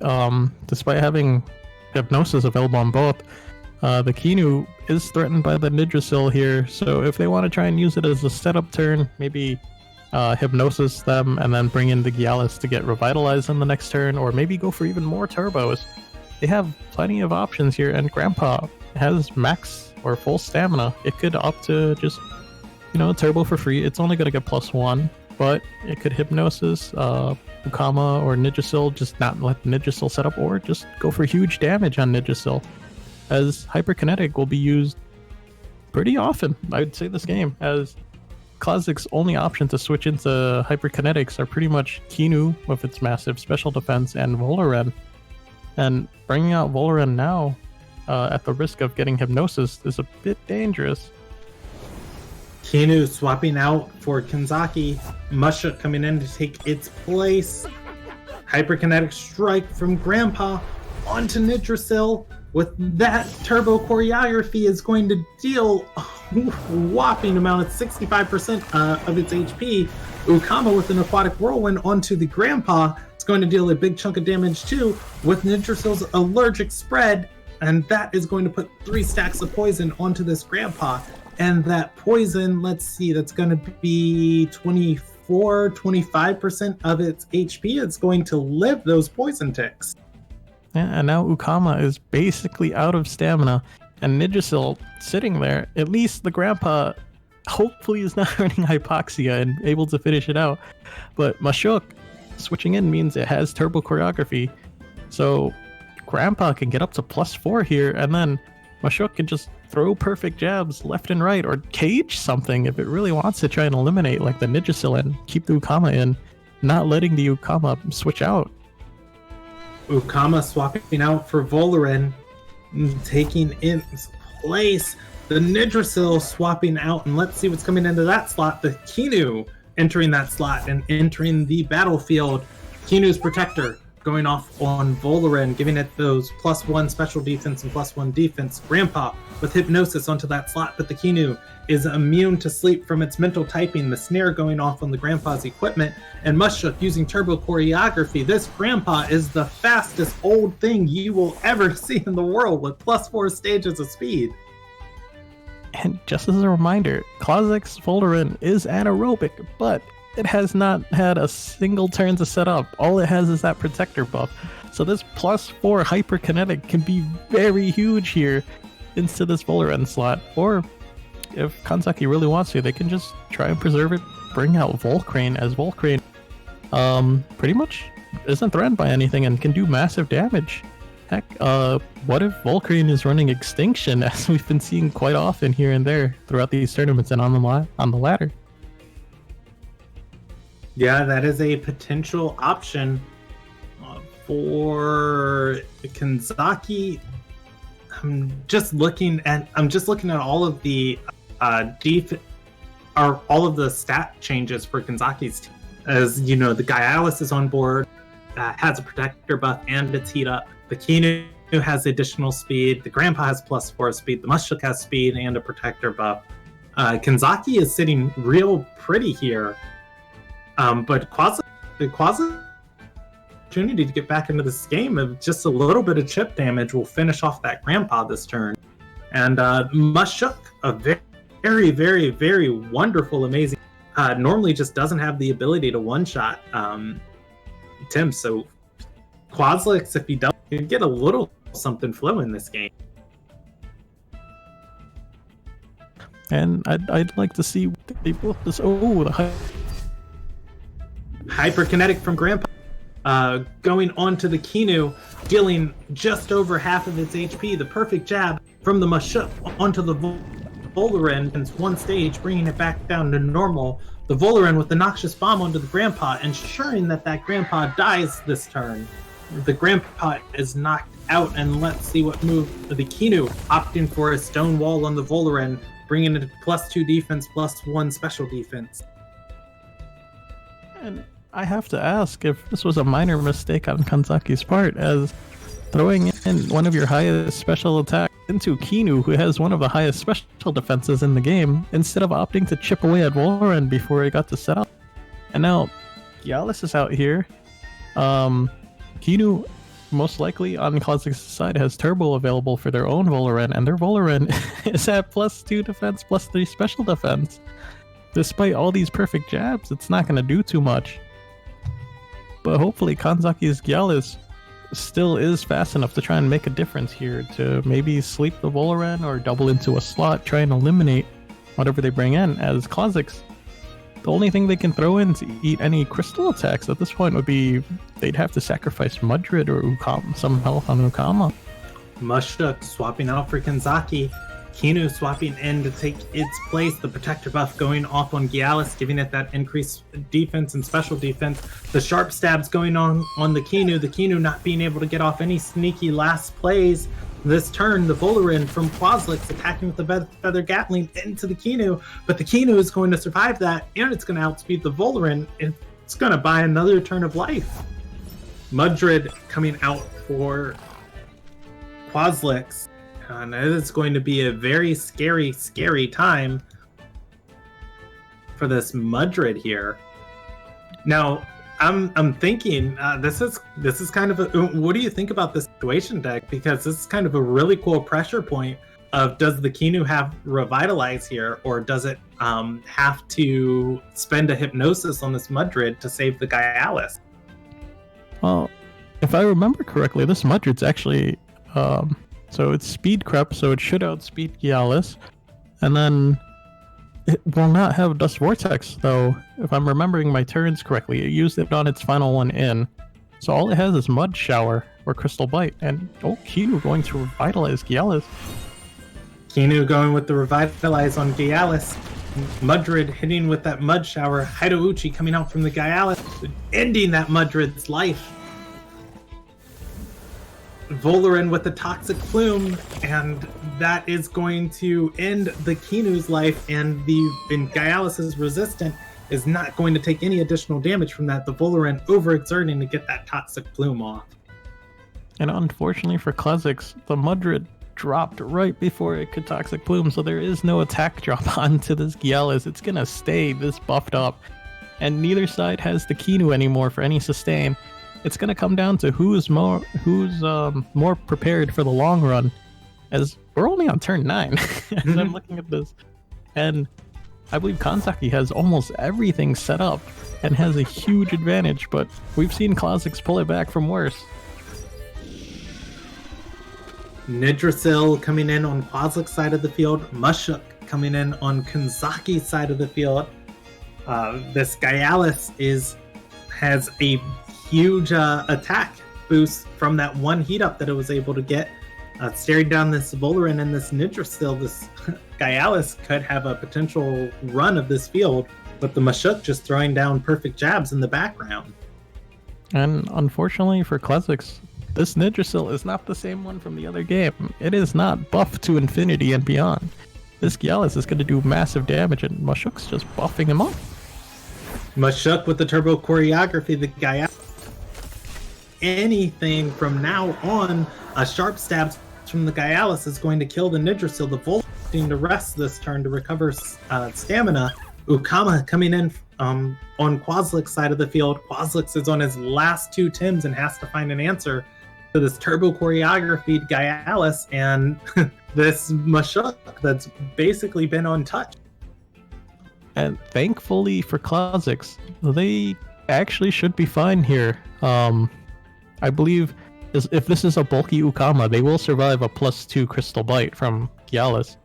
despite having Hypnosis available on both. The Kinu is threatened by the Nidrasil here, so if they want to try and use it as a setup turn, maybe Hypnosis them and then bring in the Gyalis to get revitalized on the next turn, or maybe go for even more turbos. They have plenty of options here, and Grandpa has max or full stamina. It could opt to just, turbo for free. It's only going to get +1, but it could Hypnosis, Ukama or Nidrasil, just not let Nidrasil set up, or just go for huge damage on Nidrasil, as Hyperkinetic will be used pretty often, I would say, this game, as Klazik's only option to switch into Hyperkinetics are pretty much Kinu with its massive special defense and Volaren. And bringing out Volaren now, at the risk of getting Hypnosis, is a bit dangerous. Kinu swapping out for Kanzaki. Musha coming in to take its place. Hyperkinetic strike from Grandpa onto Nidrasil. With that, turbo choreography is going to deal a whopping amount of 65% of its HP. Ukama with an aquatic whirlwind onto the Grandpa. It's going to deal a big chunk of damage too with Nidrasil's allergic spread. And that is going to put 3 stacks of poison onto this Grandpa. And that poison, let's see, that's going to be 25% of its HP. It's going to live those poison ticks. Yeah, and now Ukama is basically out of stamina, and Nidrasil sitting there. At least the Grandpa hopefully is not running Hypoxia and able to finish it out. But Mashuk switching in means it has turbo choreography. So Grandpa can get up to +4 here, and then Mashuk can just throw perfect jabs left and right, or cage something if it really wants to try and eliminate like the Nidrasil and keep the Ukama in, not letting the Ukama switch out. Ukama swapping out for Volaren, taking in place. The Nidrasil swapping out, and let's see what's coming into that slot. The Kinu entering that slot and entering the battlefield. Kinu's Protector going off on Volaren, giving it those +1 special defense and +1 defense. Grandpa with Hypnosis onto that slot, but the Kinu is immune to sleep from its mental typing. The snare going off on the Grandpa's equipment, and Mushuk using turbo choreography. This Grandpa is the fastest old thing you will ever see in the world with +4 stages of speed. And just as a reminder, Klazik's Volaren is anaerobic, but it has not had a single turn to set up. All it has is that Protector buff. So this +4 Hyperkinetic can be very huge here into this Volaren slot. Or if Kanzaki really wants to, they can just try and preserve it, bring out Volcrane, as Volcrane pretty much isn't threatened by anything and can do massive damage. Heck, what if Volcrane is running Extinction, as we've been seeing quite often here and there throughout these tournaments and on the ladder? Yeah, that is a potential option for Kanzaki. I'm just looking at all of the all of the stat changes for Kanzaki's team. As you know, the Gyalis is on board, has a Protector buff and its heat up. The Kinu has additional speed. The Grandpa has +4 speed. The Mushuk has speed and a Protector buff. Kanzaki is sitting real pretty here. But the Quasi opportunity to get back into this game of just a little bit of chip damage will finish off that Grandpa this turn. And Mushuk, a very, very, very wonderful, amazing, normally just doesn't have the ability to one-shot Tim. So Quaslix, if he does, he can get a little something flow in this game. And I'd like to see they both this. Oh, the Hyperkinetic from Grandpa, going on to the Kinu, dealing just over half of its HP. The perfect jab from the Mashuk onto the Volaren, and one stage, bringing it back down to normal. The Volaren with the Noxious Bomb onto the Grandpa, ensuring that Grandpa dies this turn. The Grandpa is knocked out, and let's see what move. The Kinu opting for a Stone Wall on the Volaren, bringing it +2 defense, +1 special defense. And I have to ask if this was a minor mistake on Kanzaki's part, as throwing in one of your highest special attacks into Kinu, who has one of the highest special defenses in the game, instead of opting to chip away at Volaren before he got to set up. And now Gyalis is out here. Kinu most likely on Kha'Zix's side has Turbo available for their own Voloran, and their Voloran is at +2 defense, +3 special defense. Despite all these perfect jabs, it's not going to do too much. But hopefully Kanzaki's Gyalis still is fast enough to try and make a difference here, to maybe sleep the Voloran or double into a slot, try and eliminate whatever they bring in, as Kha'Zix, the only thing they can throw in to eat any crystal attacks at this point would be they'd have to sacrifice Mudrid or Ukama, some health on Ukama. Mushuk swapping out for Kanzaki. Kinu swapping in to take its place. The protector buff going off on Gyalis, giving it that increased defense and special defense. The sharp stabs going on the Kinu. The Kinu not being able to get off any sneaky last plays. This turn, the Voloran from Quaslix attacking with the Feather Gatling into the Kinu, but the Kinu is going to survive that, and it's going to outspeed the Voloran. It's going to buy another turn of life. Mudrid coming out for Quaslix, and it is going to be a very scary, scary time for this Mudrid here. Now, I'm thinking this is kind of a, what do you think about this situation, deck? Because this is kind of a really cool pressure point of, does the Kinu have Revitalize here, or does it have to spend a Hypnosis on this Mudrid to save the Gyalis? Well, if I remember correctly, this Mudrid's actually so it's speed creep, so it should outspeed Gyalis, and then it will not have Dust Vortex, though, if I'm remembering my turns correctly. It used it on its final one in. So all it has is Mud Shower or Crystal Bite. And, Kinu going to Revitalize Gyalis. Kinu going with the Revitalize on Gyalis. Mudrid hitting with that Mud Shower. Hidouchi coming out from the Gyalis, ending that Mudrid's life. Voloran with the Toxic Plume, and that is going to end the Kinu's life, and Gyalis is resistant, is not going to take any additional damage from that. The Voloran overexerting to get that Toxic Plume off. And unfortunately for Kha'Zix, the Mudrid dropped right before it could Toxic Plume, so there is no attack drop onto this Gyalis. It's gonna stay this buffed up, and neither side has the Kinu anymore for any sustain. It's going to come down to who's more prepared for the long run, as we're only on turn 9 as I'm looking at this. And I believe Kanzaki has almost everything set up and has a huge advantage, but we've seen Kha'Zix pull it back from worse. Nidrasil coming in on Quaslix's side of the field, Mushuk coming in on Kanzaki's side of the field. This Gyalis has a huge attack boost from that one heat up that it was able to get. Staring down this Voloran and this Nidrasil, this Gyalis could have a potential run of this field, but the Mushuk just throwing down perfect jabs in the background. And unfortunately for Kha'Zix, this Nidrasil is not the same one from the other game. It is not buffed to infinity and beyond. This Gyalis is going to do massive damage, and Mushuk's just buffing him up. Mushuk with the turbo choreography, the Gyalis. Anything from now on, a sharp stab from the Gyalis is going to kill the Nidrasil. The Volt needing to rest this turn to recover stamina. Ukama coming in on Quaslix's side of the field. Quaslix is on his last 2 Tims and has to find an answer to this turbo choreography Gyalis and this Mushuk that's basically been untouched. And thankfully for Kha'Zix, they actually should be fine here. I believe if this is a bulky Ukama, they will survive a +2 Crystal Bite from Gyalis.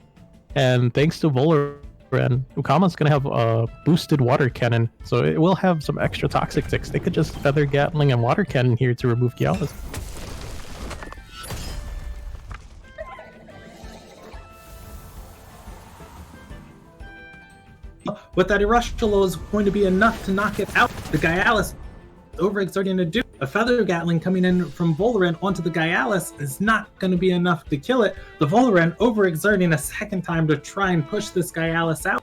And thanks to Voloran, Ukama's going to have a boosted Water Cannon, so it will have some extra Toxic ticks. They could just Feather Gatling and Water Cannon here to remove Gyalis. With that Irashalo is going to be enough to knock it out. The Gyalis overexerting to do. A Feather Gatling coming in from Voloran onto the Gyalis is not going to be enough to kill it. The Voloran overexerting a second time to try and push this Gyalis out.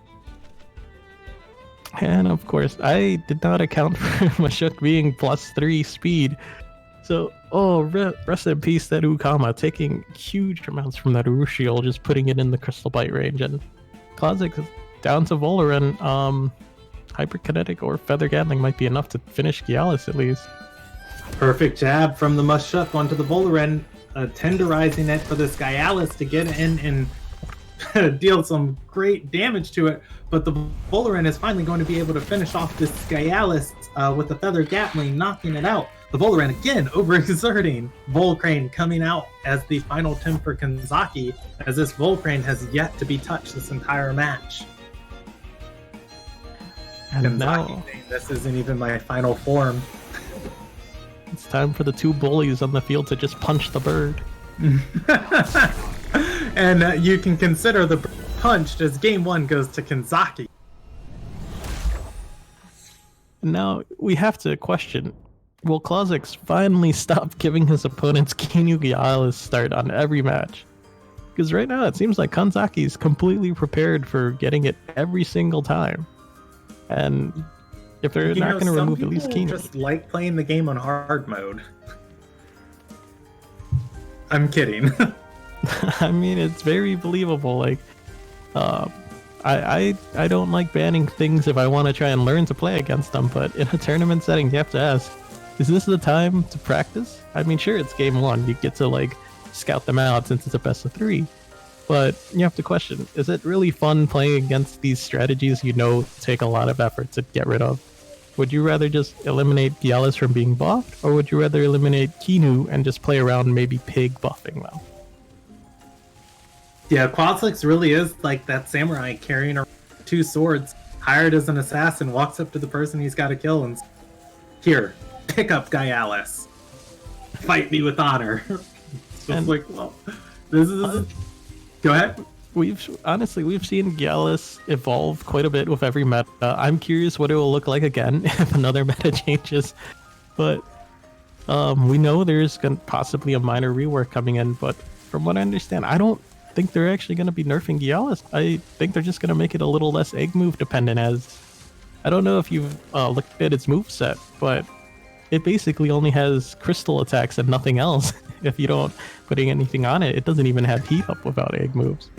And of course, I did not account for Mushuk being +3 speed. So, rest in peace, that Ukama, taking huge amounts from that Urushiol, just putting it in the Crystal Bite range. And Kha'Zix is down to Voloran. Hyperkinetic or Feather Gatling might be enough to finish Gyalis at least. Perfect jab from the Mushuk onto the Volaran, tenderizing it for this Gyalis to get in and deal some great damage to it. But the Volaran is finally going to be able to finish off this Gyalis with a Feather Gatling, knocking it out. The Volaran again overexerting. Volcrane coming out as the final Tim for Kanzaki, as this Volcrane has yet to be touched this entire match. And Kanzaki now saying, this isn't even my final form. it's time for the two bullies on the field to just punch the bird. And you can consider the punched as game one goes to Kanzaki. Now we have to question, will Klozix finally stop giving his opponents Kinu Gyalis start on every match? Because right now it seems like Kanzaki is completely prepared for getting it every single time. And if they're not going to remove at least Kinu... just like playing the game on hard mode. I'm kidding. I mean, it's very believable. Like, I don't like banning things if I want to try and learn to play against them, but in a tournament setting, you have to ask, is this the time to practice? I mean, sure, it's game one. You get to, like, scout them out since it's a best of 3. But you have to question, is it really fun playing against these strategies you know take a lot of effort to get rid of? Would you rather just eliminate Gyalis from being buffed, or would you rather eliminate Kinu and just play around maybe pig buffing them? Yeah, Quaslix really is like that samurai carrying around 2 swords, hired as an assassin, walks up to the person he's got to kill and here, pick up Gyalis. Fight me with honor. It's just like, well, this is... Go ahead. We've seen Gyalis evolve quite a bit with every meta. I'm curious what it will look like again if another meta changes. But we know there's possibly a minor rework coming in, but from what I understand, I don't think they're actually going to be nerfing Gyalis. I think they're just going to make it a little less egg move dependent, as I don't know if you've looked at its moveset, but it basically only has crystal attacks and nothing else. If you don't putting anything on it, it doesn't even have heat up without egg moves.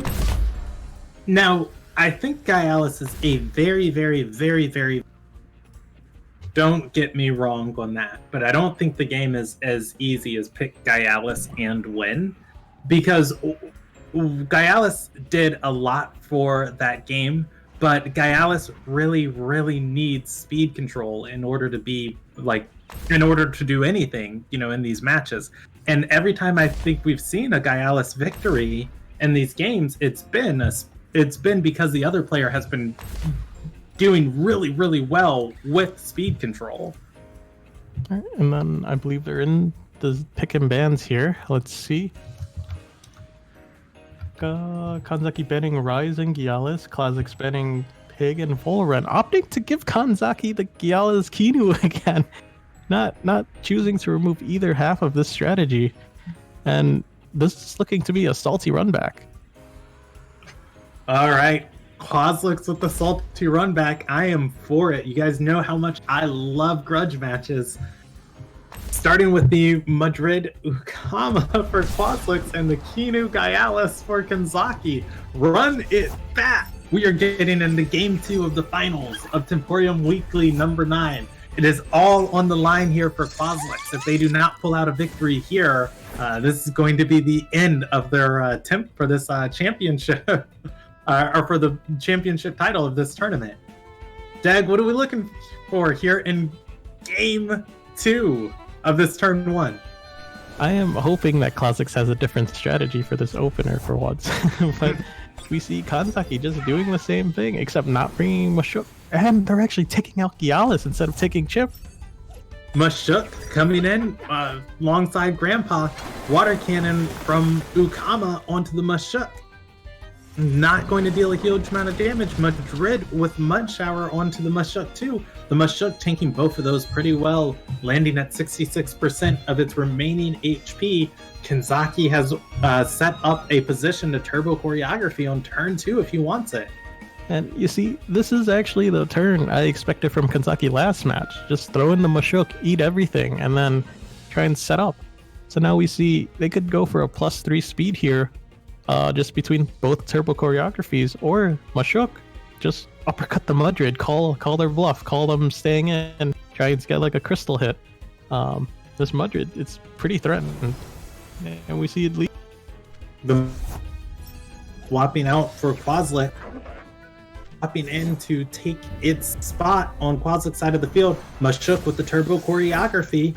Now, I think Gyalis is a very, very, very, very... Don't get me wrong on that, but I don't think the game is as easy as pick Gyalis and win, because Gyalis did a lot for that game, but Gyalis really, really needs speed control in order to be, like, in order to do anything, you know, in these matches. And every time I think we've seen a Gyalis victory in these games, it's been because the other player has been doing really, really well with speed control. All right, and then I believe they're in the pick and bans here. Let's see. Kanzaki banning Rising Gyalis, Klozix banning Pig and Volaran, opting to give Kanzaki the Gyalis Kinu again. Not choosing to remove either half of this strategy. And this is looking to be a salty run back. All right. Quaslix with the salty run back. I am for it. You guys know how much I love grudge matches. Starting with the Madrid Ukama for Quaslix and the Kinu Gyalis for Kanzaki. Run it back. We are getting into game 2 of the finals of Temporium Weekly number 9. It is all on the line here for Quaslix. If they do not pull out a victory here, this is going to be the end of their attempt for this championship, or for the championship title of this tournament. Dag, what are we looking for here in game 2 of this turn 1? I am hoping that Klozix has a different strategy for this opener for once. But we see Kanzaki just doing the same thing, except not bringing Mashuk. And they're actually taking out Gyalis instead of taking Chip. Mashuk coming in alongside Grandpa. Water cannon from Ukama onto the Mashuk. Not going to deal a huge amount of damage. Madrid with Mud Shower onto the Mashuk too. The Mashuk tanking both of those pretty well, landing at 66% of its remaining HP. Kanzaki has set up a position to turbo choreography on turn 2 if he wants it. And you see, this is actually the turn I expected from Kanzaki last match. Just throw in the Mashuk, eat everything, and then try and set up. So now we see they could go for a +3 speed here, just between both turbo choreographies, or Mashuk, just uppercut the Madrid, call their bluff, call them staying in, and try and get like a crystal hit. this Mudred, it's pretty threatened. And we see it leave. The swapping out for Quaslick, swapping in to take its spot on Quaslick's side of the field. Mushuk with the turbo choreography.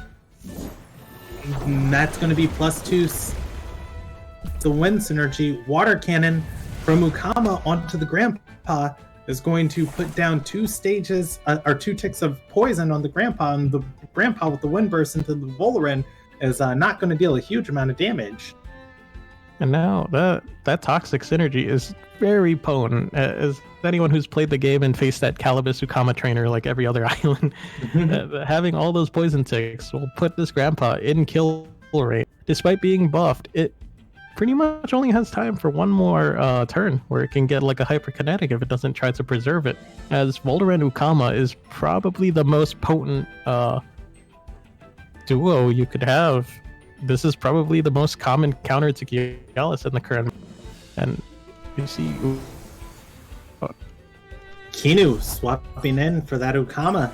And that's going to be +2. The wind synergy. Water cannon from Ukama onto the Grandpa is going to put down 2 stages or 2 ticks of poison on the Grandpa, and the Grandpa with the wind burst into the Volarin is not going to deal a huge amount of damage. And now that toxic synergy is very potent. As anyone who's played the game and faced that Calibus Ukama trainer like every other island, having all those poison ticks will put this Grandpa in kill rate. Despite being buffed, it pretty much only has time for one more turn where it can get like a hyperkinetic if it doesn't try to preserve it. As Volderan Ukama is probably the most potent duo you could have. This is probably the most common counter to Gialis in the current. And you see Kinu swapping in for that Ukama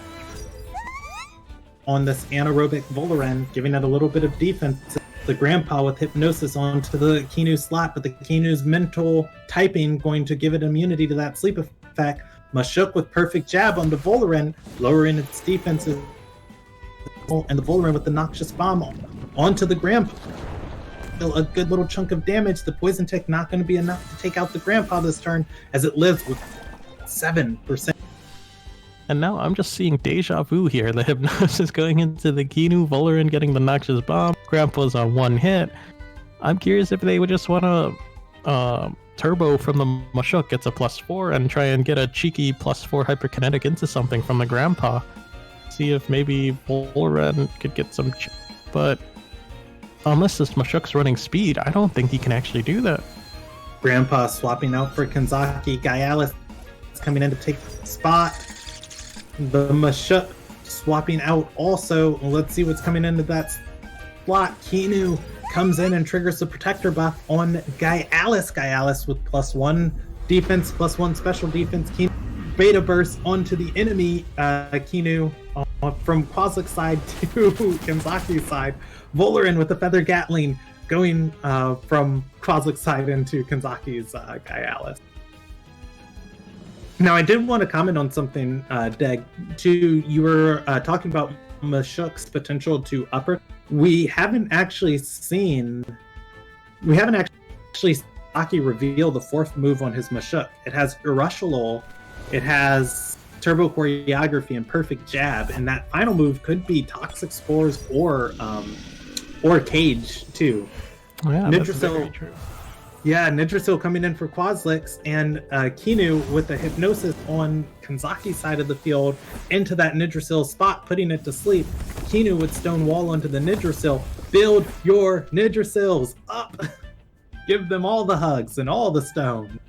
on this anaerobic Volaran, giving it a little bit of defense. The Grandpa with Hypnosis onto the Kinu slot, but the Kinu's mental typing going to give it immunity to that sleep effect. Mushuk with Perfect Jab on the Volaran, lowering its defenses, and the Volaran with the Noxious Bomb onto the Grandpa. Still a good little chunk of damage. The Poison Tick not going to be enough to take out the Grandpa this turn, as it lives with 7%. And now I'm just seeing deja vu here. The Hypnosis going into the Kinu, Volaran getting the Noxious Bomb, Grandpa's on 1 hit. I'm curious if they would just want to turbo from the Mushuk, gets a +4, and try and get a cheeky +4 hyperkinetic into something from the Grandpa. See if maybe Volaran could get some... But unless this Mushuk's running speed, I don't think he can actually do that. Grandpa swapping out for Kanzaki. Gialis is coming in to take the spot. The Mushuk swapping out also. Let's see what's coming into that slot. Kinu comes in and triggers the Protector buff on Gialis. Gialis with +1 defense, +1 special defense. Kinu Beta Burst onto the enemy. Kinu from Quaslick's side to Kanzaki's side. Volaran with the Feather Gatling going from Quaslick's side into Kanzaki's Gialis. Now, I did want to comment on something, Deg. You were talking about Mushuk's potential to upper. We haven't actually seen Saki reveal the 4th move on his Mushuk. It has Irushalol, it has Turbo Choreography and Perfect Jab, and that final move could be Toxic Spores or Cage too. Oh, yeah, that's very true. Yeah, Nidrasil coming in for Quaslicks, and Kinu with the Hypnosis on Kanzaki's side of the field into that Nidrasil spot, putting it to sleep. Kinu with Stone Wall onto the Nidrasil. Build your Nidrasils up! Give them all the hugs and all the stone.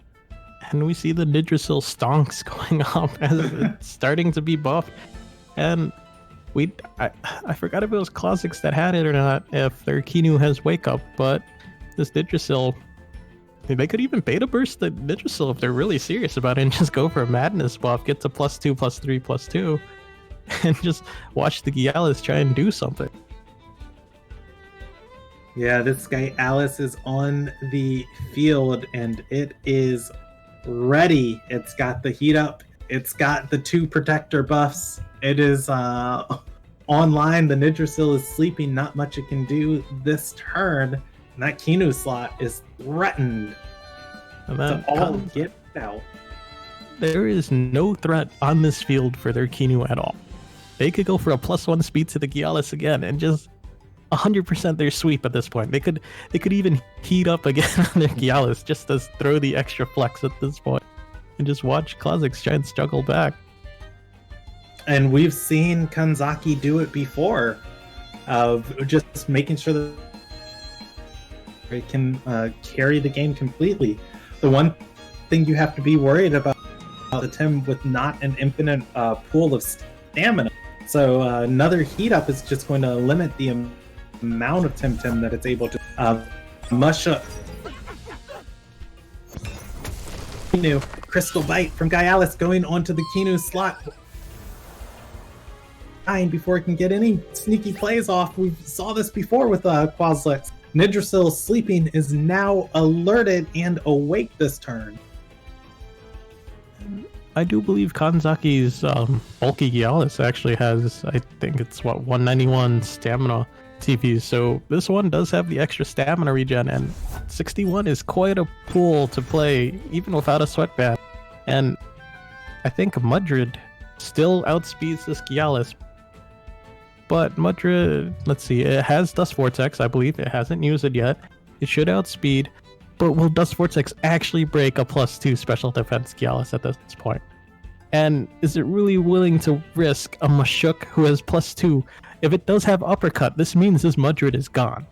And we see the Nidrasil stonks going up as it's starting to be buffed. And I forgot if it was Classics that had it or not, if their Kinu has Wake Up, but this Nidrasil... They could even beta burst the Nidrasil if they're really serious about it and just go for a Madness buff, get to +2, +3, +2, and just watch the Gialis try and do something. Yeah, this guy Alice is on the field and it is ready. It's got the heat up. It's got the 2 protector buffs. It is online. The Nidrasil is sleeping. Not much it can do this turn. And that Kinu slot is threatened. And then all get out. There is no threat on this field for their Kinu at all. They could go for a +1 speed to the Gialis again and just 100% their sweep at this point. They could even heat up again on their Gialis just to throw the extra flex at this point and just watch Classics try and struggle back. And we've seen Kanzaki do it before, of just making sure that it can carry the game completely. The one thing you have to be worried about the Tim with not an infinite pool of stamina. So another heat up is just going to limit the amount of Temtem that it's able to mush up. Kinu, Crystal Bite from Gialis going onto the Kinu slot. dying before it can get any sneaky plays off. We saw this before with Quaslix. Nidrasil sleeping is now alerted and awake this turn. I do believe Kanzaki's bulky Gialis actually has, I think it's 191 stamina TP, so this one does have the extra stamina regen, and 61 is quite a pool to play even without a sweatband. And I think Mudrid still outspeeds this Gialis, but Mudrid, let's see, it has Dust Vortex, I believe. It hasn't used it yet. It should outspeed, but will Dust Vortex actually break a +2 special defense Gialis at this point? And is it really willing to risk a Mashuk who has +2? If it does have Uppercut, this means this Mudrid is gone,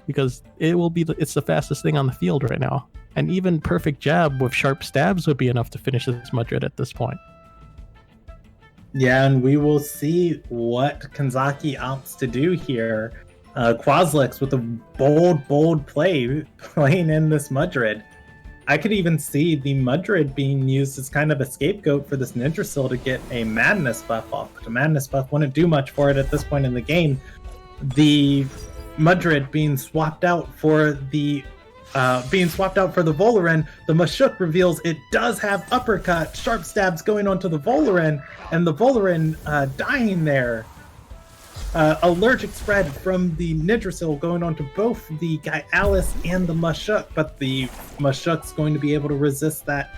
because it's the fastest thing on the field right now. And even Perfect Jab with Sharp Stabs would be enough to finish this Mudrid at this point. Yeah, and we will see what Kanzaki opts to do here. Quaslix with a bold play, playing in this Mudrid. I could even see the Mudrid being used as kind of a scapegoat for this Nidrasil to get a Madness buff off. But the Madness buff wouldn't do much for it at this point in the game. The Mudrid being swapped out for the Volarin, the Mashuk reveals it does have Uppercut, Sharp Stabs going onto the Volarin, and the Volarin dying there. Allergic spread from the Nidrasil going onto both the Gialis and the Mashuk, but the Mashuk's going to be able to resist that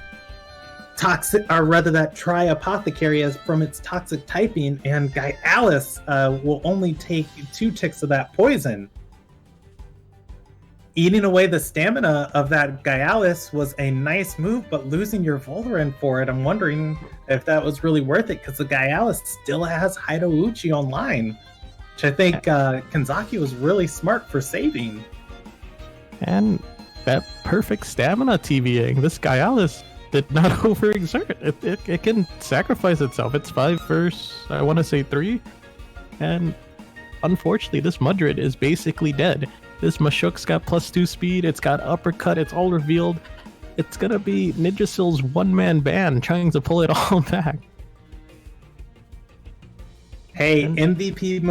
toxic, or rather that Tri-Apothecary as from its toxic typing, and Gialis will only take 2 ticks of that poison. Eating away the stamina of that Gialis was a nice move, but losing your Volarin for it, I'm wondering if that was really worth it, because the Gialis still has Hidouchi online, which I think Kanzaki was really smart for saving. And that perfect stamina TVing, this Gialis did not overexert. It can sacrifice itself. It's 5 versus, I want to say 3. And unfortunately, this Mudrid is basically dead. This Mashuk's got +2 speed, it's got Uppercut, it's all revealed. It's gonna be Nidrasil's one-man band trying to pull it all back. Hey, MVP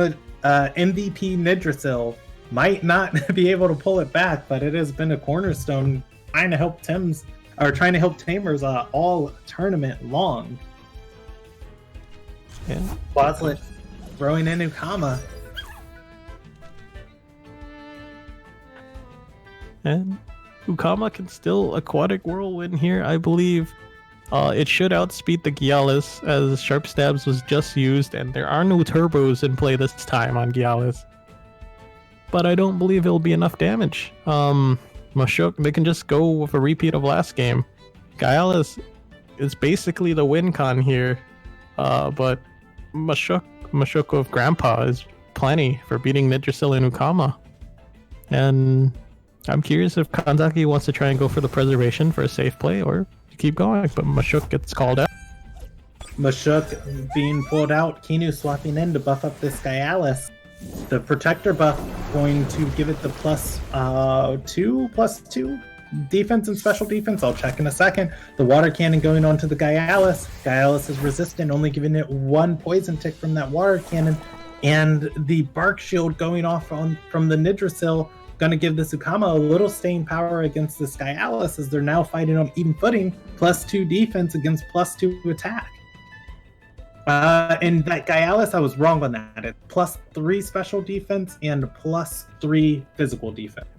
Nidrasil might not be able to pull it back, but it has been a cornerstone trying to help Tamers all tournament long. Yeah. Quaslix throwing in Ukama. And Ukama can still Aquatic Whirlwind here, I believe. It should outspeed the Gialis, as Sharp Stabs was just used, and there are no turbos in play this time on Gialis. But I don't believe it'll be enough damage. Mashuk, they can just go with a repeat of last game. Gialis is basically the win con here, but Mashuk with Grandpa is plenty for beating Nidrasil and Ukama. And I'm curious if Kanzaki wants to try and go for the preservation for a safe play or keep going, but Mashuk gets called out. Mashuk being pulled out, Kinu swapping in to buff up this Gialis. The Protector buff going to give it the +2 defense and special defense. I'll check in a second. The Water Cannon going on to the Gialis. Gialis is resistant, only giving it 1 poison tick from that Water Cannon. And the Bark Shield going off from the Nidrasil, going to give the Ukama a little staying power against this Gialis, as they're now fighting on even footing, +2 defense against +2 attack. And that Gialis, I was wrong on that. It's +3 special defense and +3 physical defense.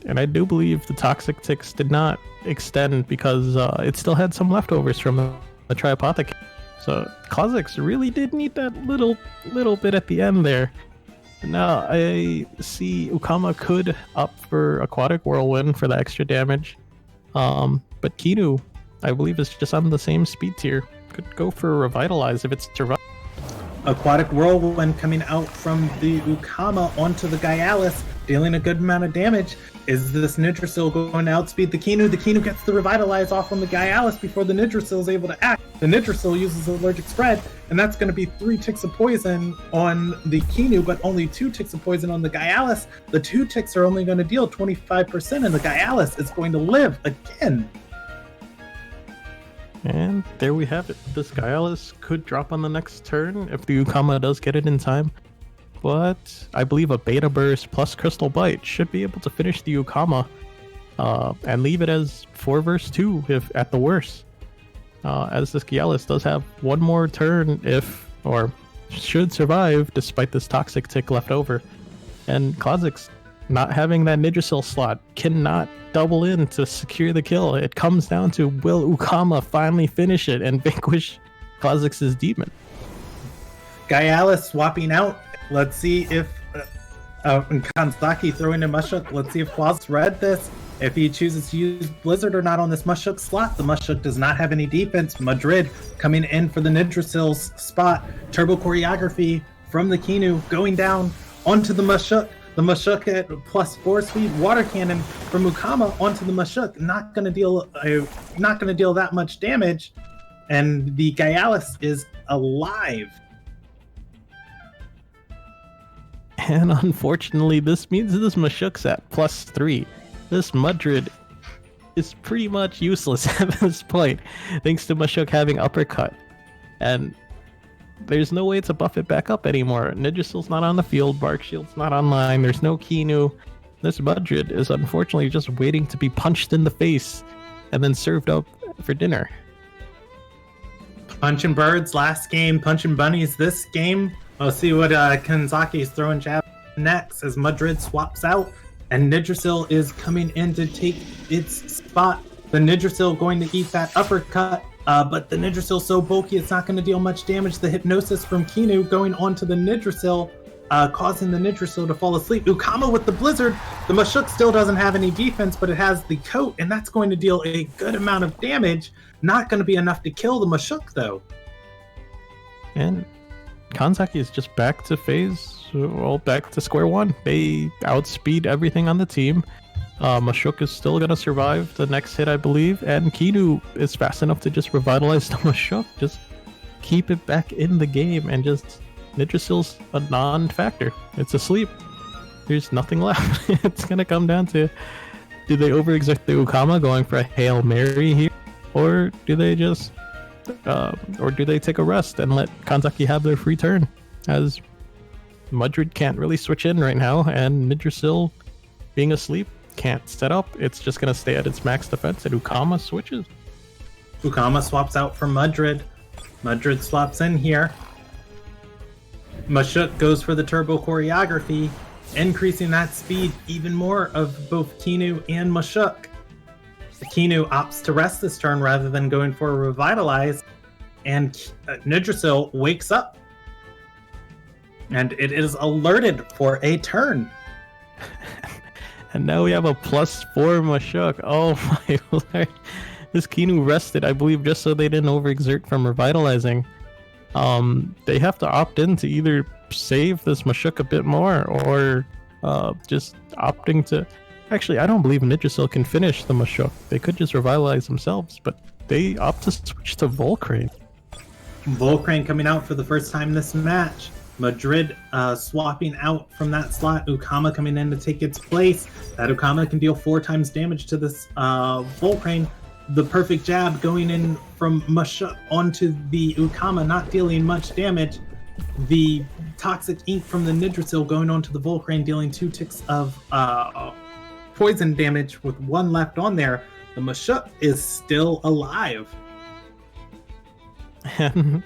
And I do believe the Toxic Ticks did not extend because it still had some leftovers from the Tri-Apothecary. So Kha'Zix really did need that little bit at the end there. Now, I see Ukama could opt for Aquatic Whirlwind for the extra damage. But Kinu, I believe, is just on the same speed tier. Could go for Revitalize if it's survival. Aquatic Whirlwind coming out from the Ukama onto the Gialis, dealing a good amount of damage. Is this Nidrasil going to outspeed the Kinu? The Kinu gets the Revitalize off on the Gialis before the Nidrasil is able to act. The Nidrasil uses Allergic Spread, and that's going to be 3 ticks of poison on the Kinu, but only 2 ticks of poison on the Gialis. The 2 ticks are only going to deal 25%, and the Gialis is going to live again. And there we have it. This Gaialis could drop on the next turn if the Ukama does get it in time. But I believe a Beta Burst plus Crystal Bite should be able to finish the Ukama and leave it as 4 vs 2 if at the worst. As this Gaialis does have one more turn or should survive despite this Toxic Tick left over. And Kha'Zix, not having that Nidrasil slot, cannot double in to secure the kill. It comes down to, will Ukama finally finish it and vanquish Kha'Zix's demon? Gaialis swapping out. Let's see if Kanzaki throwing in Mushuk. Let's see if Quaz read this. If he chooses to use Blizzard or not on this Mushuk slot. The Mushuk does not have any defense. Madrid coming in for the Nidrasil's spot. Turbo choreography from the Kinu going down onto the Mushuk. The Mushuk at +4 speed. Water cannon from Ukama onto the Mushuk. Not gonna deal that much damage. And the Gaialis is alive. And unfortunately, this means this Mushuk's at +3. This Mudrid is pretty much useless at this point, thanks to Mushuk having Uppercut. And there's no way to buff it back up anymore. Nidrasil's not on the field, Bark Shield's not online, there's no Kinu. This Mudrid is unfortunately just waiting to be punched in the face and then served up for dinner. Punching birds last game, punching bunnies this game. We'll see what Kanzaki is throwing jab next as Madrid swaps out and Nidrasil is coming in to take its spot. The Nidrasil going to eat that uppercut, but the Nidrasil so bulky it's not going to deal much damage. The Hypnosis from Kinu going onto the Nidrasil, causing the Nidrasil to fall asleep. Ukama with the Blizzard. The Mushuk still doesn't have any defense, but it has the coat, and that's going to deal a good amount of damage. Not going to be enough to kill the Mushuk, though. And Kanzaki is just back to square one. They outspeed everything on the team. Mushuk is still going to survive the next hit, I believe, and Kinu is fast enough to just revitalize the Mushuk, just keep it back in the game, and just Nidrasil's a non-factor. It's asleep. There's nothing left. It's going to come down to, do they overexert the Ukama going for a Hail Mary here, or do they just take a rest and let Kanzaki have their free turn, as Mudrid can't really switch in right now, and Nidrasil, being asleep, can't set up. It's just going to stay at its max defense, and Ukama switches. Ukama swaps out for Mudrid. Mudrid swaps in here. Mushuk goes for the turbo choreography, increasing that speed even more of both Kinu and Mushuk. Kinu opts to rest this turn rather than going for a revitalize, and Nidrasil wakes up. And it is alerted for a turn. And now we have a +4 Mushuk. Oh my lord. This Kinu rested, I believe, just so they didn't overexert from revitalizing. They have to opt in to either save this Mushuk a bit more, or just opting to... Actually, I don't believe Nidrasil can finish the Mushuk. They could just revitalize themselves, but they opt to switch to Volcrane. Volcrane coming out for the first time this match. Madrid swapping out from that slot. Ukama coming in to take its place. That Ukama can deal 4 times damage to this Volcrane. The perfect jab going in from Mushuk onto the Ukama, not dealing much damage. The Toxic Ink from the Nidrasil going onto the Volcrane, dealing 2 ticks of poison damage with 1 left on there. The Mushuk is still alive. And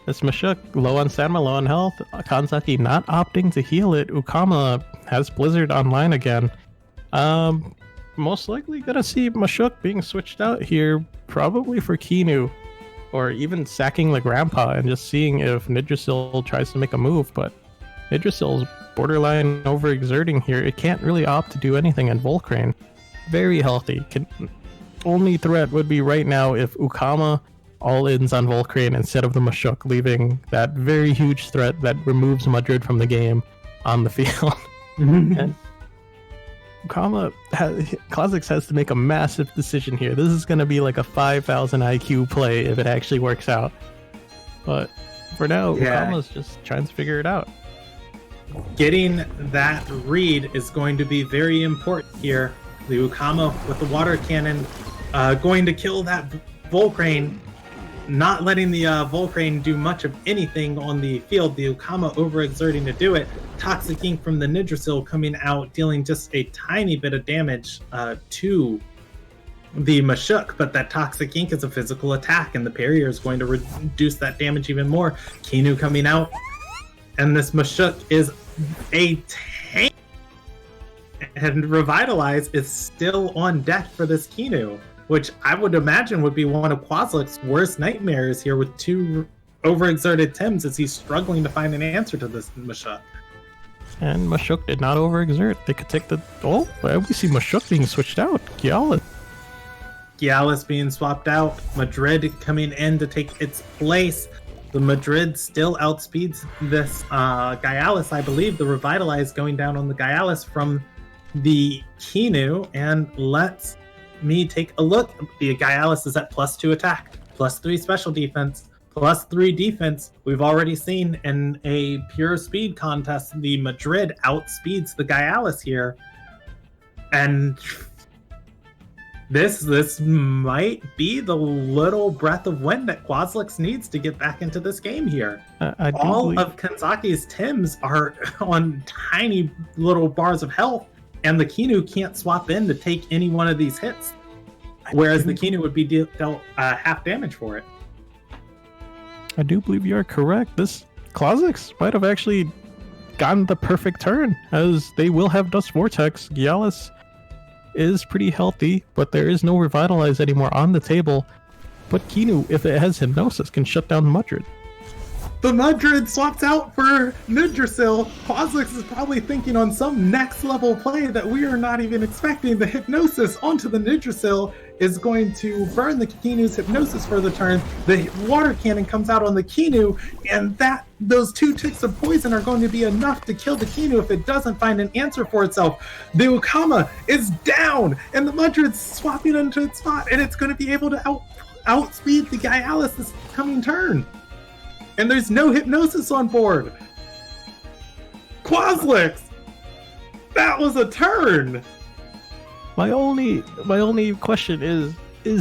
this Mushuk, low on stamina, low on health. Kanzaki not opting to heal it. Ukama has Blizzard online again. Most likely gonna see Mushuk being switched out here, probably for Kinu, or even sacking the Grandpa and just seeing if Nidrasil tries to make a move. But Nidrasil's borderline overexerting here. It can't really opt to do anything, and Volcrane, very healthy. Only threat would be right now if Ukama all-ins on Volcrane instead of the Mushuk, leaving that very huge threat that removes Mudrid from the game on the field. And Kha'Zix has to make a massive decision here. This is going to be like a 5,000 IQ play if it actually works out. But for now, Ukama's just trying to figure it out. Getting that read is going to be very important here. The Ukama with the water cannon going to kill that Volcrane, not letting the Volcrane do much of anything on the field. The Ukama overexerting to do it. Toxic Ink from the Nidrasil coming out, dealing just a tiny bit of damage to the Mashuk, but that Toxic Ink is a physical attack, and the Parrier is going to reduce that damage even more. Kinu coming out, and this Mashuk is a tank. And Revitalize is still on deck for this Kinu, which I would imagine would be one of Quaslick's worst nightmares here with two overexerted Tims as he's struggling to find an answer to this Mashuk. And Mashuk did not overexert. They could take the... Oh, we see Mashuk being switched out. Gialis being swapped out. Madrid coming in to take its place. The Madrid still outspeeds this Gialis, I believe. The Revitalize going down on the Gialis from the Kinu. And let's me take a look. The Gialis is at +2 attack, +3 special defense, +3 defense. We've already seen in a pure speed contest, the Madrid outspeeds the Gialis here. And this might be the little breath of wind that Quaslix needs to get back into this game here. All of Kanzaki's Tims are on tiny little bars of health, and the Kinu can't swap in to take any one of these hits, whereas the Kinu would be dealt half damage for it. I do believe you are correct. This Quaslix might have actually gotten the perfect turn, as they will have Dust Vortex. Gialis is pretty healthy, but there is no Revitalize anymore on the table. But Kinu, if it has Hypnosis, can shut down Madrid. The Madrid swaps out for Nidrasil. Quaslix is probably thinking on some next level play that we are not even expecting. The Hypnosis onto the Nidrasil is going to burn the Kinu's Hypnosis for the turn. The Water Cannon comes out on the Kinu, and those 2 ticks of poison are going to be enough to kill the Kinu if it doesn't find an answer for itself. The Ukama is down, and the Madrid's swapping into its spot, and it's going to be able to outspeed the Gialis this coming turn. And there's no Hypnosis on board. Quaslix! That was a turn! My only question is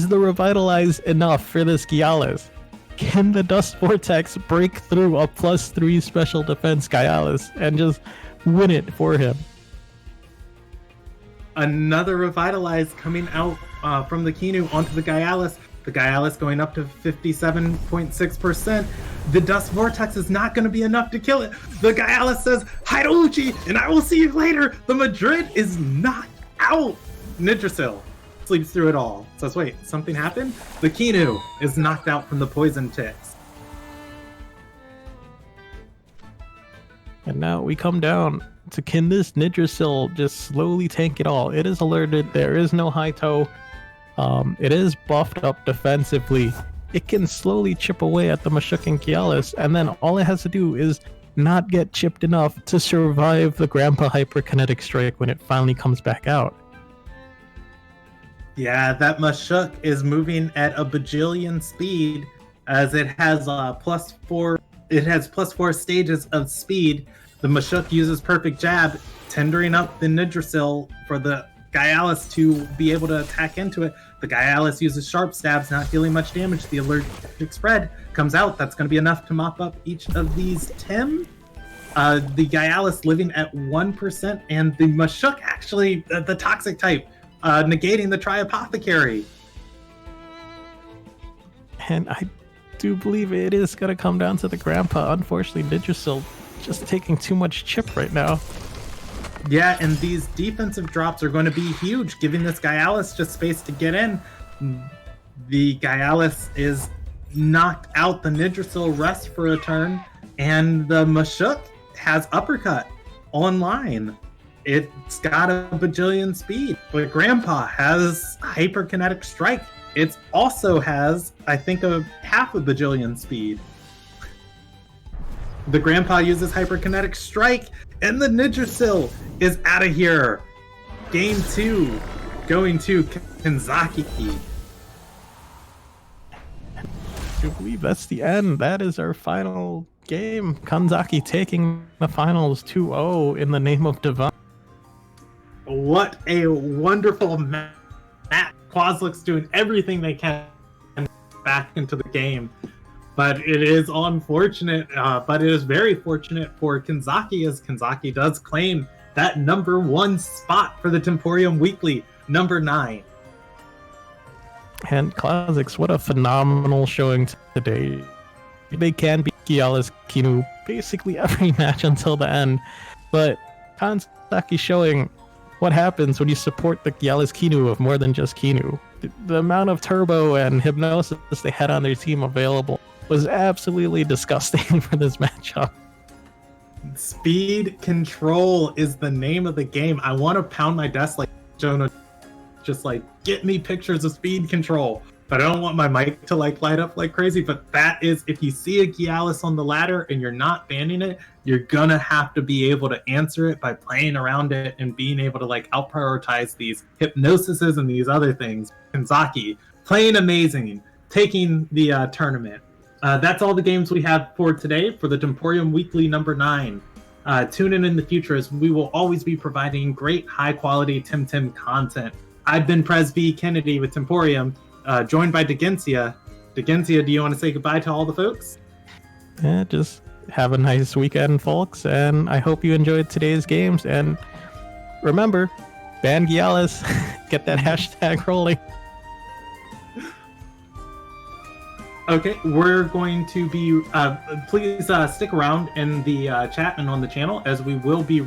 the Revitalize enough for this Gialis? Can the Dust Vortex break through a +3 special defense Gialis and just win it for him? Another Revitalize coming out from the Kinu onto the Gialis. The Gialis going up to 57.6%. The Dust Vortex is not going to be enough to kill it. The Gialis says, Hidouchi, and I will see you later. The Madrid is knocked out. Nidrasil sleeps through it all. Says, wait, something happened? The Kinu is knocked out from the poison ticks. And now we come down to, can this Nidrasil just slowly tank it all? It is alerted. There is no high toe. It is buffed up defensively. It can slowly chip away at the Mashuk and Gialis, and then all it has to do is not get chipped enough to survive the Grandpa Hyperkinetic Strike when it finally comes back out. Yeah, that Mashuk is moving at a bajillion speed, as it has +4. It has +4 stages of speed. The Mashuk uses Perfect Jab, tendering up the Nidrasil for the Gialis to be able to attack into it. The Gialis uses Sharp Stabs, not dealing much damage. The Allergic Spread comes out. That's going to be enough to mop up each of these Tim. The Gialis living at 1%, and the Mashuk actually, the Toxic type, negating the Tri-Apothecary. And I do believe it is going to come down to the Grandpa. Unfortunately, Nidrasil just taking too much chip right now. Yeah, and these defensive drops are going to be huge, giving this Gialis just space to get in. The Gialis is knocked out. The Nidrasil rests for a turn, and the Mashuk has Uppercut online. It's got a bajillion speed, but Grandpa has Hyperkinetic Strike. It also has, I think, a half a bajillion speed. The Grandpa uses Hyperkinetic Strike, and the Nidrasil is out of here. Game 2 going to Kanzaki. I believe that's the end. That is our final game. Kanzaki taking the finals 2-0 in the name of Divine. What a wonderful match. Quaslix doing everything they can back into the game. But it is unfortunate, but it is very fortunate for Kanzaki, as Kanzaki does claim that number 1 spot for the Temporium Weekly, number 9. And Classics, what a phenomenal showing today. They can beat Gialis Kinu basically every match until the end. But Kanzaki showing what happens when you support the Gialis Kinu of more than just Kinu. The amount of turbo and hypnosis they had on their team available was absolutely disgusting for this matchup. Speed control is the name of the game. I want to pound my desk like Jonah, just like, get me pictures of speed control. But I don't want my mic to like light up like crazy. But that is, if you see a Gialis on the ladder and you're not banning it, you're gonna have to be able to answer it by playing around it and being able to like out prioritize these hypnosises and these other things. Kanzaki playing amazing, taking the tournament. That's all the games we have for today for the Temporium Weekly number 9. Tune in the future, as we will always be providing great high-quality Temtem content. I've been Presby Kennedy with Temporium, joined by Degencia. Degencia, do you want to say goodbye to all the folks? Yeah, just have a nice weekend, folks, and I hope you enjoyed today's games. And remember, ban Gialis, get that hashtag rolling. Okay, we're going to be, please stick around in the chat and on the channel, as we will be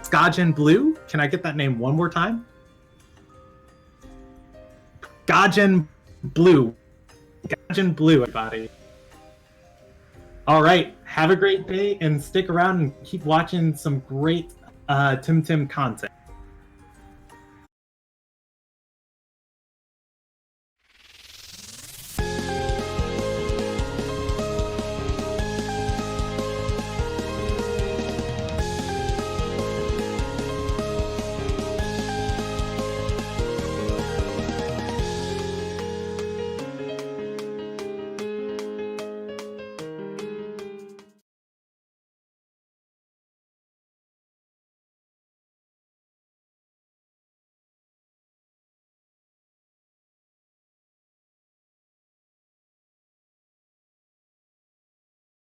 Gajen Blue. Can I get that name one more time? Gajen Blue. Gajen Blue, everybody. All right, have a great day and stick around and keep watching some great Temtem content.